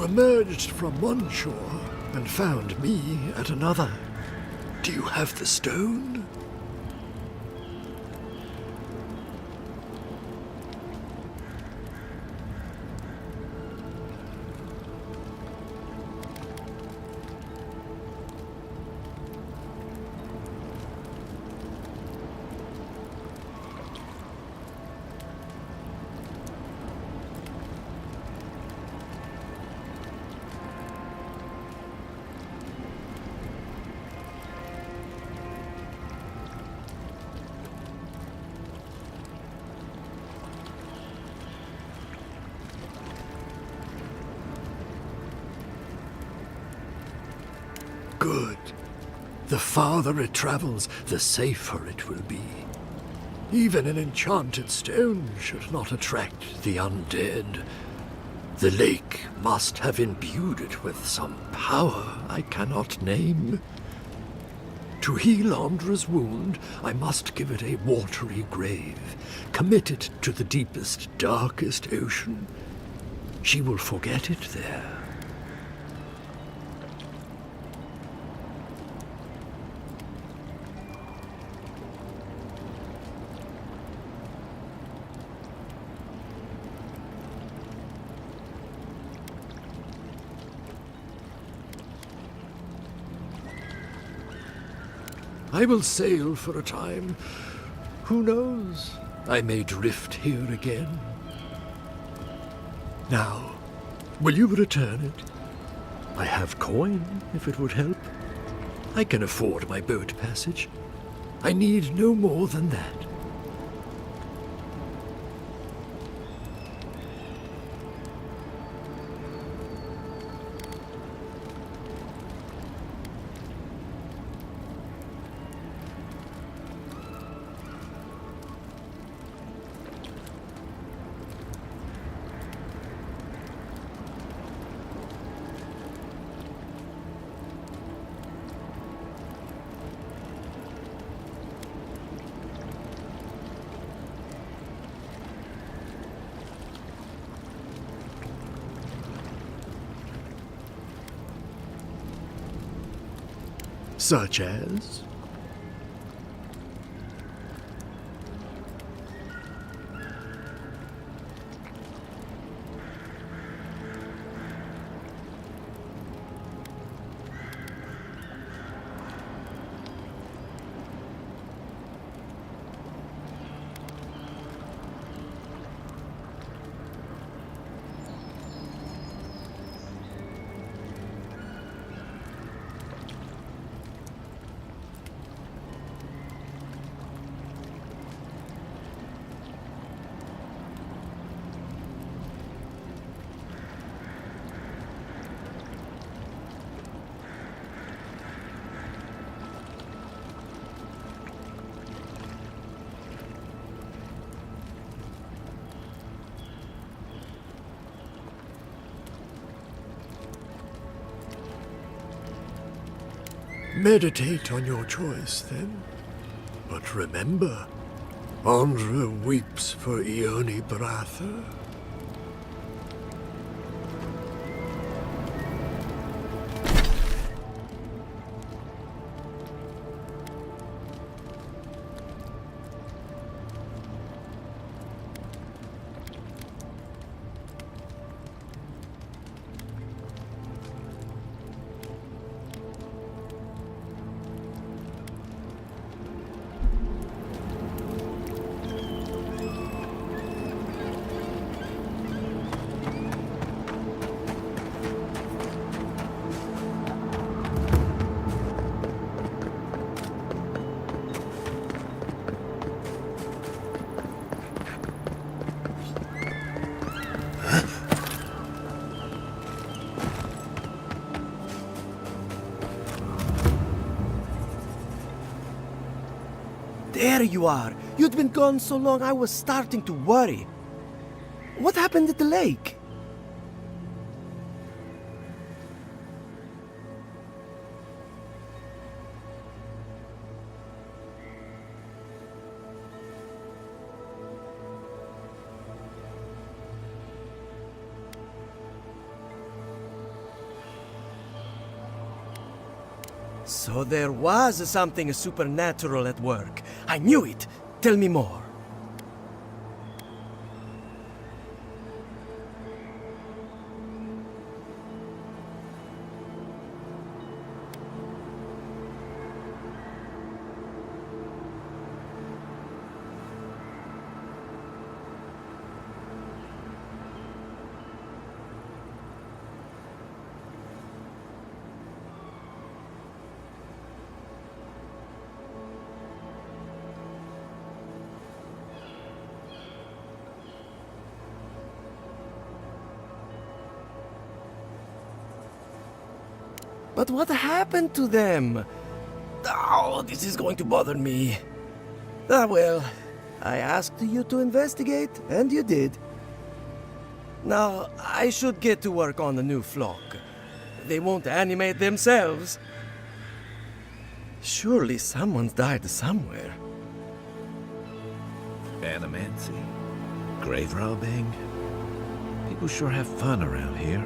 E: You emerged from one shore and found me at another. Do you have the stone? Good. The farther it travels, the safer it will be. Even an enchanted stone should not attract the undead. The lake must have imbued it with some power I cannot name. To heal Andra's wound, I must give it a watery grave, commit it to the deepest, darkest ocean. She will forget it there. I will sail for a time. Who knows? I may drift here again. Now, will you return it? I have coin, if it would help. I can afford my boat passage. I need no more than that. Such as? Meditate on your choice, then. But remember, Andra weeps for Ione Bratha.
V: There you are. You'd been gone so long I was starting to worry. What happened at the lake? So there was something supernatural at work. I knew it. Tell me more. But what happened to them? Oh, this is going to bother me. Ah, well, I asked you to investigate, and you did. Now, I should get to work on the new flock. They won't animate themselves. Surely someone's died somewhere.
C: Animancy, grave robbing. People sure have fun around here.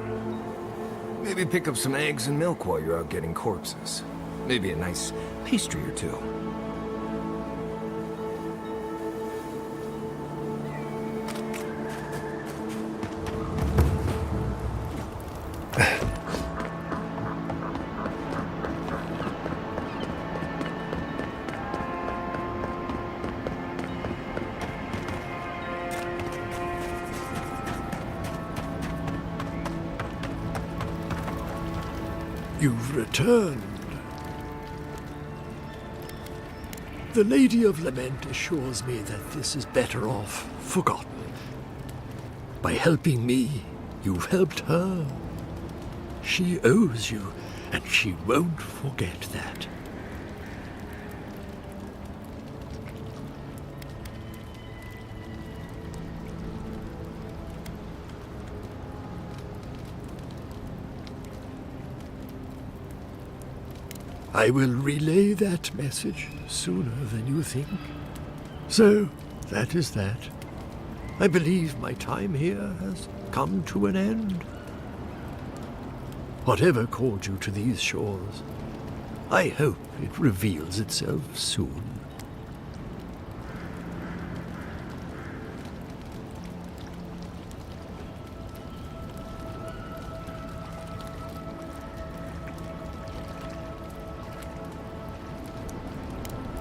D: Maybe pick up some eggs and milk while you're out getting corpses. Maybe a nice pastry or two.
E: You've returned. The Lady of Lament assures me that this is better off forgotten. By helping me, you've helped her. She owes you, and she won't forget that. I will relay that message sooner than you think. So, that is that. I believe my time here has come to an end. Whatever called you to these shores, I hope it reveals itself soon.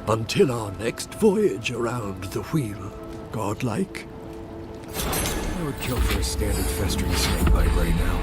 E: Until our next voyage around the wheel, godlike.
D: I would kill for a standard festering snakebite right now.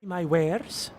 O: My wares?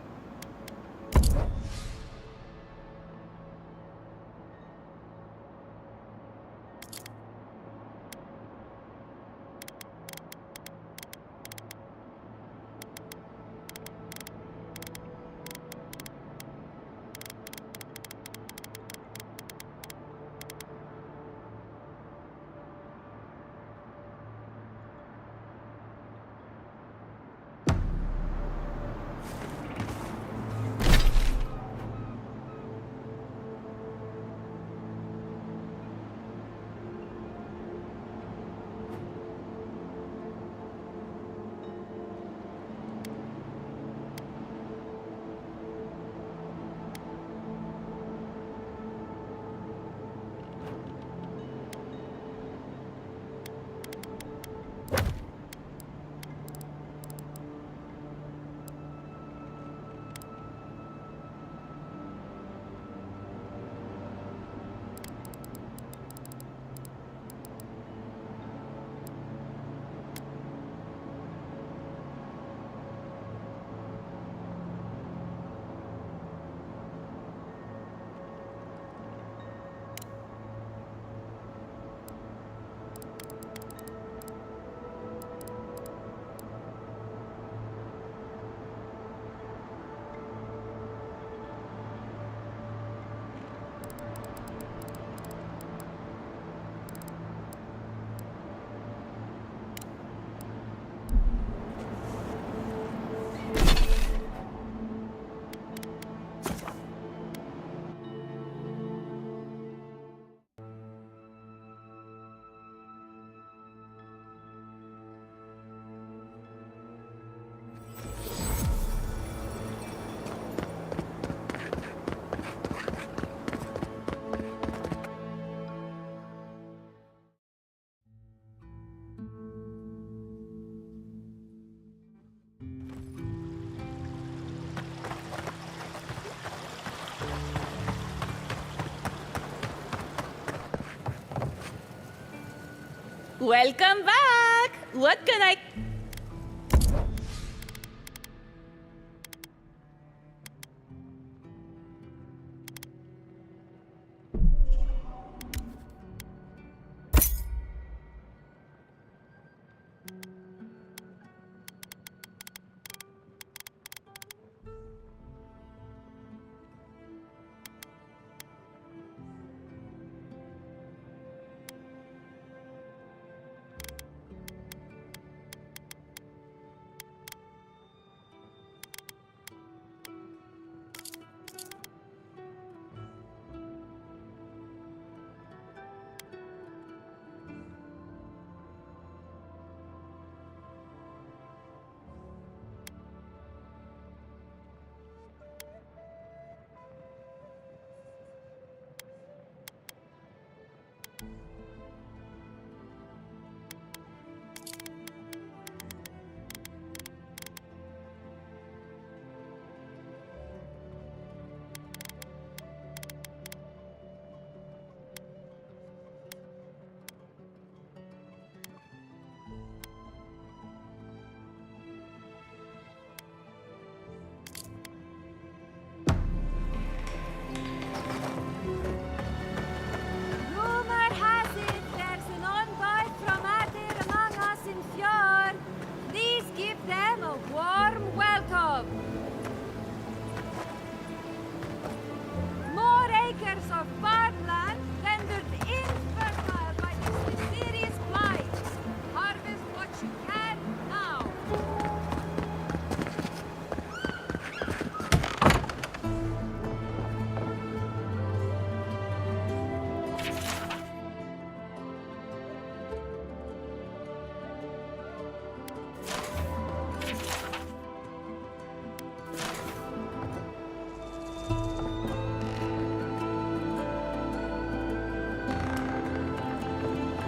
J: Welcome back! What can I...
B: Rumor has it there's an envoy from Adir among us in Fjord. Please give them a warm welcome. More acres of farmland rendered infertile by these mysterious blights. Harvest what you can now.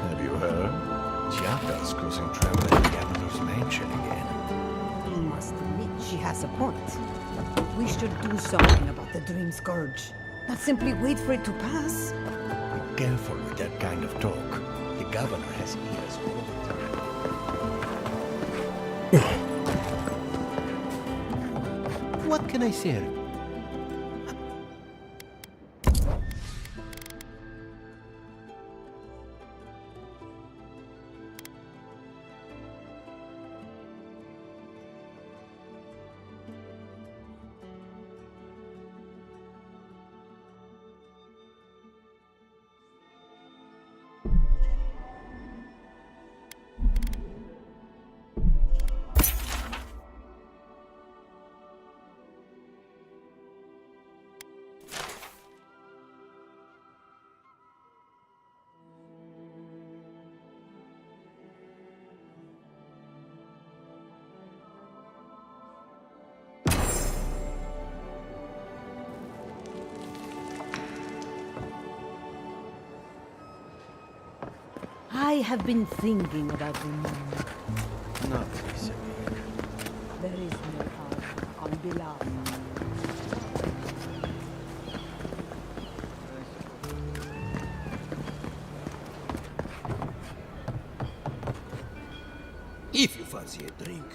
L: Have you heard? Giada's causing trouble in Gavilar's mansion again.
W: You must admit she has a point. We should do something about the Dream Scourge. Not simply wait for it to pass.
L: Be careful with that kind of talk. The governor has ears all the time. What can I say?
W: I have been thinking about the moon.
L: Not recently.
W: There is no harm on beloved.
L: If you fancy a drink.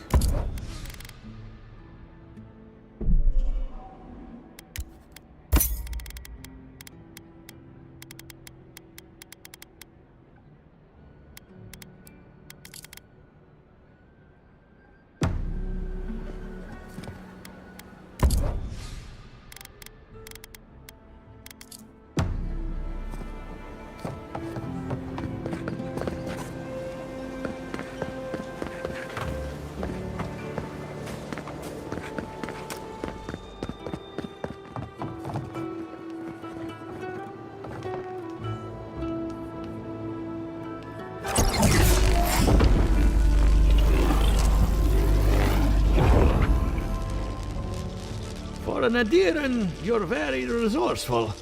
E: For an Adiran, you're very resourceful,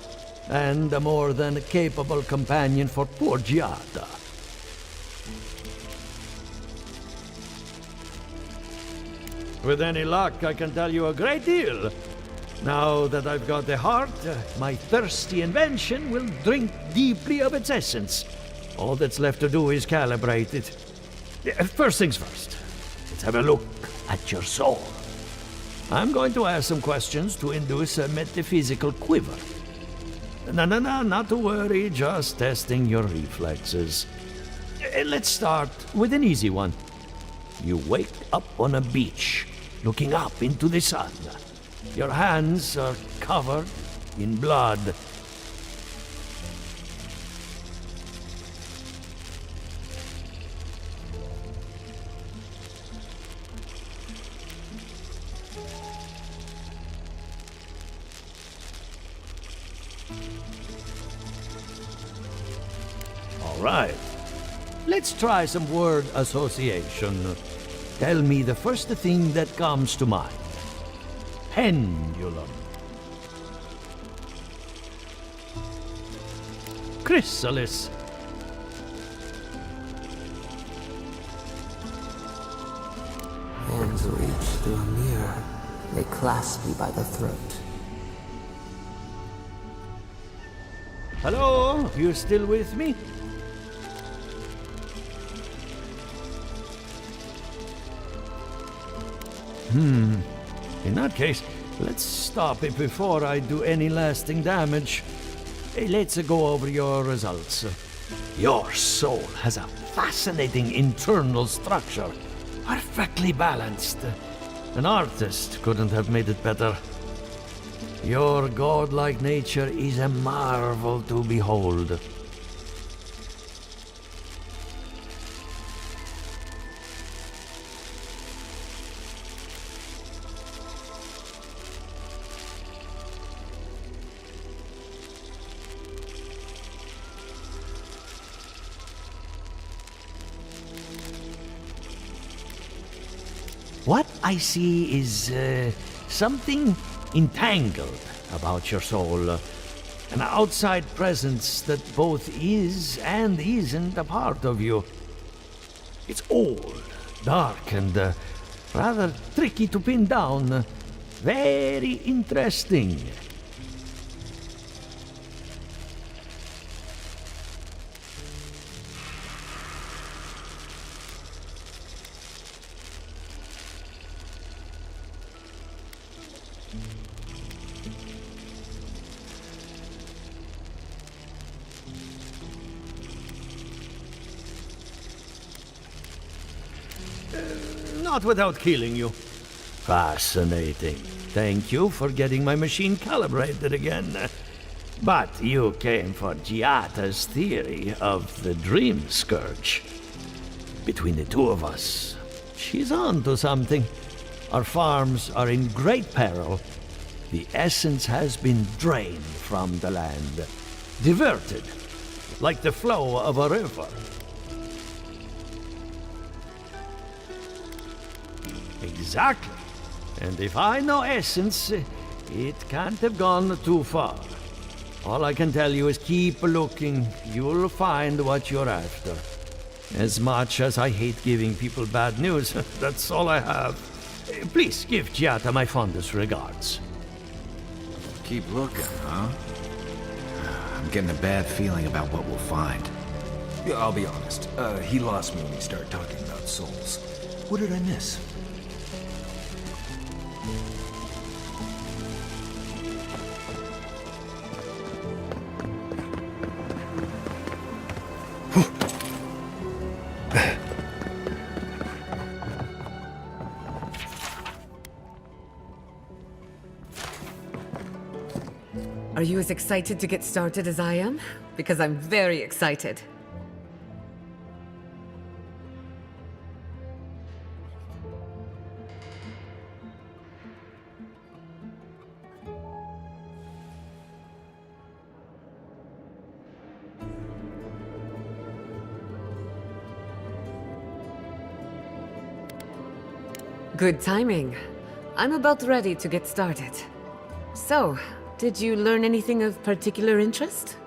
E: and a more than capable companion for poor Giada. With any luck, I can tell you a great deal. Now that I've got the heart, my thirsty invention will drink deeply of its essence.
H: All that's left to do is calibrate it. First things first, let's have a look at your soul. I'm going to ask some questions to induce a metaphysical quiver. No, not to worry, just testing your reflexes. Let's start with an easy one. You wake up on a beach, looking up into the sun. Your hands are covered in blood. All right. Let's try some word association. Tell me the first thing that comes to mind. Pendulum. Chrysalis.
I: Hands reach through a mirror. They clasp me by the throat.
H: Hello? You still with me? In that case, let's stop it before I do any lasting damage. Let's go over your results. Your soul has a fascinating internal structure, perfectly balanced. An artist couldn't have made it better. Your godlike nature is a marvel to behold. What I see is something entangled about your soul. An outside presence that both is and isn't a part of you. It's old, dark, and rather tricky to pin down. Very interesting. Not without killing you. Fascinating. Thank you for getting my machine calibrated again. But you came for Giata's theory of the Dream Scourge. Between the two of us, she's on to something. Our farms are in great peril. The essence has been drained from the land. Diverted, like the flow of a river. Exactly. And if I know essence, it can't have gone too far. All I can tell you is keep looking. You'll find what you're after. As much as I hate giving people bad news, that's all I have. Please give Giata my fondest regards.
C: Keep looking, huh? I'm getting a bad feeling about what we'll find.
D: Yeah, I'll be honest. He lost me when he started talking about souls. What did I miss?
P: Are you as excited to get started as I am? Because I'm very excited. Good timing. I'm about ready to get started. So, did you learn anything of particular interest?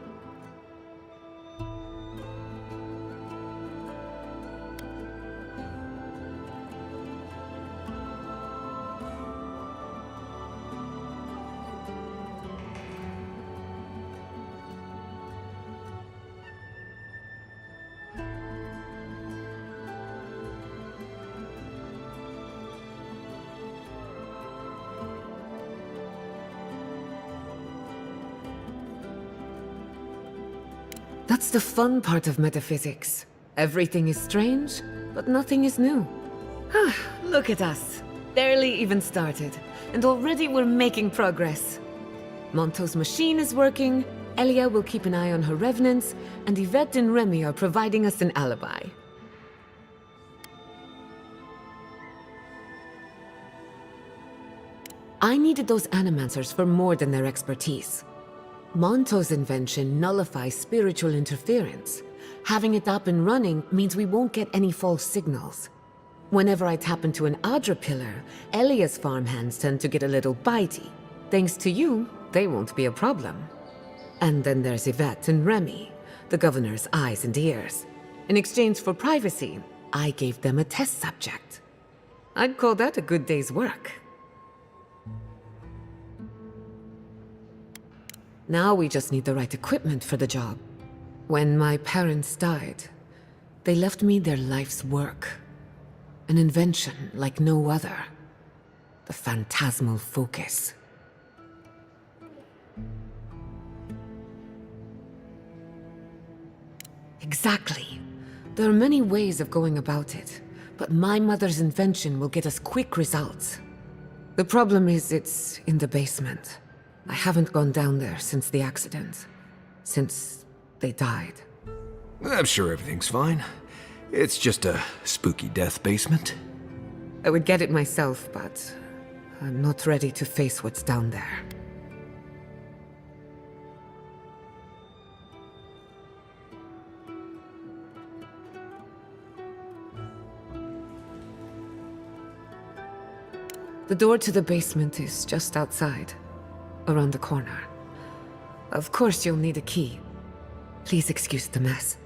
P: That's the fun part of metaphysics. Everything is strange, but nothing is new. Look at us. Barely even started, and already we're making progress. Monto's machine is working, Elia will keep an eye on her revenants, and Yvette and Remy are providing us an alibi. I needed those animancers for more than their expertise. Monto's invention nullifies spiritual interference. Having it up and running means we won't get any false signals. Whenever I tap into an Adra pillar, Elia's farmhands tend to get a little bitey. Thanks to you, they won't be a problem. And then there's Yvette and Remy, the governor's eyes and ears. In exchange for privacy, I gave them a test subject. I'd call that a good day's work. Now we just need the right equipment for the job. When my parents died, they left me their life's work. An invention like no other. The phantasmal focus. Exactly. There are many ways of going about it, but my mother's invention will get us quick results. The problem is it's in the basement. I haven't gone down there since the accident. Since they died.
D: I'm sure everything's fine. It's just a spooky death basement.
P: I would get it myself, but I'm not ready to face what's down there. The door to the basement is just outside, around the corner. Of course you'll need a key. Please excuse the mess.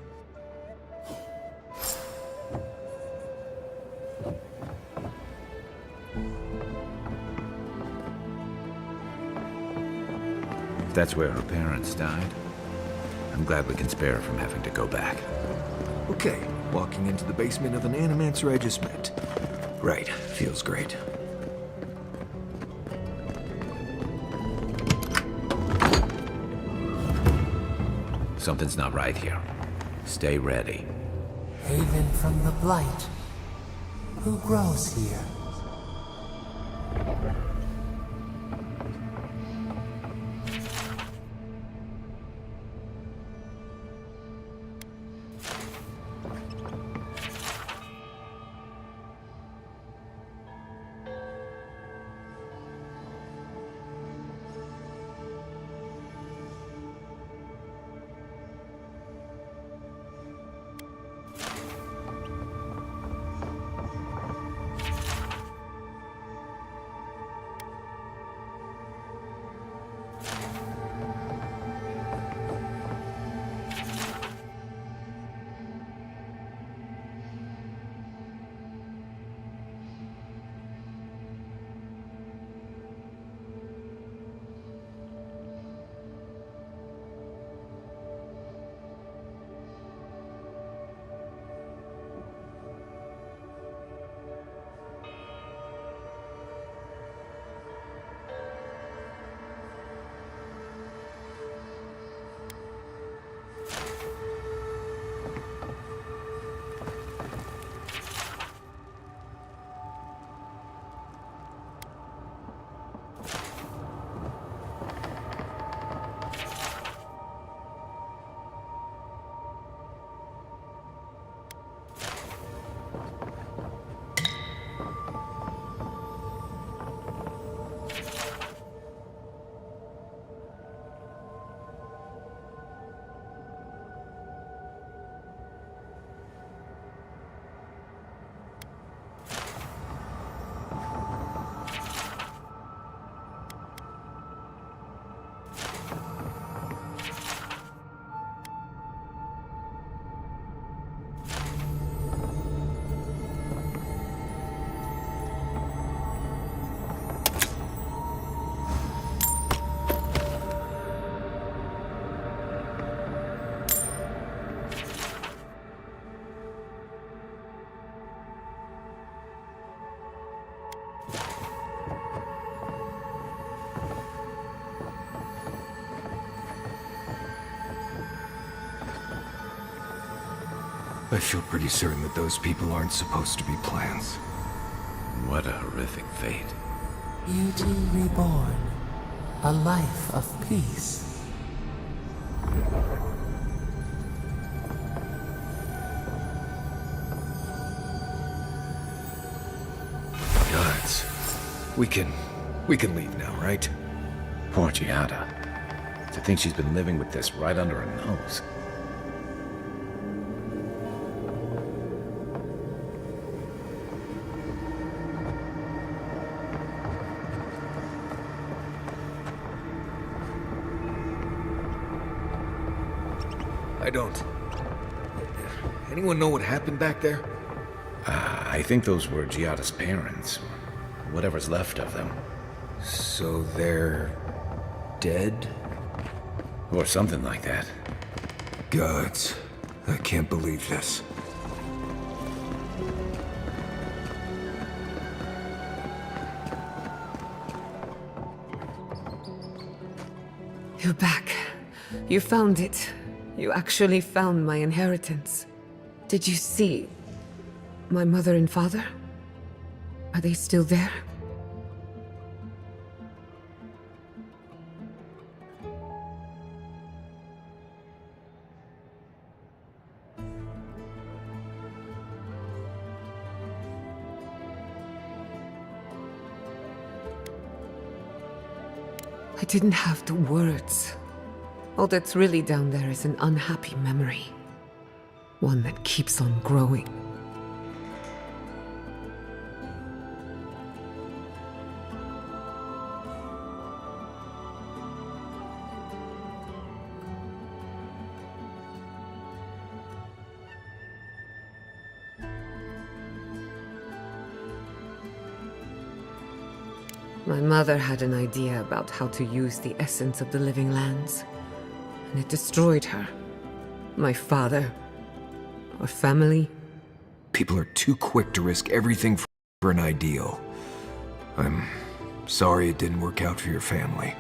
C: That's where her parents died. I'm glad we can spare her from having to go back.
D: Okay, walking into the basement of an animancer I just met. Right, feels great.
C: Something's not right here. Stay ready.
I: Haven from the blight. Who grows here?
D: I feel pretty certain that those people aren't supposed to be plants.
C: What a horrific fate.
I: Beauty reborn. A life of peace.
D: Gods. We can leave now, right?
C: Poor Giada. To think she's been living with this right under her nose.
D: I don't. Anyone know what happened back there?
C: I think those were Giada's parents. Whatever's left of them.
D: So they're dead?
C: Or something like that.
D: Gods. I can't believe this.
P: You're back. You found it. You actually found my inheritance. Did you see my mother and father? Are they still there? I didn't have the words. All that's really down there is an unhappy memory. One that keeps on growing. My mother had an idea about how to use the essence of the living lands, and it destroyed her. My father, our family.
D: People are too quick to risk everything for an ideal. I'm sorry it didn't work out for your family.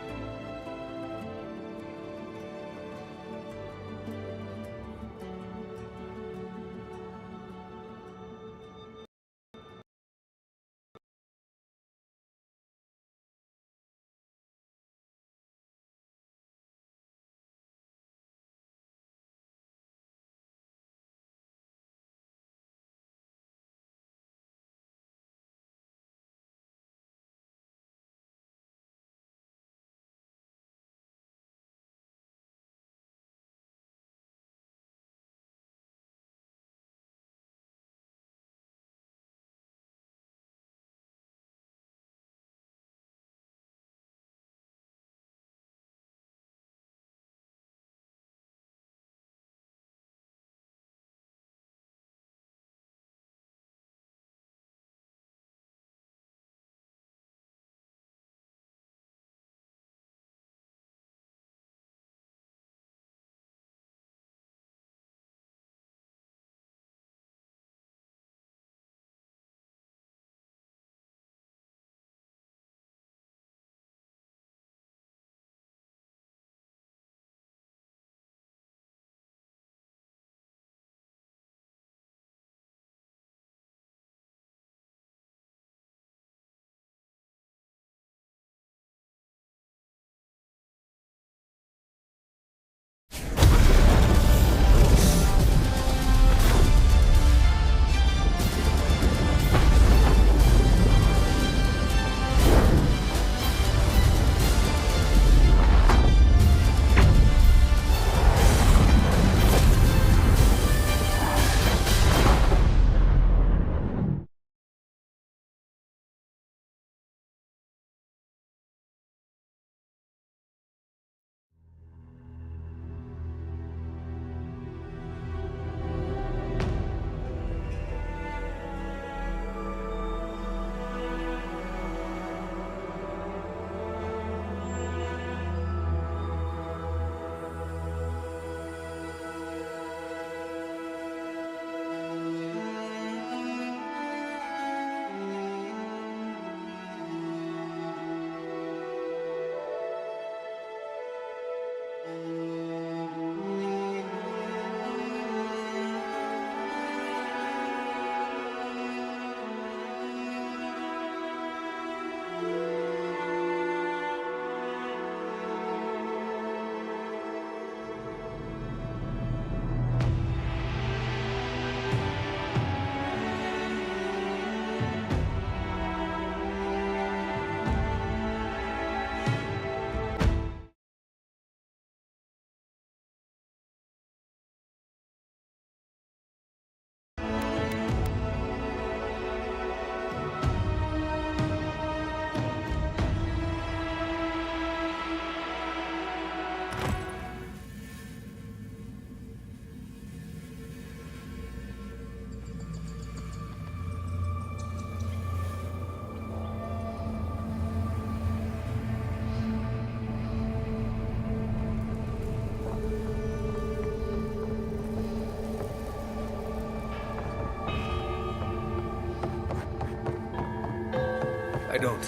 D: I don't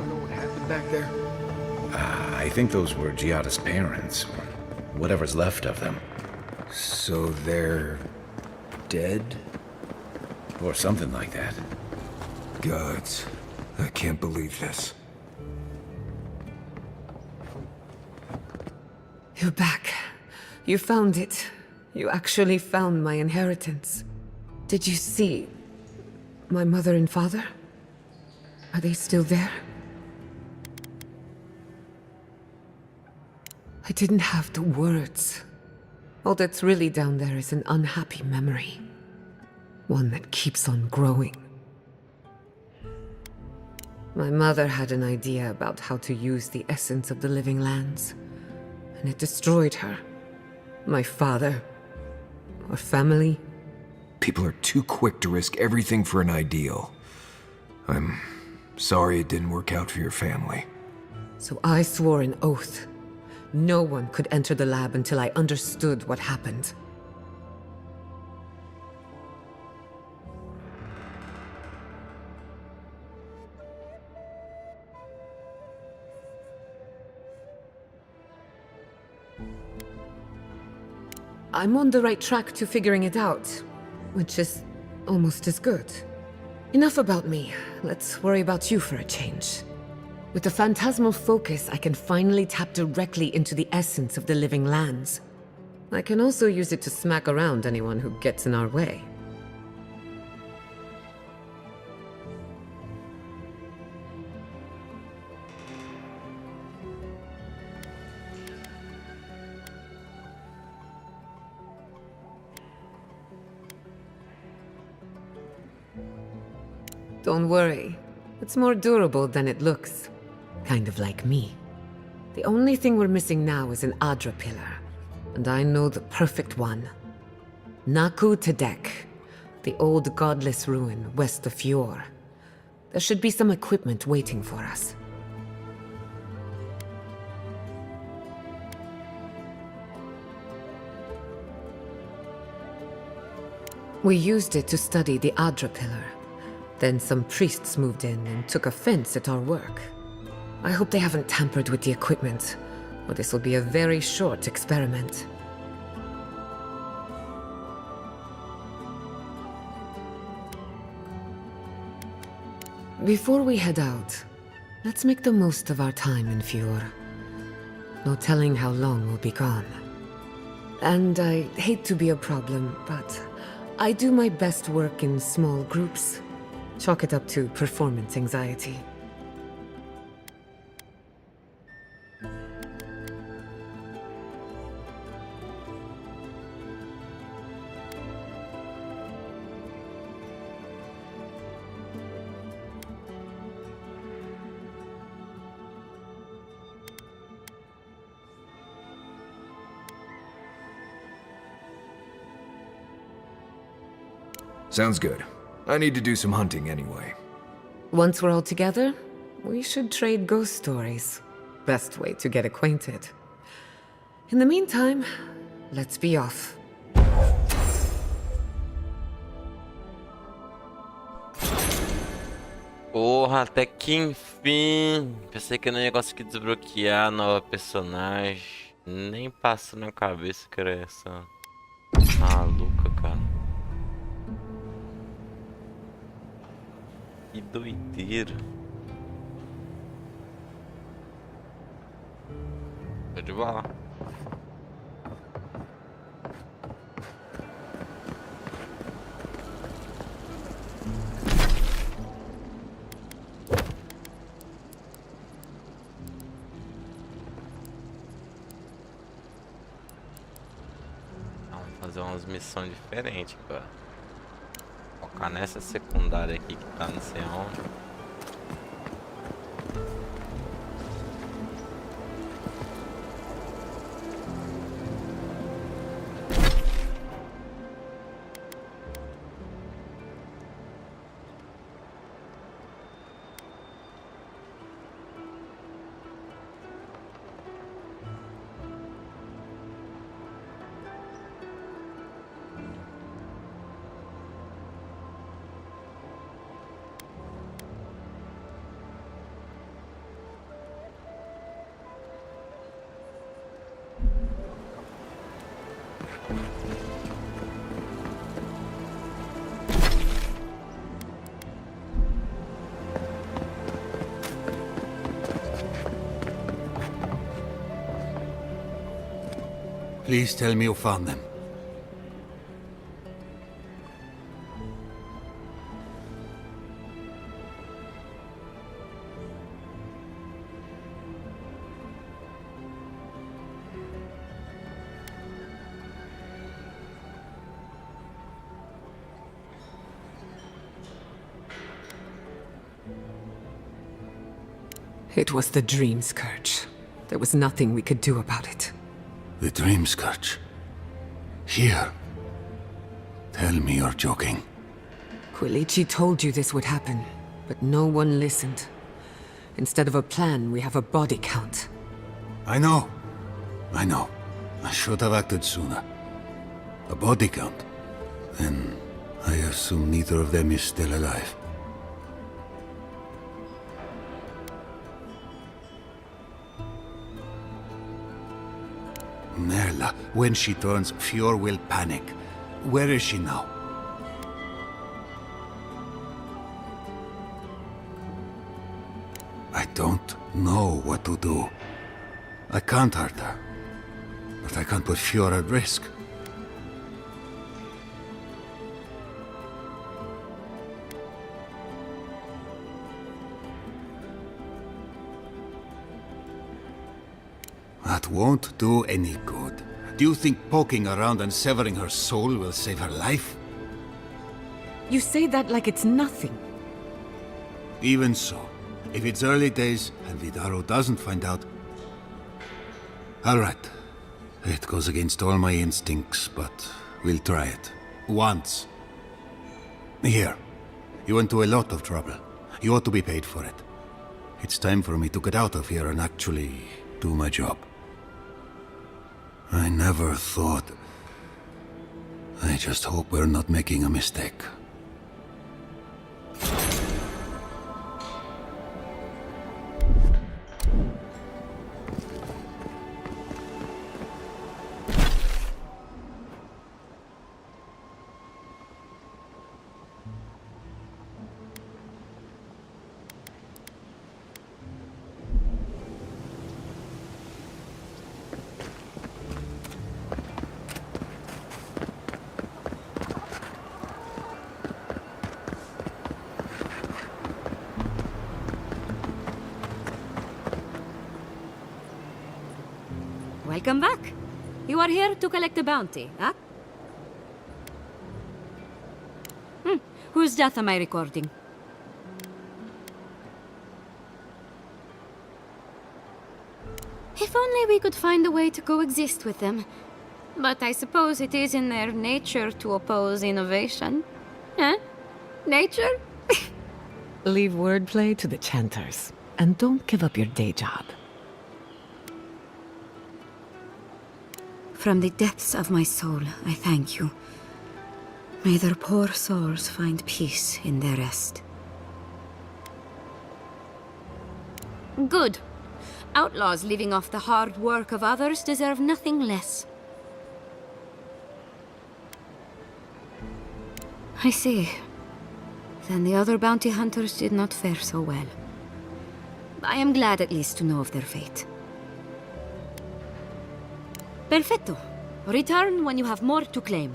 D: know what happened back there.
C: I think those were Giada's parents. Whatever's left of them.
D: So they're dead?
C: Or something like that.
D: Gods, I can't believe this.
P: You're back. You found it. You actually found my inheritance. Did you see my mother and father? Are they still there? I didn't have the words. All that's really down there is an unhappy memory. One that keeps on growing. My mother had an idea about how to use the essence of the living lands, and it destroyed her. My father, our family.
D: People are too quick to risk everything for an ideal. I'm sorry it didn't work out for your family.
P: So I swore an oath. No one could enter the lab until I understood what happened. I'm on the right track to figuring it out, which is almost as good. Enough about me. Let's worry about you for a change. With the phantasmal focus, I can finally tap directly into the essence of the living lands. I can also use it to smack around anyone who gets in our way. Don't worry. It's more durable than it looks. Kind of like me. The only thing we're missing now is an Adra pillar. And I know the perfect one. Naku Tedek, the old godless ruin west of Fjord. There should be some equipment waiting for us. We used it to study the Adra pillar. Then some priests moved in and took offense at our work. I hope they haven't tampered with the equipment, or this will be a very short experiment. Before we head out, let's make the most of our time in Fjord. No telling how long we'll be gone. And I hate to be a problem, but I do my best work in small groups. Chalk it up to performance anxiety.
D: Sounds good. I need to do some hunting anyway.
P: Once we're all together, we should trade ghost stories. Best way to get acquainted. In the meantime, let's be off.
K: Porra, até que enfim. Pensei que eu não ia conseguir desbloquear a nova personagem. Nem passou na cabeça que era essa maluca, cara. Que doideira. Tô de bola. Vamos fazer umas missões diferentes, cara. Focar nessa secundária aqui que tá não sei onde.
C: Please tell me you found them.
P: It was the Dream Scourge. There was nothing we could do about it.
C: The Dream Scourge. Here. Tell me you're joking.
P: Quilici told you this would happen, but no one listened. Instead of a plan, we have a body count.
C: I know. I should have acted sooner. A body count. Then I assume neither of them is still alive. Merla, when she turns, Fjord will panic. Where is she now? I don't know what to do. I can't hurt her. But I can't put Fjord at risk. That won't do any good. Do you think poking around and severing her soul will save her life?
P: You say that like it's nothing.
C: Even so, if it's early days and Vidaro doesn't find out... All right. It goes against all my instincts, but we'll try it. Once. Here. You went to a lot of trouble. You ought to be paid for it. It's time for me to get out of here and actually do my job. I never thought... I just hope we're not making a mistake.
B: Welcome back. You are here to collect a bounty, huh? Whose death am I recording? If only we could find a way to coexist with them. But I suppose it is in their nature to oppose innovation. Huh? Nature?
P: Leave wordplay to the chanters, and don't give up your day job.
B: From the depths of my soul, I thank you. May their poor souls find peace in their rest. Good. Outlaws living off the hard work of others deserve nothing less. I see. Then the other bounty hunters did not fare so well. I am glad at least to know of their fate. Perfecto. Return when you have more to claim.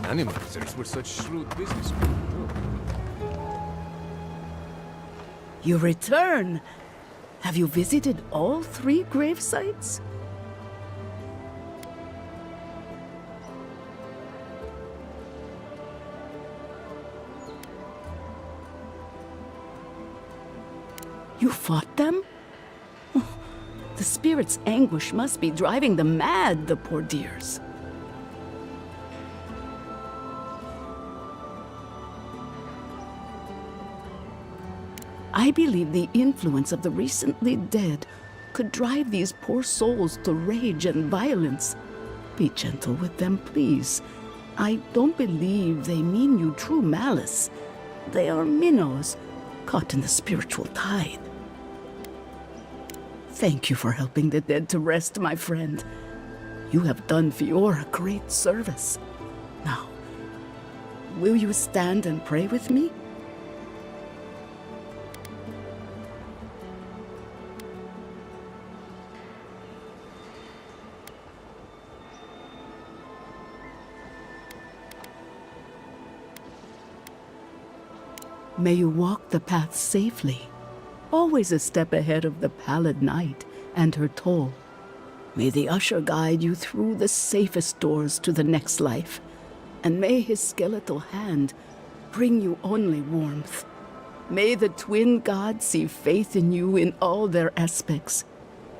L: Animators were such shrewd businessmen.
Q: You return. Have you visited all 3 grave sites? You fought them? Oh, The spirit's anguish must be driving them mad, the poor dears. I believe the influence of the recently dead could drive these poor souls to rage and violence. Be gentle with them, please. I don't believe they mean you true malice. They are minnows caught in the spiritual tide. Thank you for helping the dead to rest, my friend. You have done Fiora great service. Now, will you stand and pray with me? May you walk the path safely, always a step ahead of the pallid night and her toll. May the usher guide you through the safest doors to the next life, and may his skeletal hand bring you only warmth. May the twin gods see faith in you in all their aspects,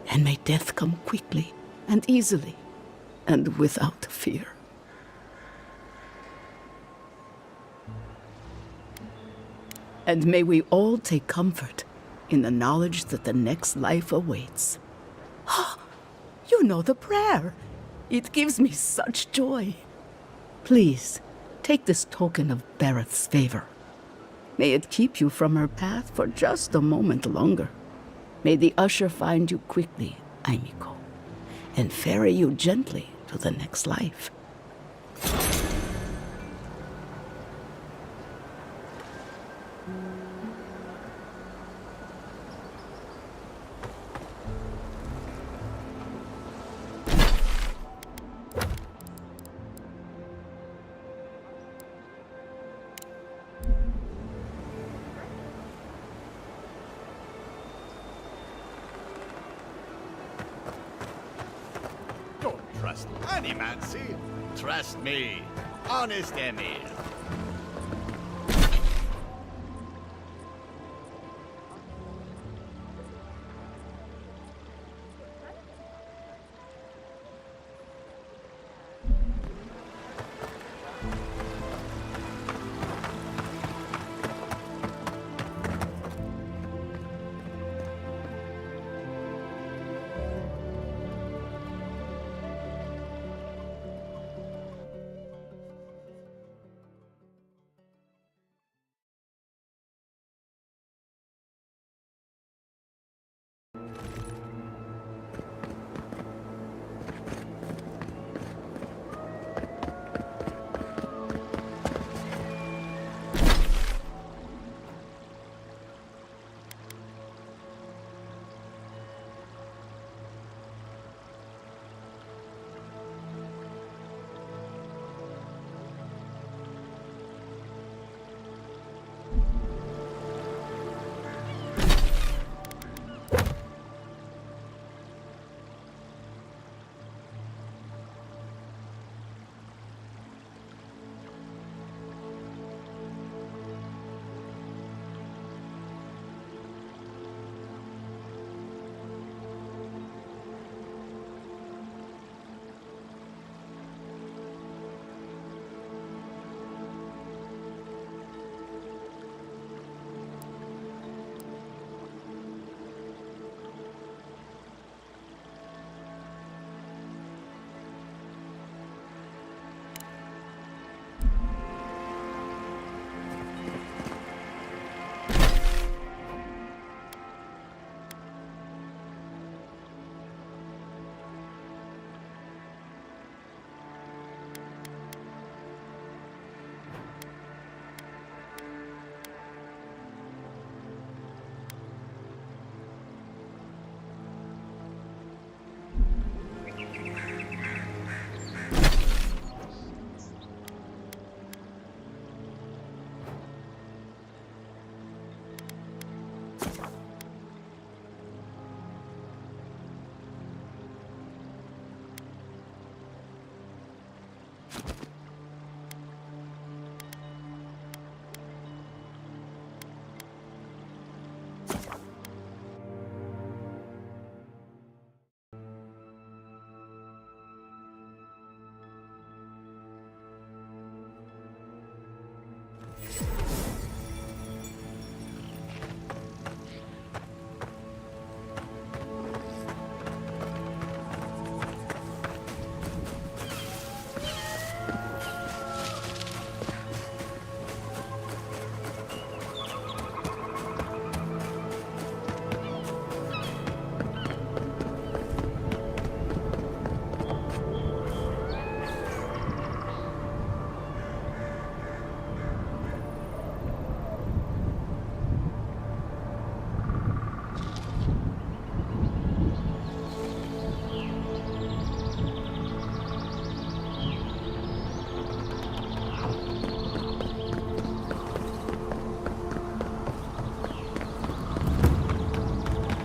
Q: and may death come quickly and easily and without fear. And may we all take comfort in the knowledge that the next life awaits. You know the prayer. It gives me such joy. Please, take this token of Bereth's favor. May it keep you from her path for just a moment longer. May the usher find you quickly, Aimiko, and ferry you gently to the next life.
N: Trust any man, see? Trust me. Honest Emil.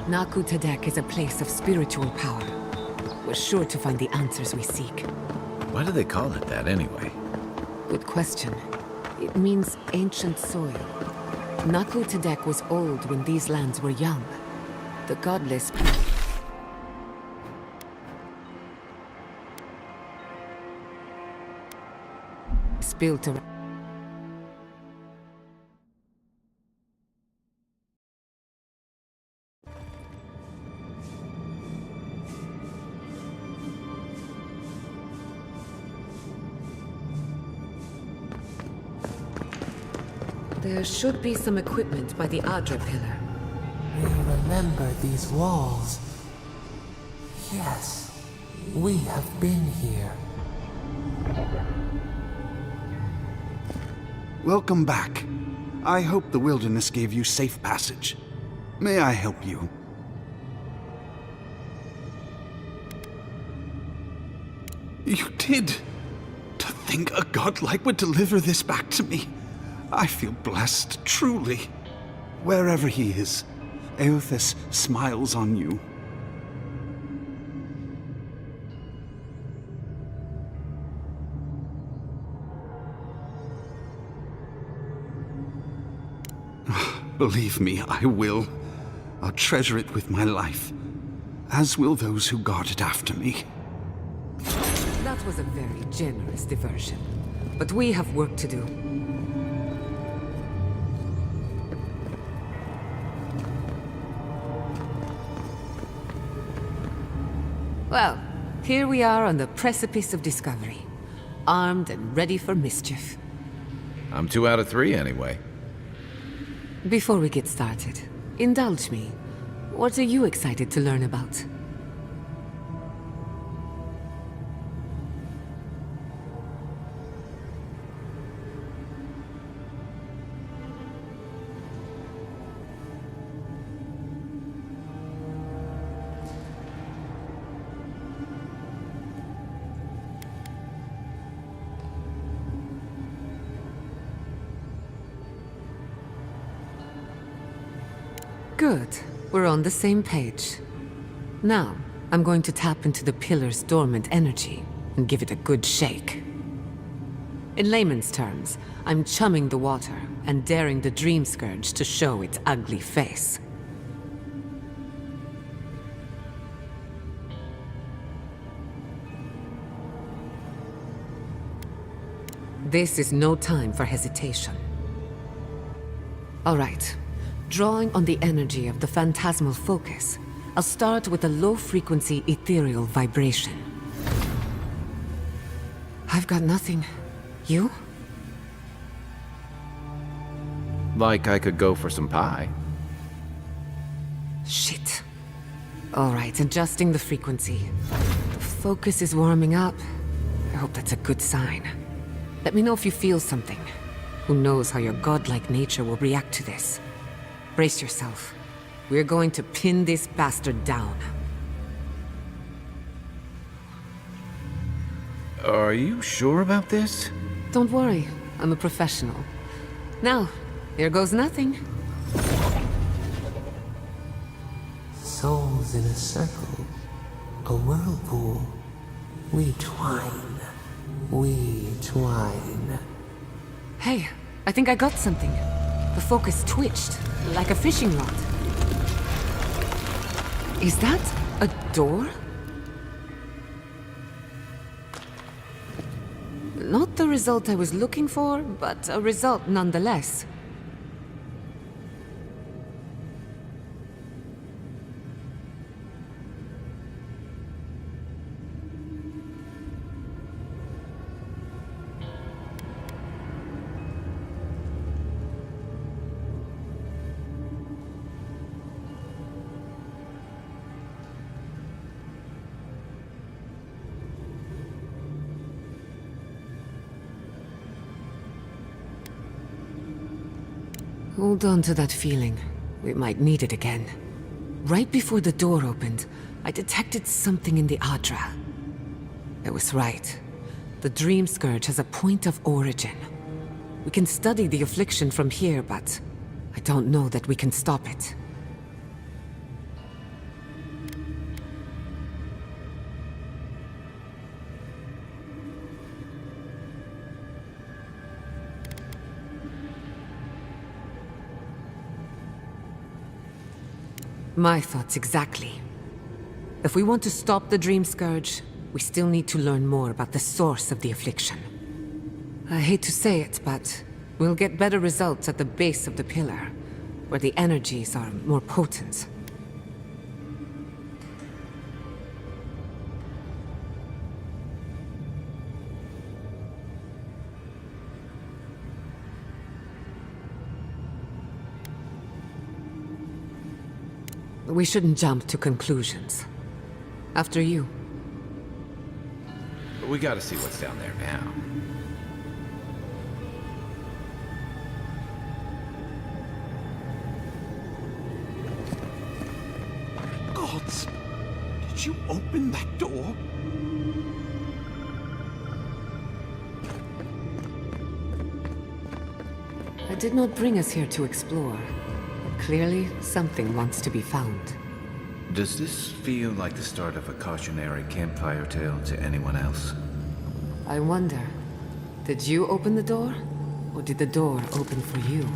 P: Naku Tadek is a place of spiritual power. We're sure to find the answers we seek.
C: Why do they call it that anyway?
P: Good question. It means ancient soil. Naku Tadek was old when these lands were young. The godless... spilled around. There should be some equipment by the Adra pillar.
I: We remember these walls. Yes, we have been here.
M: Welcome back. I hope the wilderness gave you safe passage. May I help you? You did! To think a godlike would deliver this back to me. I feel blessed, truly. Wherever he is, Eothas smiles on you. Believe me, I will. I'll treasure it with my life, as will those who guard it after me.
P: That was a very generous diversion, but we have work to do. Well, here we are on the precipice of discovery, armed and ready for mischief.
C: I'm 2 out of 3 anyway.
P: Before we get started, indulge me. What are you excited to learn about? Good. We're on the same page. Now, I'm going to tap into the pillar's dormant energy and give it a good shake. In layman's terms, I'm chumming the water and daring the Dream Scourge to show its ugly face. This is no time for hesitation. All right. Drawing on the energy of the phantasmal focus, I'll start with a low-frequency ethereal vibration. I've got nothing. You?
C: Like I could go for some pie.
P: Shit. All right, adjusting the frequency. The focus is warming up. I hope that's a good sign. Let me know if you feel something. Who knows how your godlike nature will react to this. Brace yourself. We're going to pin this bastard down.
C: Are you sure about this?
P: Don't worry, I'm a professional. Now, here goes nothing.
I: Souls in a circle, a whirlpool. We twine. We twine.
P: Hey, I think I got something. The focus twitched, like a fishing rod. Is that a door? Not the result I was looking for, but a result nonetheless. Hold on to that feeling. We might need it again. Right before the door opened, I detected something in the Adra. I was right. The Dream Scourge has a point of origin. We can study the affliction from here, but I don't know that we can stop it. My thoughts exactly. If we want to stop the Dream Scourge, we still need to learn more about the source of the affliction. I hate to say it, but we'll get better results at the base of the pillar, where the energies are more potent. We shouldn't jump to conclusions. After you.
C: But we gotta see what's down there now.
M: Gods! Did you open that door?
P: I did not bring us here to explore. Clearly, something wants to be found.
C: Does this feel like the start of a cautionary campfire tale to anyone else?
P: I wonder, did you open the door? Or did the door open for you?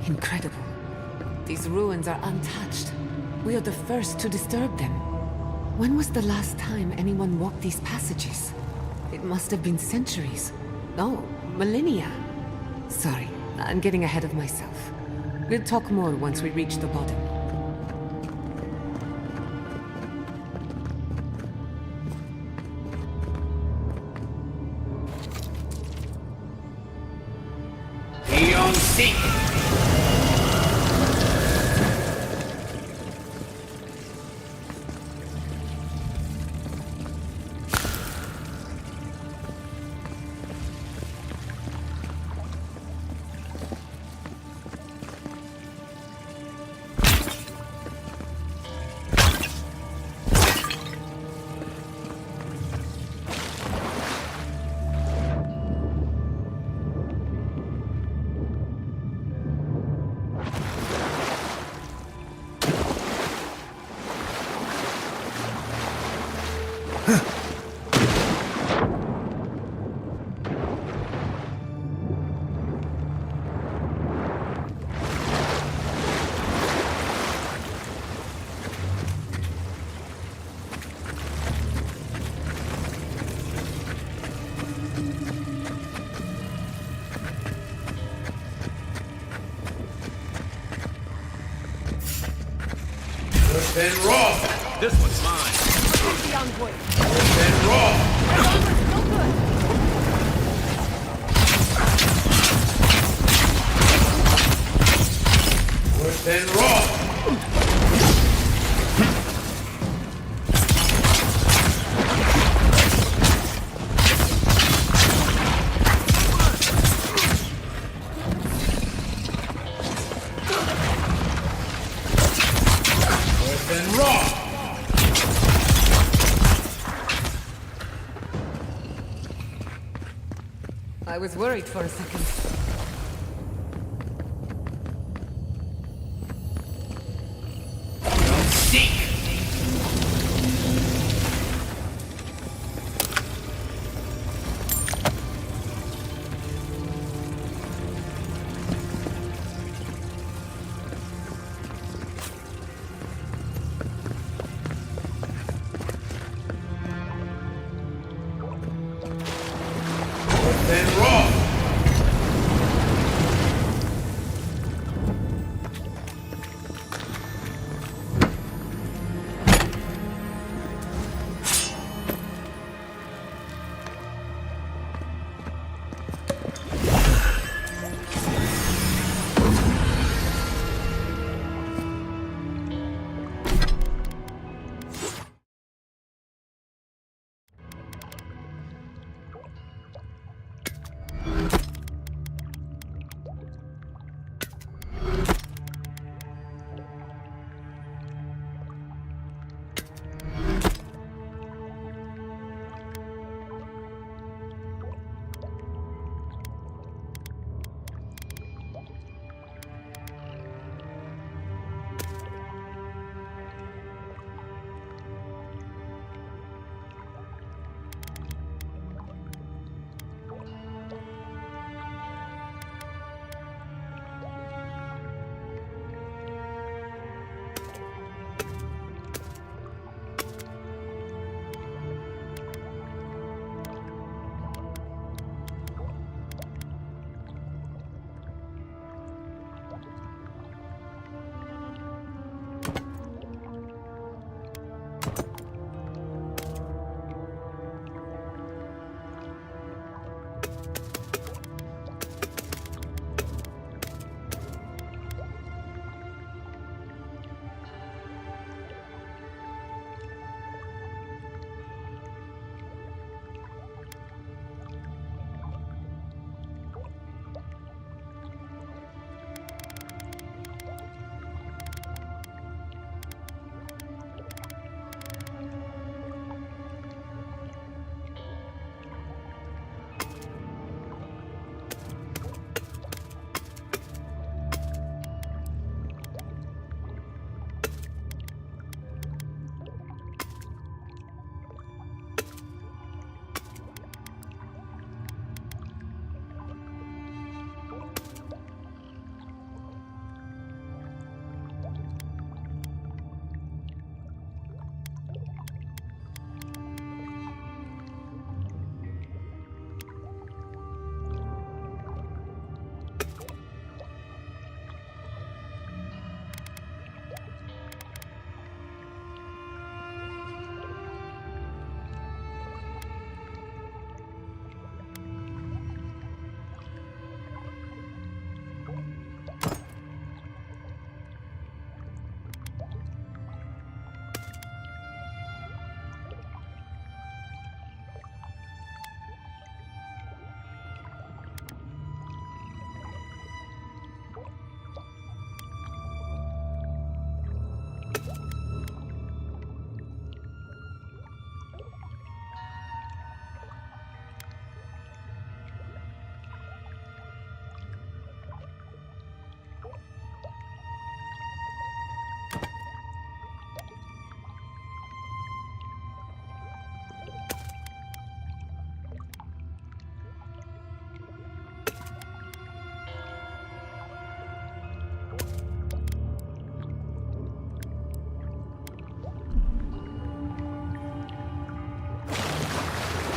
P: Incredible. These ruins are untouched. We are the first to disturb them. When was the last time anyone walked these passages? It must have been centuries. No, millennia. Sorry, I'm getting ahead of myself. We'll talk more once we reach the bottom.
C: Then raw! This one's mine. Then raw! Worse than raw!
P: I was worried for a second.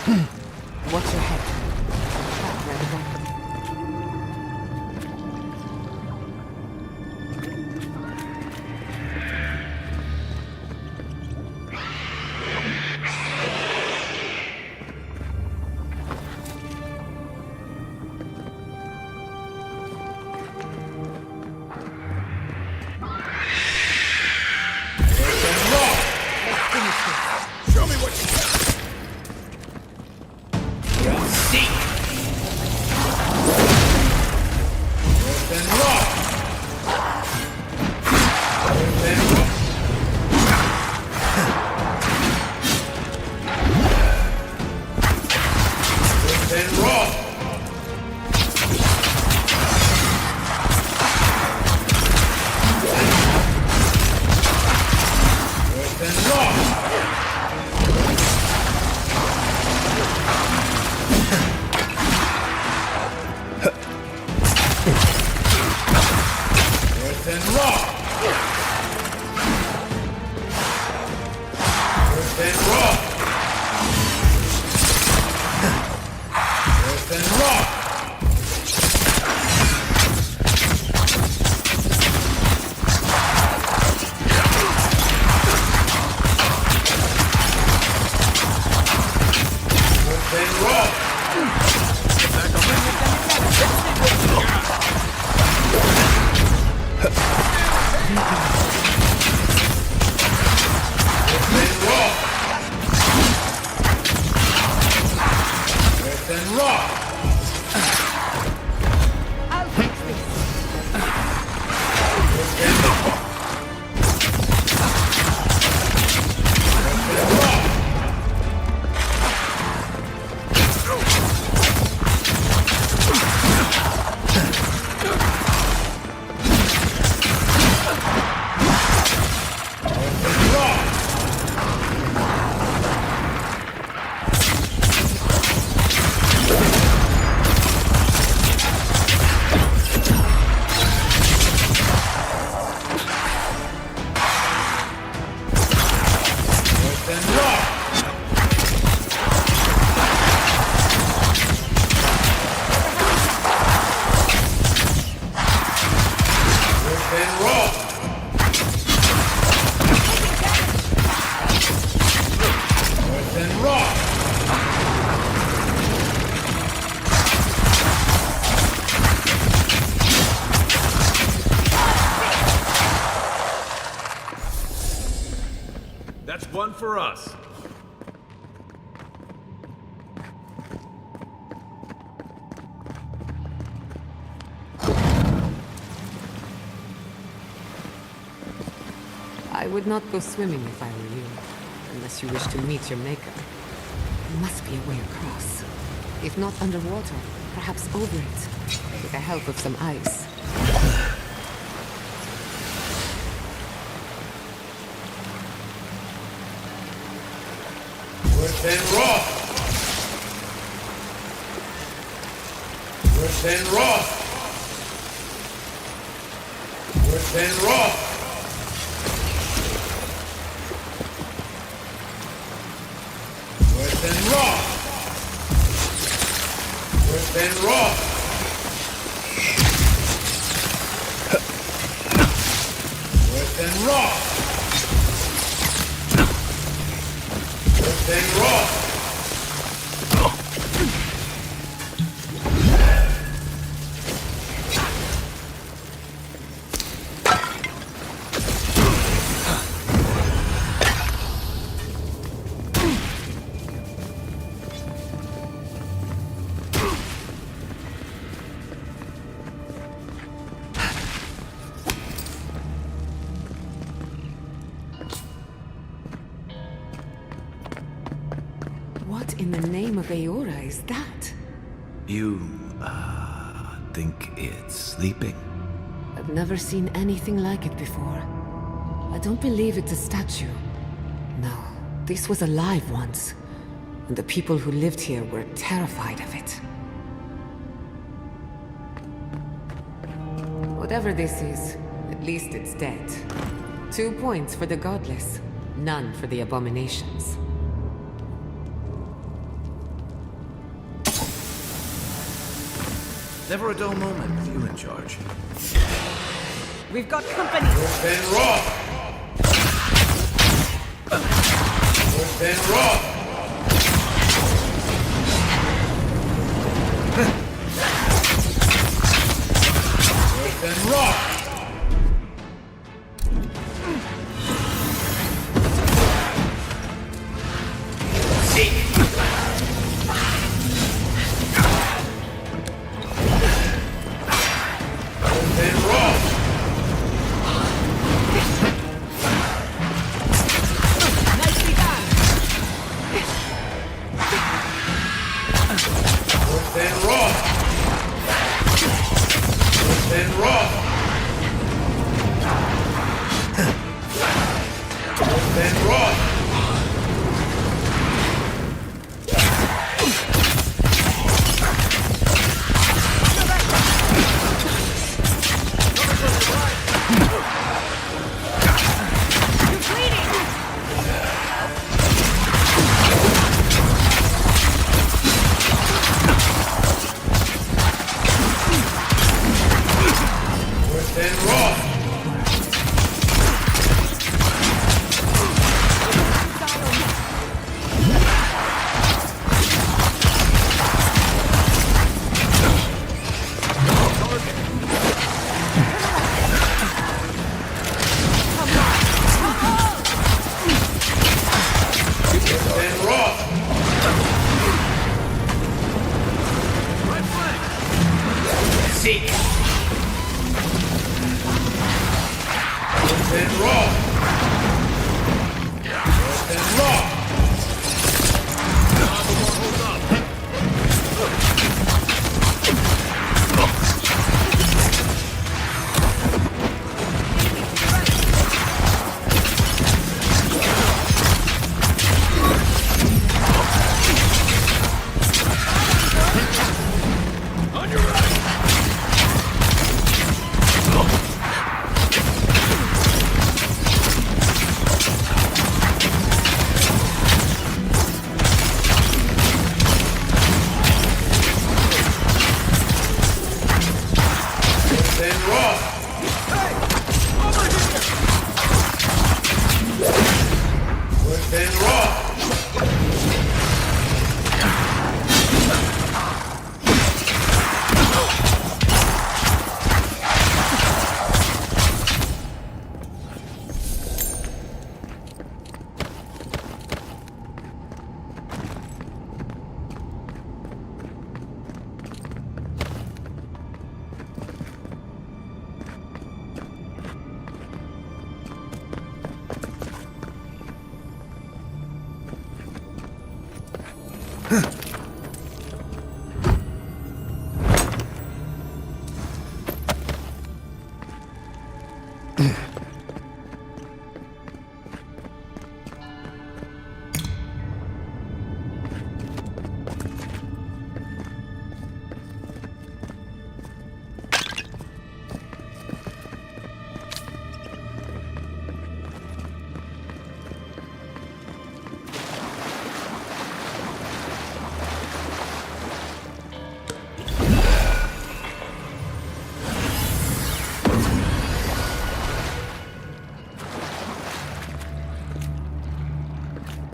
P: Watch your head. Trap right above.
N: Show me what you got. Seek. Then rock. Then rock. Then rock. Then rock. Then rock. Then rock. Then rock. Then rock. Then rock.
W: I'll fix this.
N: Then rock.
R: That's one for us.
P: I would not go swimming if I were you, unless you wish to meet your maker. There must be a way across. If not underwater, perhaps over it, with the help of some ice.
N: Then rock. Then rock. Then rock. Then rock. Then rock. Then rock. Then rock.
P: What in the name of Aora is that?
C: You, think it's sleeping?
P: I've never seen anything like it before. I don't believe it's a statue. No, this was alive once. And the people who lived here were terrified of it. Whatever this is, at least it's dead. 2 points for the godless, none for the abominations.
C: Never a dull moment with you in charge.
W: We've got company.
C: Ben Roth! Ben Roth! Ben Roth!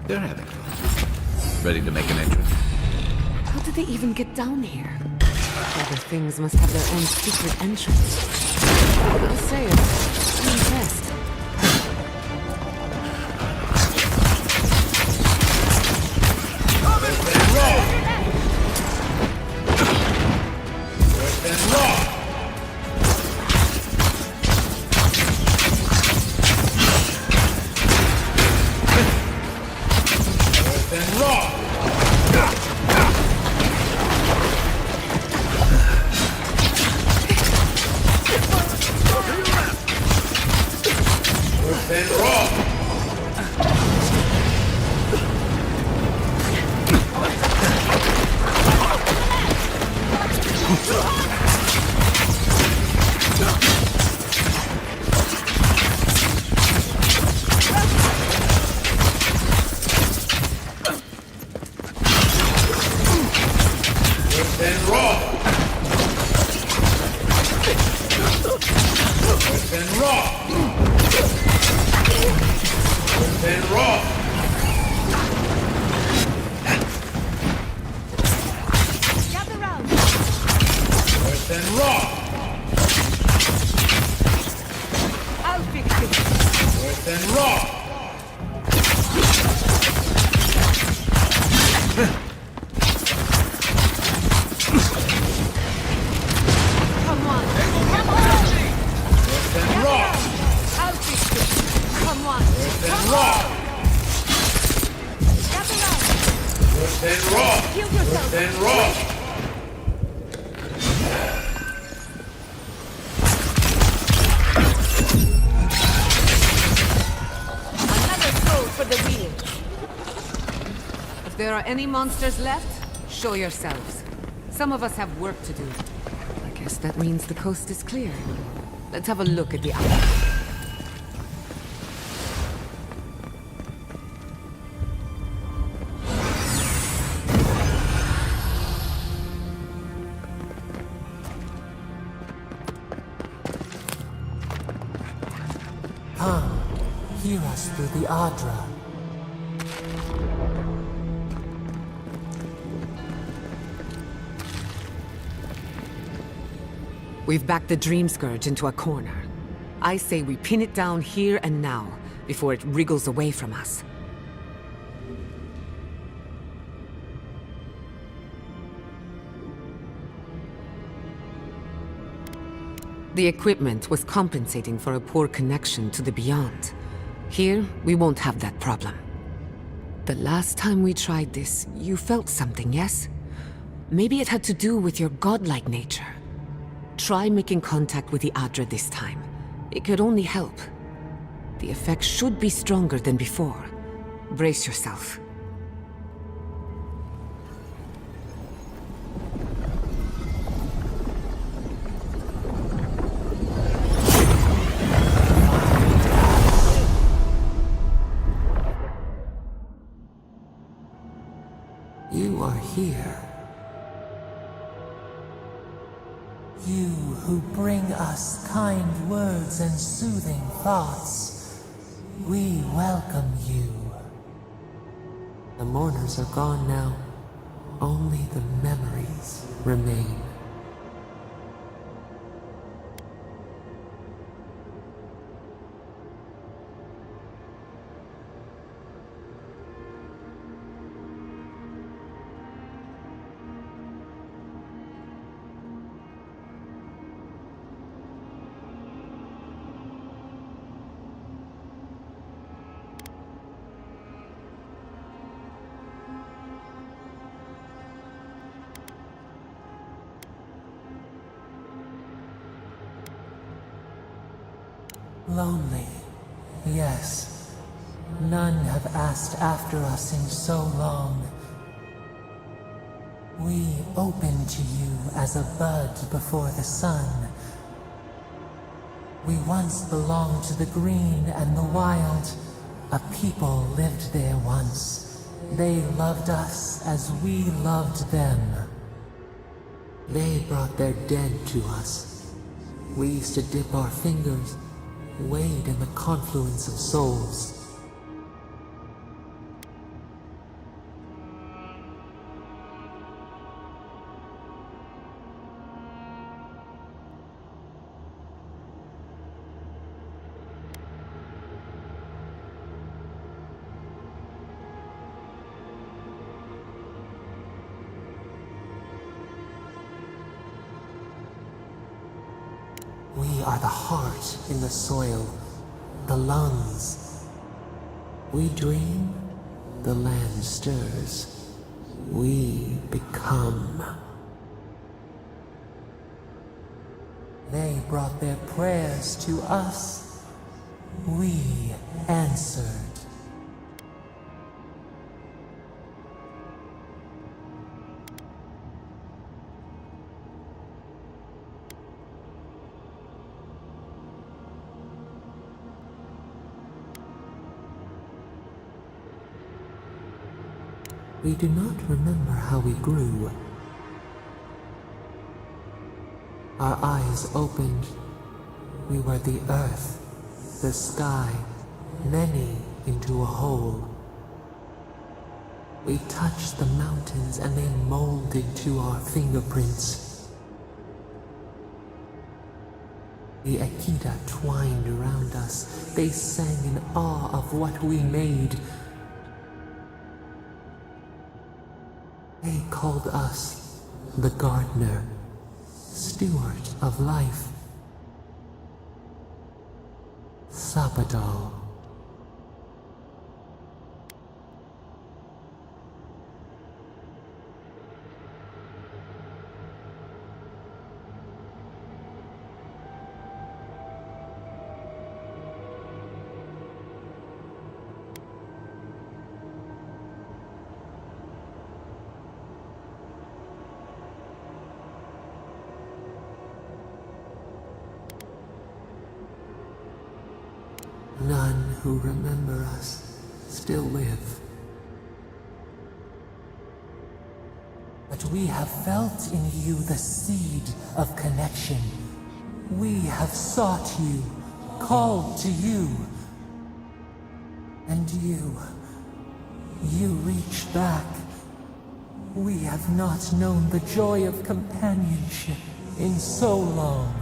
C: They're having fun. Ready to make an entrance.
P: How did they even get down here? Other things must have their own secret entrance. I'll say it. I'm impressed.
W: Come on. Come on. I'll fix it. Come on. Come on. Gather round. Heal yourself. Another soul for the wheel.
P: If there are any monsters left, show yourselves. Some of us have work to do. I guess that means the coast is clear. Let's have a look at the island.
I: Come, hear us through the Adra.
P: We've backed the Dream Scourge into a corner. I say we pin it down here and now, before it wriggles away from us. The equipment was compensating for a poor connection to the Beyond. Here, we won't have that problem. The last time we tried this, you felt something, yes? Maybe it had to do with your godlike nature. Try making contact with the Adra this time. It could only help. The effect should be stronger than before. Brace yourself.
I: You are here. You who bring us kind words and soothing thoughts, we welcome you. The mourners are gone now. Only the memories remain. Lonely, yes. None have asked after us in so long. We open to you as a bud before the sun. We once belonged to the green and the wild. A people lived there once. They loved us as we loved them. They brought their dead to us. We used to dip our fingers, wade in the confluence of souls. We are the heart in the soil, the lungs. We dream, the land stirs. We become. They brought their prayers to us. We answered. We do not remember how we grew. Our eyes opened. We were the earth, the sky, many into a whole. We touched the mountains and they molded to our fingerprints. The Akita twined around us. They sang in awe of what we made. called us the gardener, steward of life. Sapadal. None who remember us still live. But we have felt in you the seed of connection. We have sought you, called to you. And you reach back. We have not known the joy of companionship in so long.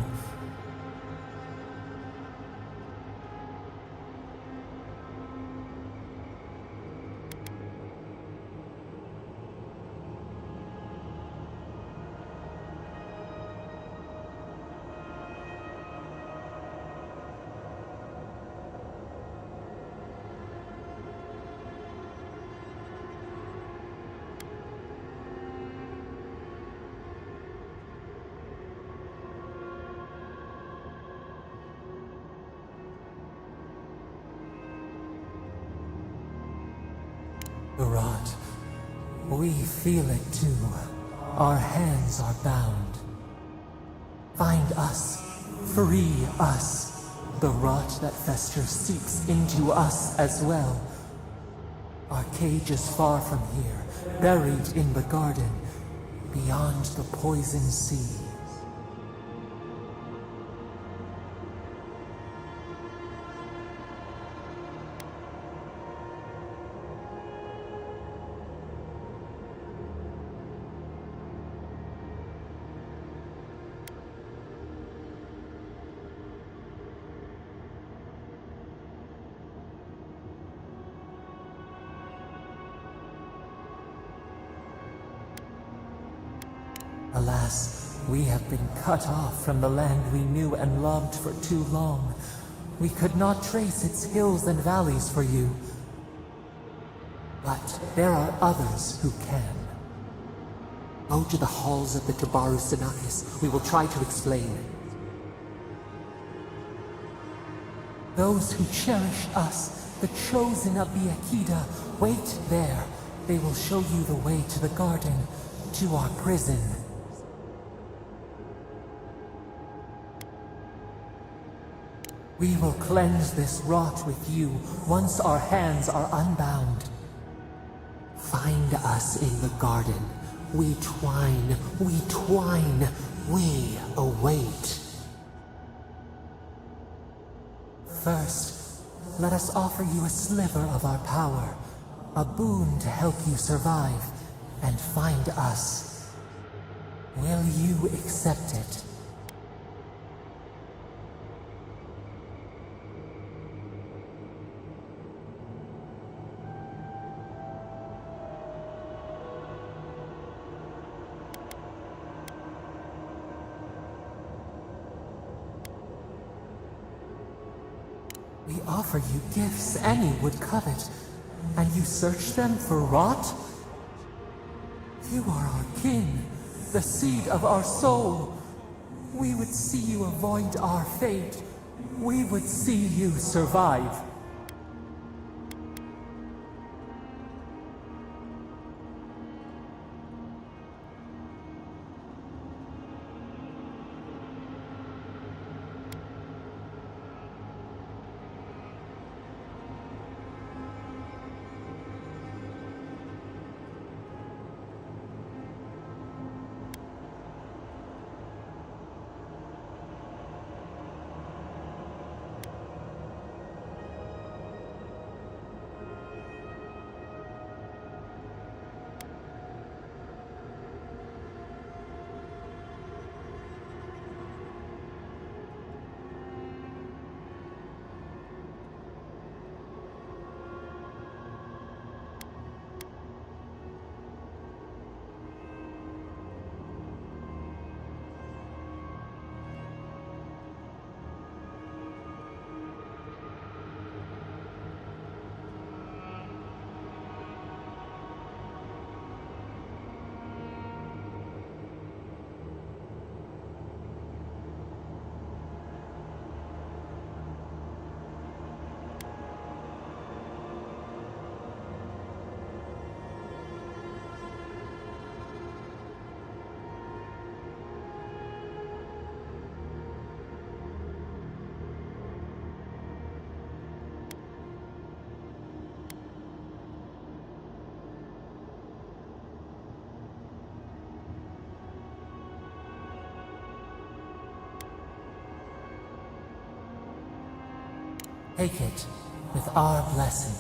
I: Rot. We feel it too. Our hands are bound. Find us. Free us. The rot that festers seeps into us as well. Our cage is far from here, buried in the garden, beyond the poison sea. Alas, we have been cut off from the land we knew and loved for too long. We could not trace its hills and valleys for you. But there are others who can. Go to the halls of the Tabaru Sinakis. We will try to explain. Those who cherish us, the chosen of the Akida, wait there. They will show you the way to the garden, to our prison. We will cleanse this rot with you once our hands are unbound. Find us in the garden. We twine, we await. First, let us offer you a sliver of our power, a boon to help you survive and find us. Will you accept it? We offer you gifts any would covet, and you search them for rot? You are our kin, the seed of our soul. We would see you avoid our fate. We would see you survive. Take it with our blessing.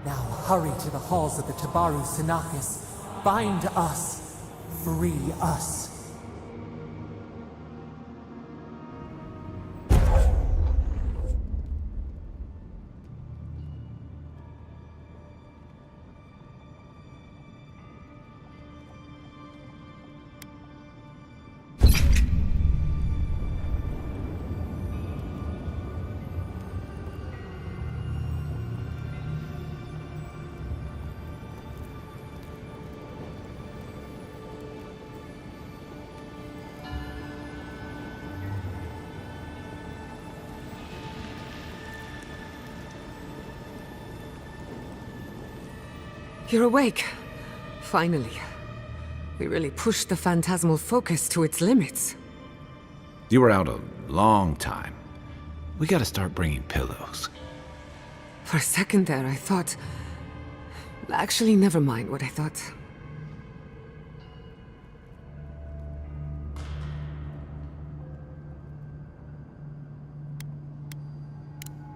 I: Now hurry to the halls of the Tabaru Sinakis. Bind us. Free us.
P: You're awake. Finally. We really pushed the phantasmal focus to its limits.
C: You were out a long time. We gotta start bringing pillows.
P: For a second there, I thought... Actually, never mind what I thought.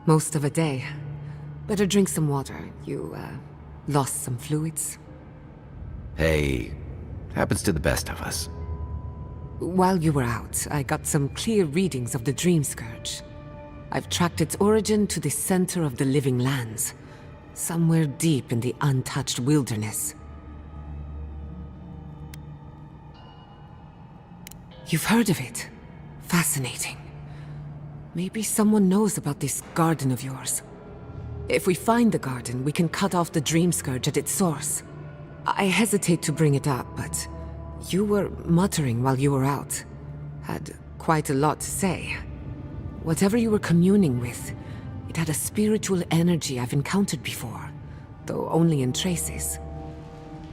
P: Most of a day. Better drink some water. You, lost some fluids?
C: Hey, happens to the best of us.
P: While you were out, I got some clear readings of the Dream Scourge. I've tracked its origin to the center of the living lands, somewhere deep in the untouched wilderness. You've heard of it? Fascinating. Maybe someone knows about this garden of yours. If we find the garden, we can cut off the Dream Scourge at its source. I hesitate to bring it up, but you were muttering while you were out. Had quite a lot to say. Whatever you were communing with, it had a spiritual energy I've encountered before, though only in traces.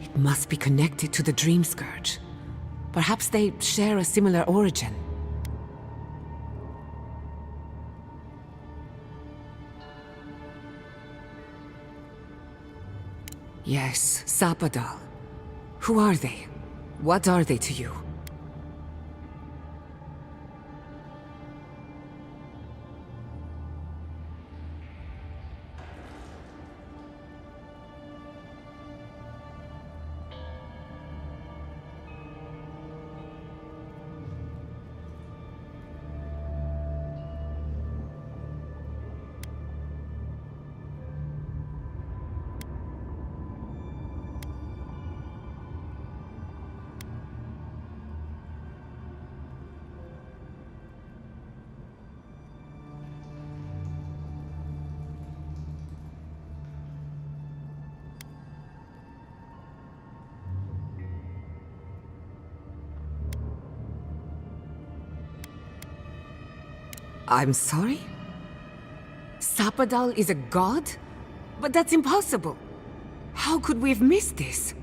P: It must be connected to the Dream Scourge. Perhaps they share a similar origin. Yes, Sapadal. Who are they? What are they to you? I'm sorry? Sapadal is a god? But that's impossible. How could we have missed this?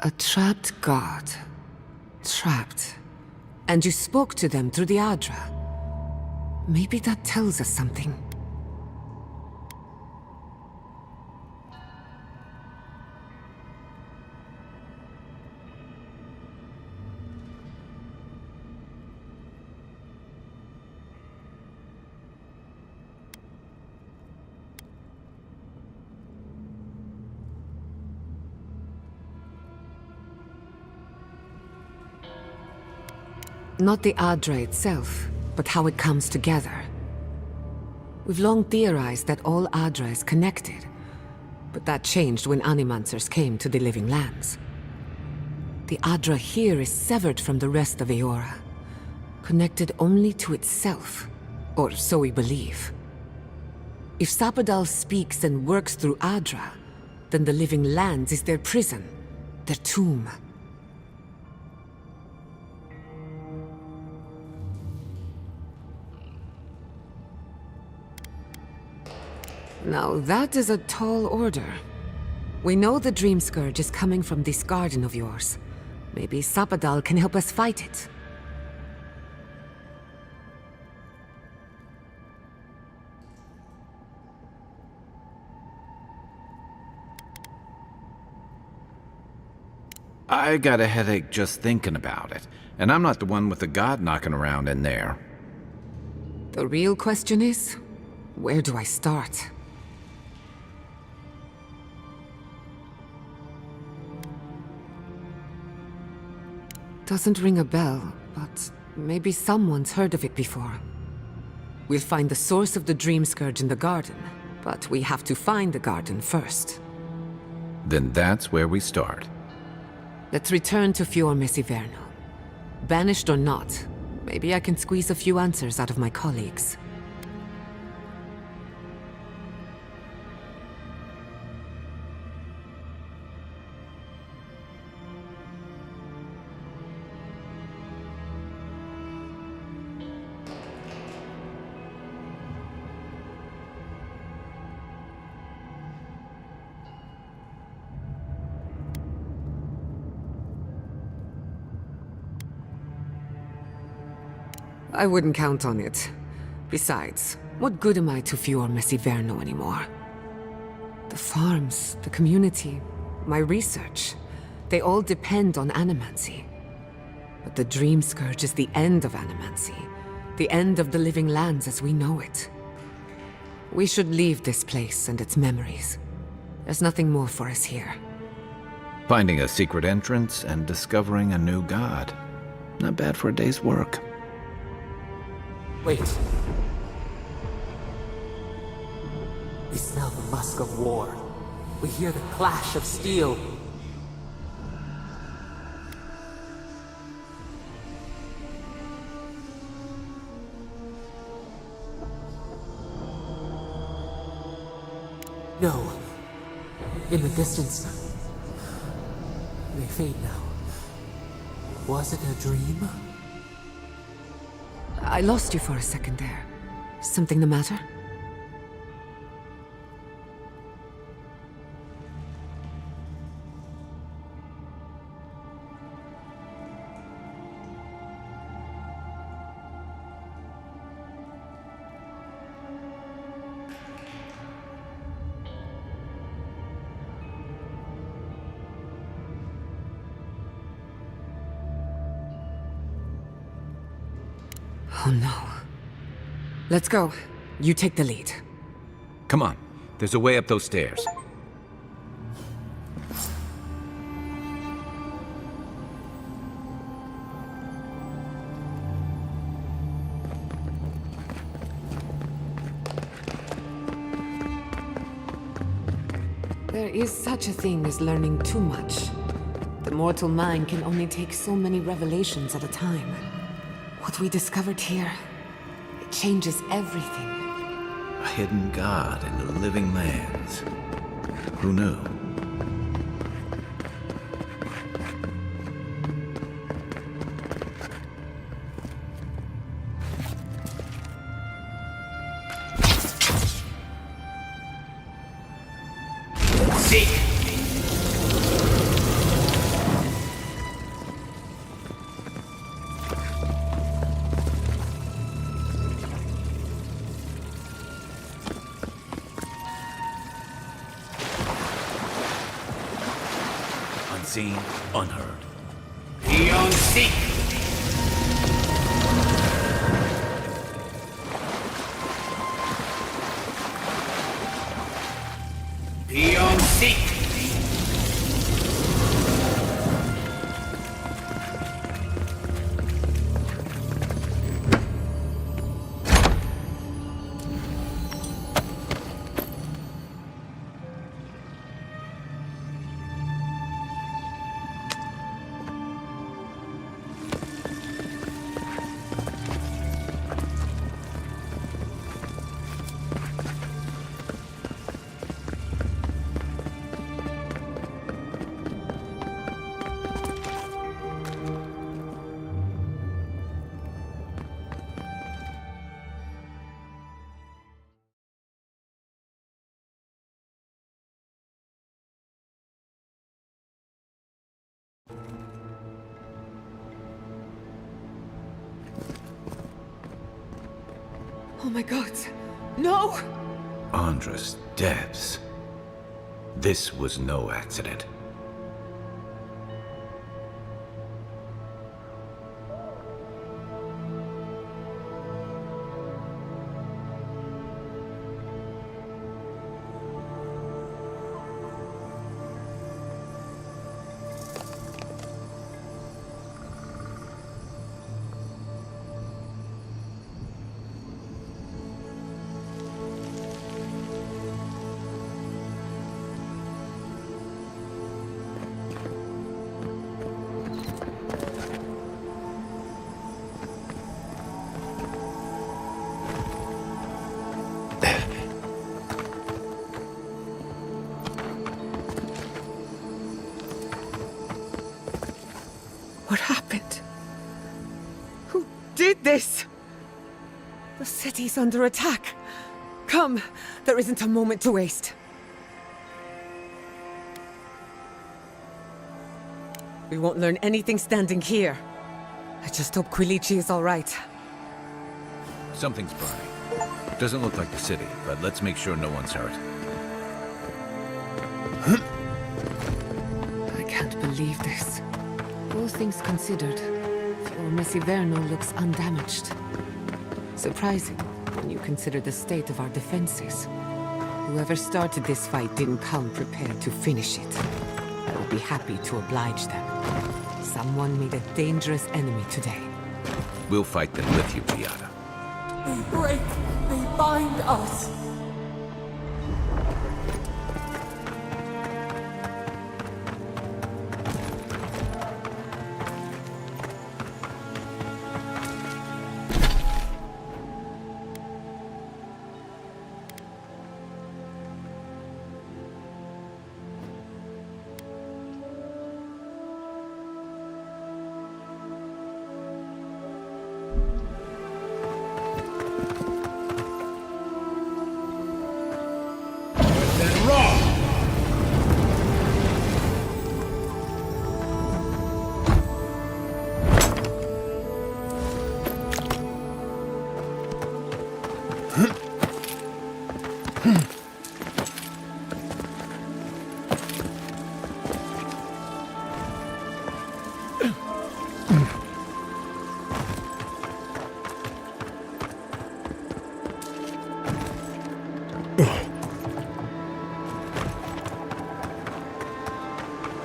P: A trapped god. Trapped. And you spoke to them through the Adra. Maybe that tells us something. Not the Adra itself, but how it comes together. We've long theorized that all Adra is connected, but that changed when Animancers came to the Living Lands. The Adra here is severed from the rest of Eora, connected only to itself, or so we believe. If Sapadal speaks and works through Adra, then the Living Lands is their prison, their tomb. Now that is a tall order. We know the Dream Scourge is coming from this garden of yours. Maybe Sapadal can help us fight it.
C: I got a headache just thinking about it, and I'm not the one with the god knocking around in there.
P: The real question is, where do I start? Doesn't ring a bell, but maybe someone's heard of it before. We'll find the source of the Dream Scourge in the garden, but we have to find the garden first.
C: Then that's where we start.
P: Let's return to Fior Messiverno. Banished or not, maybe I can squeeze a few answers out of my colleagues. I wouldn't count on it. Besides, what good am I to Fior Messiverno anymore? The farms, the community, my research, they all depend on animancy. But the Dream Scourge is the end of animancy, the end of the living lands as we know it. We should leave this place and its memories. There's nothing more for us here.
C: Finding a secret entrance and discovering a new god. Not bad for a day's work.
V: Wait. We smell the musk of war. We hear the clash of steel. No. In the distance. They fade now. Was it a dream?
P: I lost you for a second there. Something the matter? Oh no. Let's go. You take the lead.
C: Come on. There's a way up those stairs.
P: There is such a thing as learning too much. The mortal mind can only take so many revelations at a time. What we discovered here, it changes everything.
C: A hidden god in the living lands. Who knew? Unseen, unheard.
G: Beyond seek! Beyond seek!
P: Oh my god. No!
C: Andres Debs. This was no accident.
P: What happened? Who did this? The city's under attack. Come, there isn't a moment to waste. We won't learn anything standing here. I just hope Quilici is all right.
C: Something's burning. Doesn't look like the city, but let's make sure no one's hurt.
P: I can't believe this. All things considered, Miss Iverno looks undamaged. Surprising, when you consider the state of our defenses. Whoever started this fight didn't come prepared to finish it. I would be happy to oblige them. Someone made a dangerous enemy today.
C: We'll fight them with you, Giada.
I: They break, they bind us.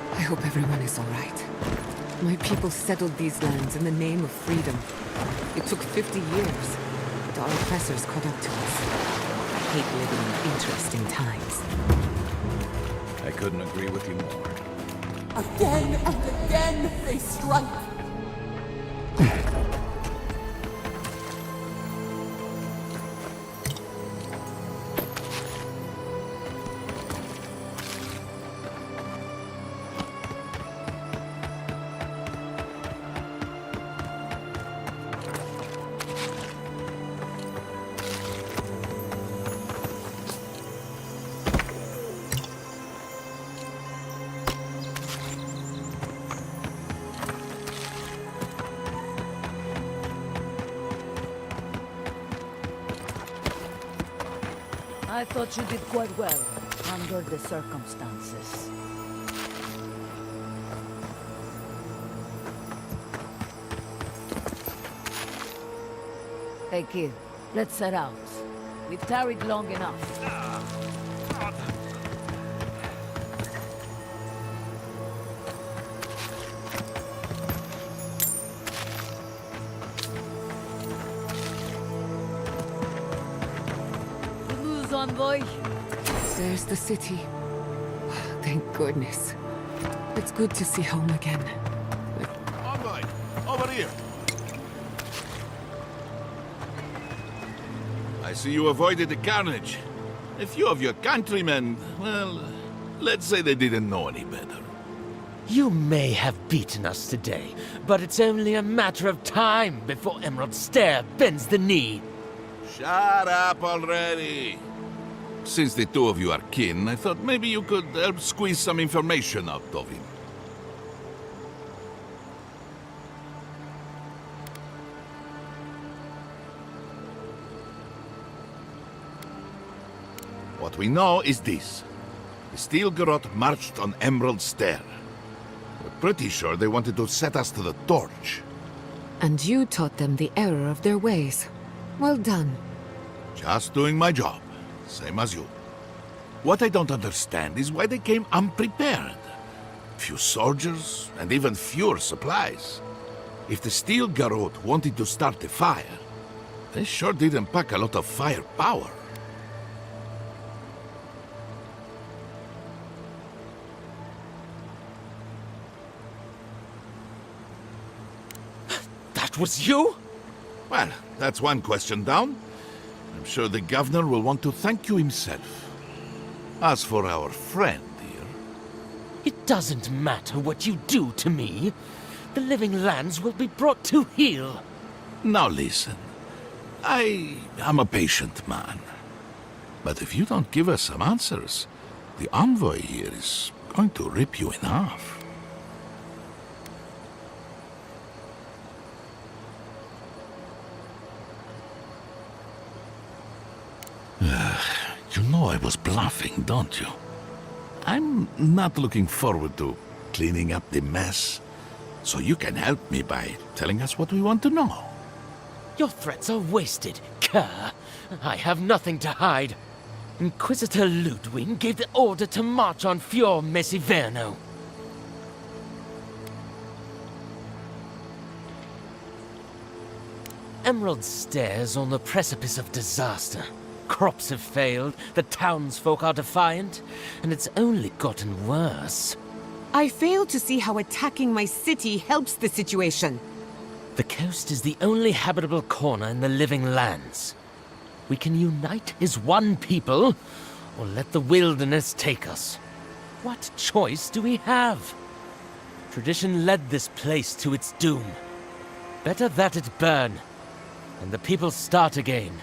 P: I hope everyone is all right. My people settled these lands in the name of freedom. It took 50 years, but our oppressors caught up to us. I hate living in interesting times.
C: I couldn't agree with you more.
I: Again and again they strike.
A: I thought you did quite well, under the circumstances. Hey kid, let's set out. We've tarried long enough. Boy.
P: There's the city. Thank goodness. It's good to see home again.
N: Envoy, over here. I see you avoided the carnage. A few of your countrymen, well, let's say they didn't know any better.
O: You may have beaten us today, but it's only a matter of time before Emerald Stair bends the knee.
N: Shut up already. Since the two of you are kin, I thought maybe you could help squeeze some information out of him. What we know is this. The Steel Garrote marched on Emerald Stair. We're pretty sure they wanted to set us to the torch.
P: And you taught them the error of their ways. Well done.
N: Just doing my job. Same as you. What I don't understand is why they came unprepared. Few soldiers, and even fewer supplies. If the Steel Garrote wanted to start a fire, they sure didn't pack a lot of firepower.
O: That was you?
N: Well, that's one question down. I'm sure the governor will want to thank you himself. As for our friend here...
O: It doesn't matter what you do to me. The living lands will be brought to heel.
N: Now listen. I am a patient man. But if you don't give us some answers, the envoy here is going to rip you in half. You know I was bluffing, don't you? I'm not looking forward to cleaning up the mess. So you can help me by telling us what we want to know.
O: Your threats are wasted, Kerr. I have nothing to hide. Inquisitor Ludwig gave the order to march on Fior Mesiverno. Emerald stares on the precipice of disaster. Crops have failed, the townsfolk are defiant, and it's only gotten worse.
P: I fail to see how attacking my city helps the situation.
O: The coast is the only habitable corner in the living lands. We can unite as one people, or let the wilderness take us. What choice do we have? Tradition led this place to its doom. Better that it burn, and the people start again.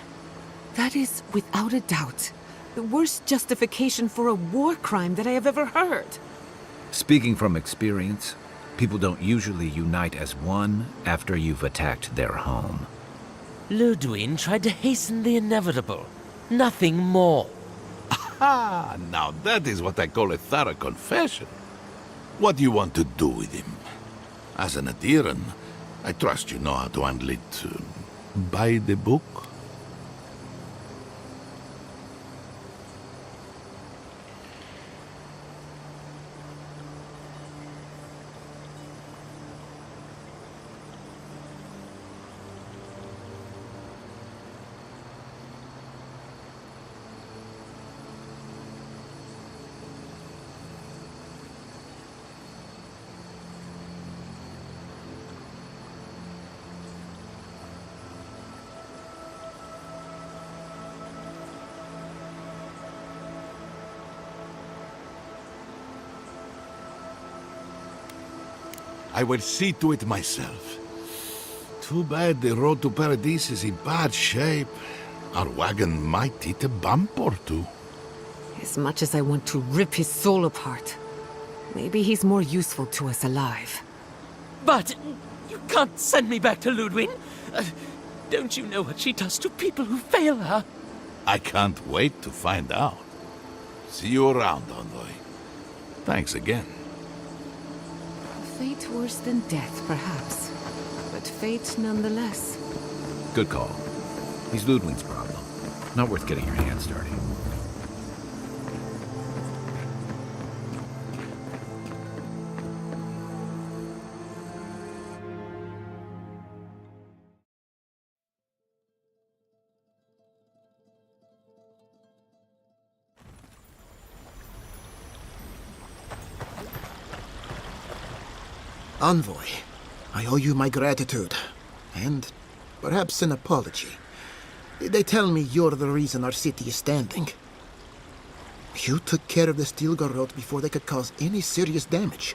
P: That is, without a doubt, the worst justification for a war crime that I have ever heard.
C: Speaking from experience, people don't usually unite as one after you've attacked their home.
O: Ludwig tried to hasten the inevitable. Nothing more.
N: Ah, now that is what I call a thorough confession. What do you want to do with him? As an adherent, I trust you know how to handle it by the book. I will see to it myself. Too bad the road to Paradise is in bad shape. Our wagon might hit a bump or two.
P: As much as I want to rip his soul apart, maybe he's more useful to us alive.
O: But you can't send me back to Ludwig. Don't you know what she does to people who fail her?
N: I can't wait to find out. See you around, Envoy. Thanks again.
P: Fate worse than death, perhaps. But fate nonetheless.
C: Good call. He's Ludwig's problem. Not worth getting your hands dirty.
S: Envoy, I owe you my gratitude, and perhaps an apology. They tell me you're the reason our city is standing. You took care of the steel garrote before they could cause any serious damage.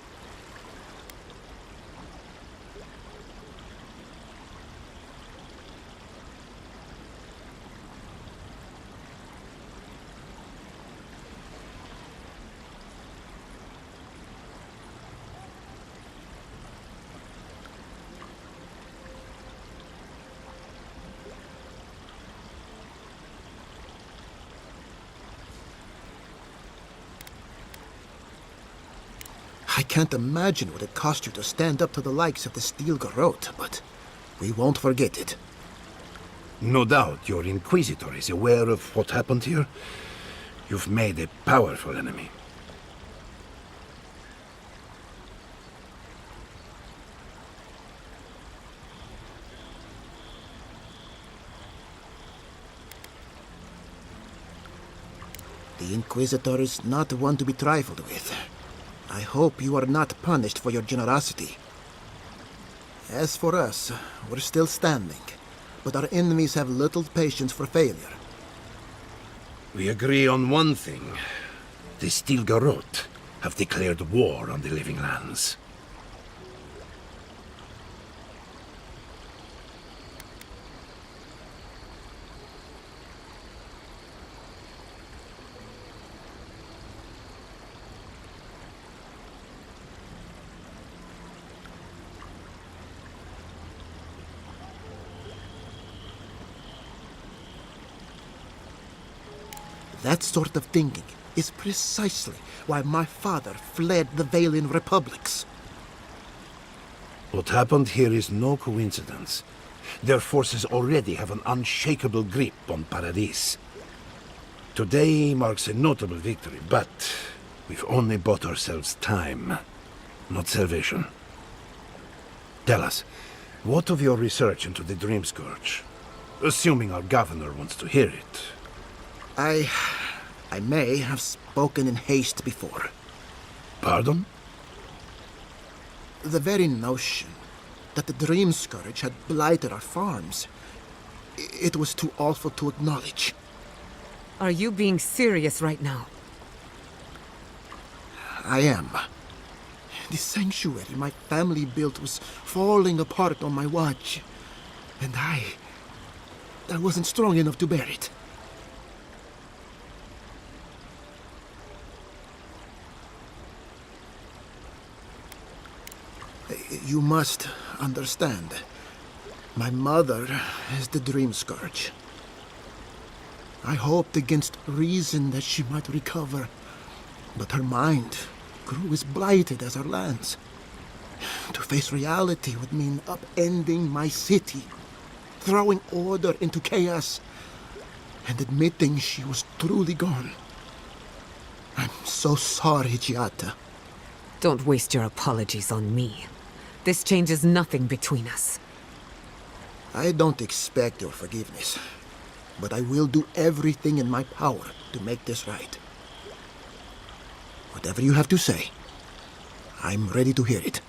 S: I can't imagine what it cost you to stand up to the likes of the steel garrote, but we won't forget it.
E: No doubt your Inquisitor is aware of what happened here. You've made a powerful enemy.
S: The Inquisitor is not one to be trifled with. I hope you are not punished for your generosity. As for us, we're still standing, but our enemies have little patience for failure.
L: We agree on one thing. The Stilgarot have declared war on the living lands.
S: That sort of thinking is precisely why my father fled the Valian republics.
L: What happened here is no coincidence. Their forces already have an unshakable grip on Paradis. Today marks a notable victory, but we've only bought ourselves time, not salvation. Tell us, what of your research into the Dream Scourge? Assuming our governor wants to hear it.
S: I may have spoken in haste before.
L: Pardon?
S: The very notion that the Dream Scourge had blighted our farms, it was too awful to acknowledge.
P: Are you being serious right now?
S: I am. The sanctuary my family built was falling apart on my watch, and I wasn't strong enough to bear it. You must understand. My mother is the Dream Scourge. I hoped against reason that she might recover, but her mind grew as blighted as her lands. To face reality would mean upending my city, throwing order into chaos, and admitting she was truly gone. I'm so sorry, Giata.
P: Don't waste your apologies on me. This changes nothing between us.
S: I don't expect your forgiveness, but I will do everything in my power to make this right. Whatever you have to say, I'm ready to hear it.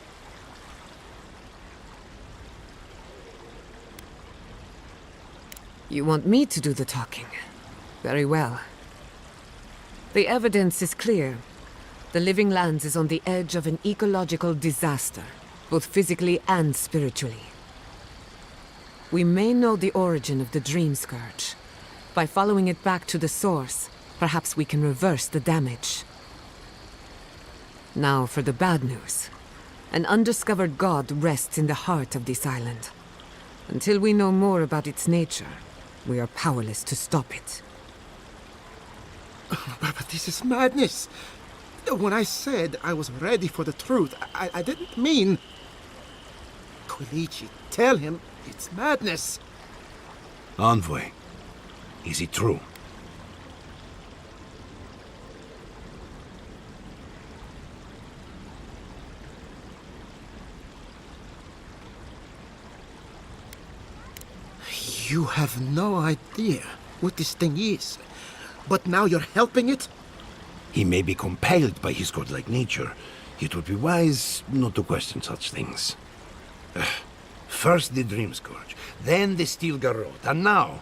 P: You want me to do the talking? Very well. The evidence is clear. The Living Lands is on the edge of an ecological disaster, both physically and spiritually. We may know the origin of the Dream Scourge. By following it back to the source, perhaps we can reverse the damage. Now for the bad news. An undiscovered god rests in the heart of this island. Until we know more about its nature, we are powerless to stop it.
S: But this is madness. When I said I was ready for the truth, I didn't mean... Quilici, tell him it's madness.
L: Envoy, is it true?
S: You have no idea what this thing is, but now you're helping it?
L: He may be compelled by his godlike nature. It would be wise not to question such things. First the Dream Scourge, then the Stilgarot, and now,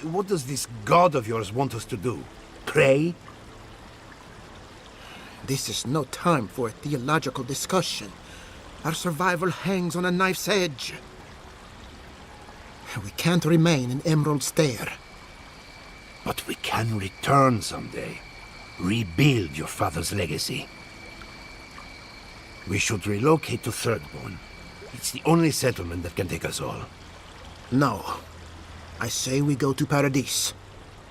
L: what does this god of yours want us to do? Pray?
S: This is no time for a theological discussion. Our survival hangs on a knife's edge. We can't remain in Emerald Stair.
L: But we can return someday. Rebuild your father's legacy. We should relocate to Thirdborn. It's the only settlement that can take us all.
S: No. I say we go to Paradis.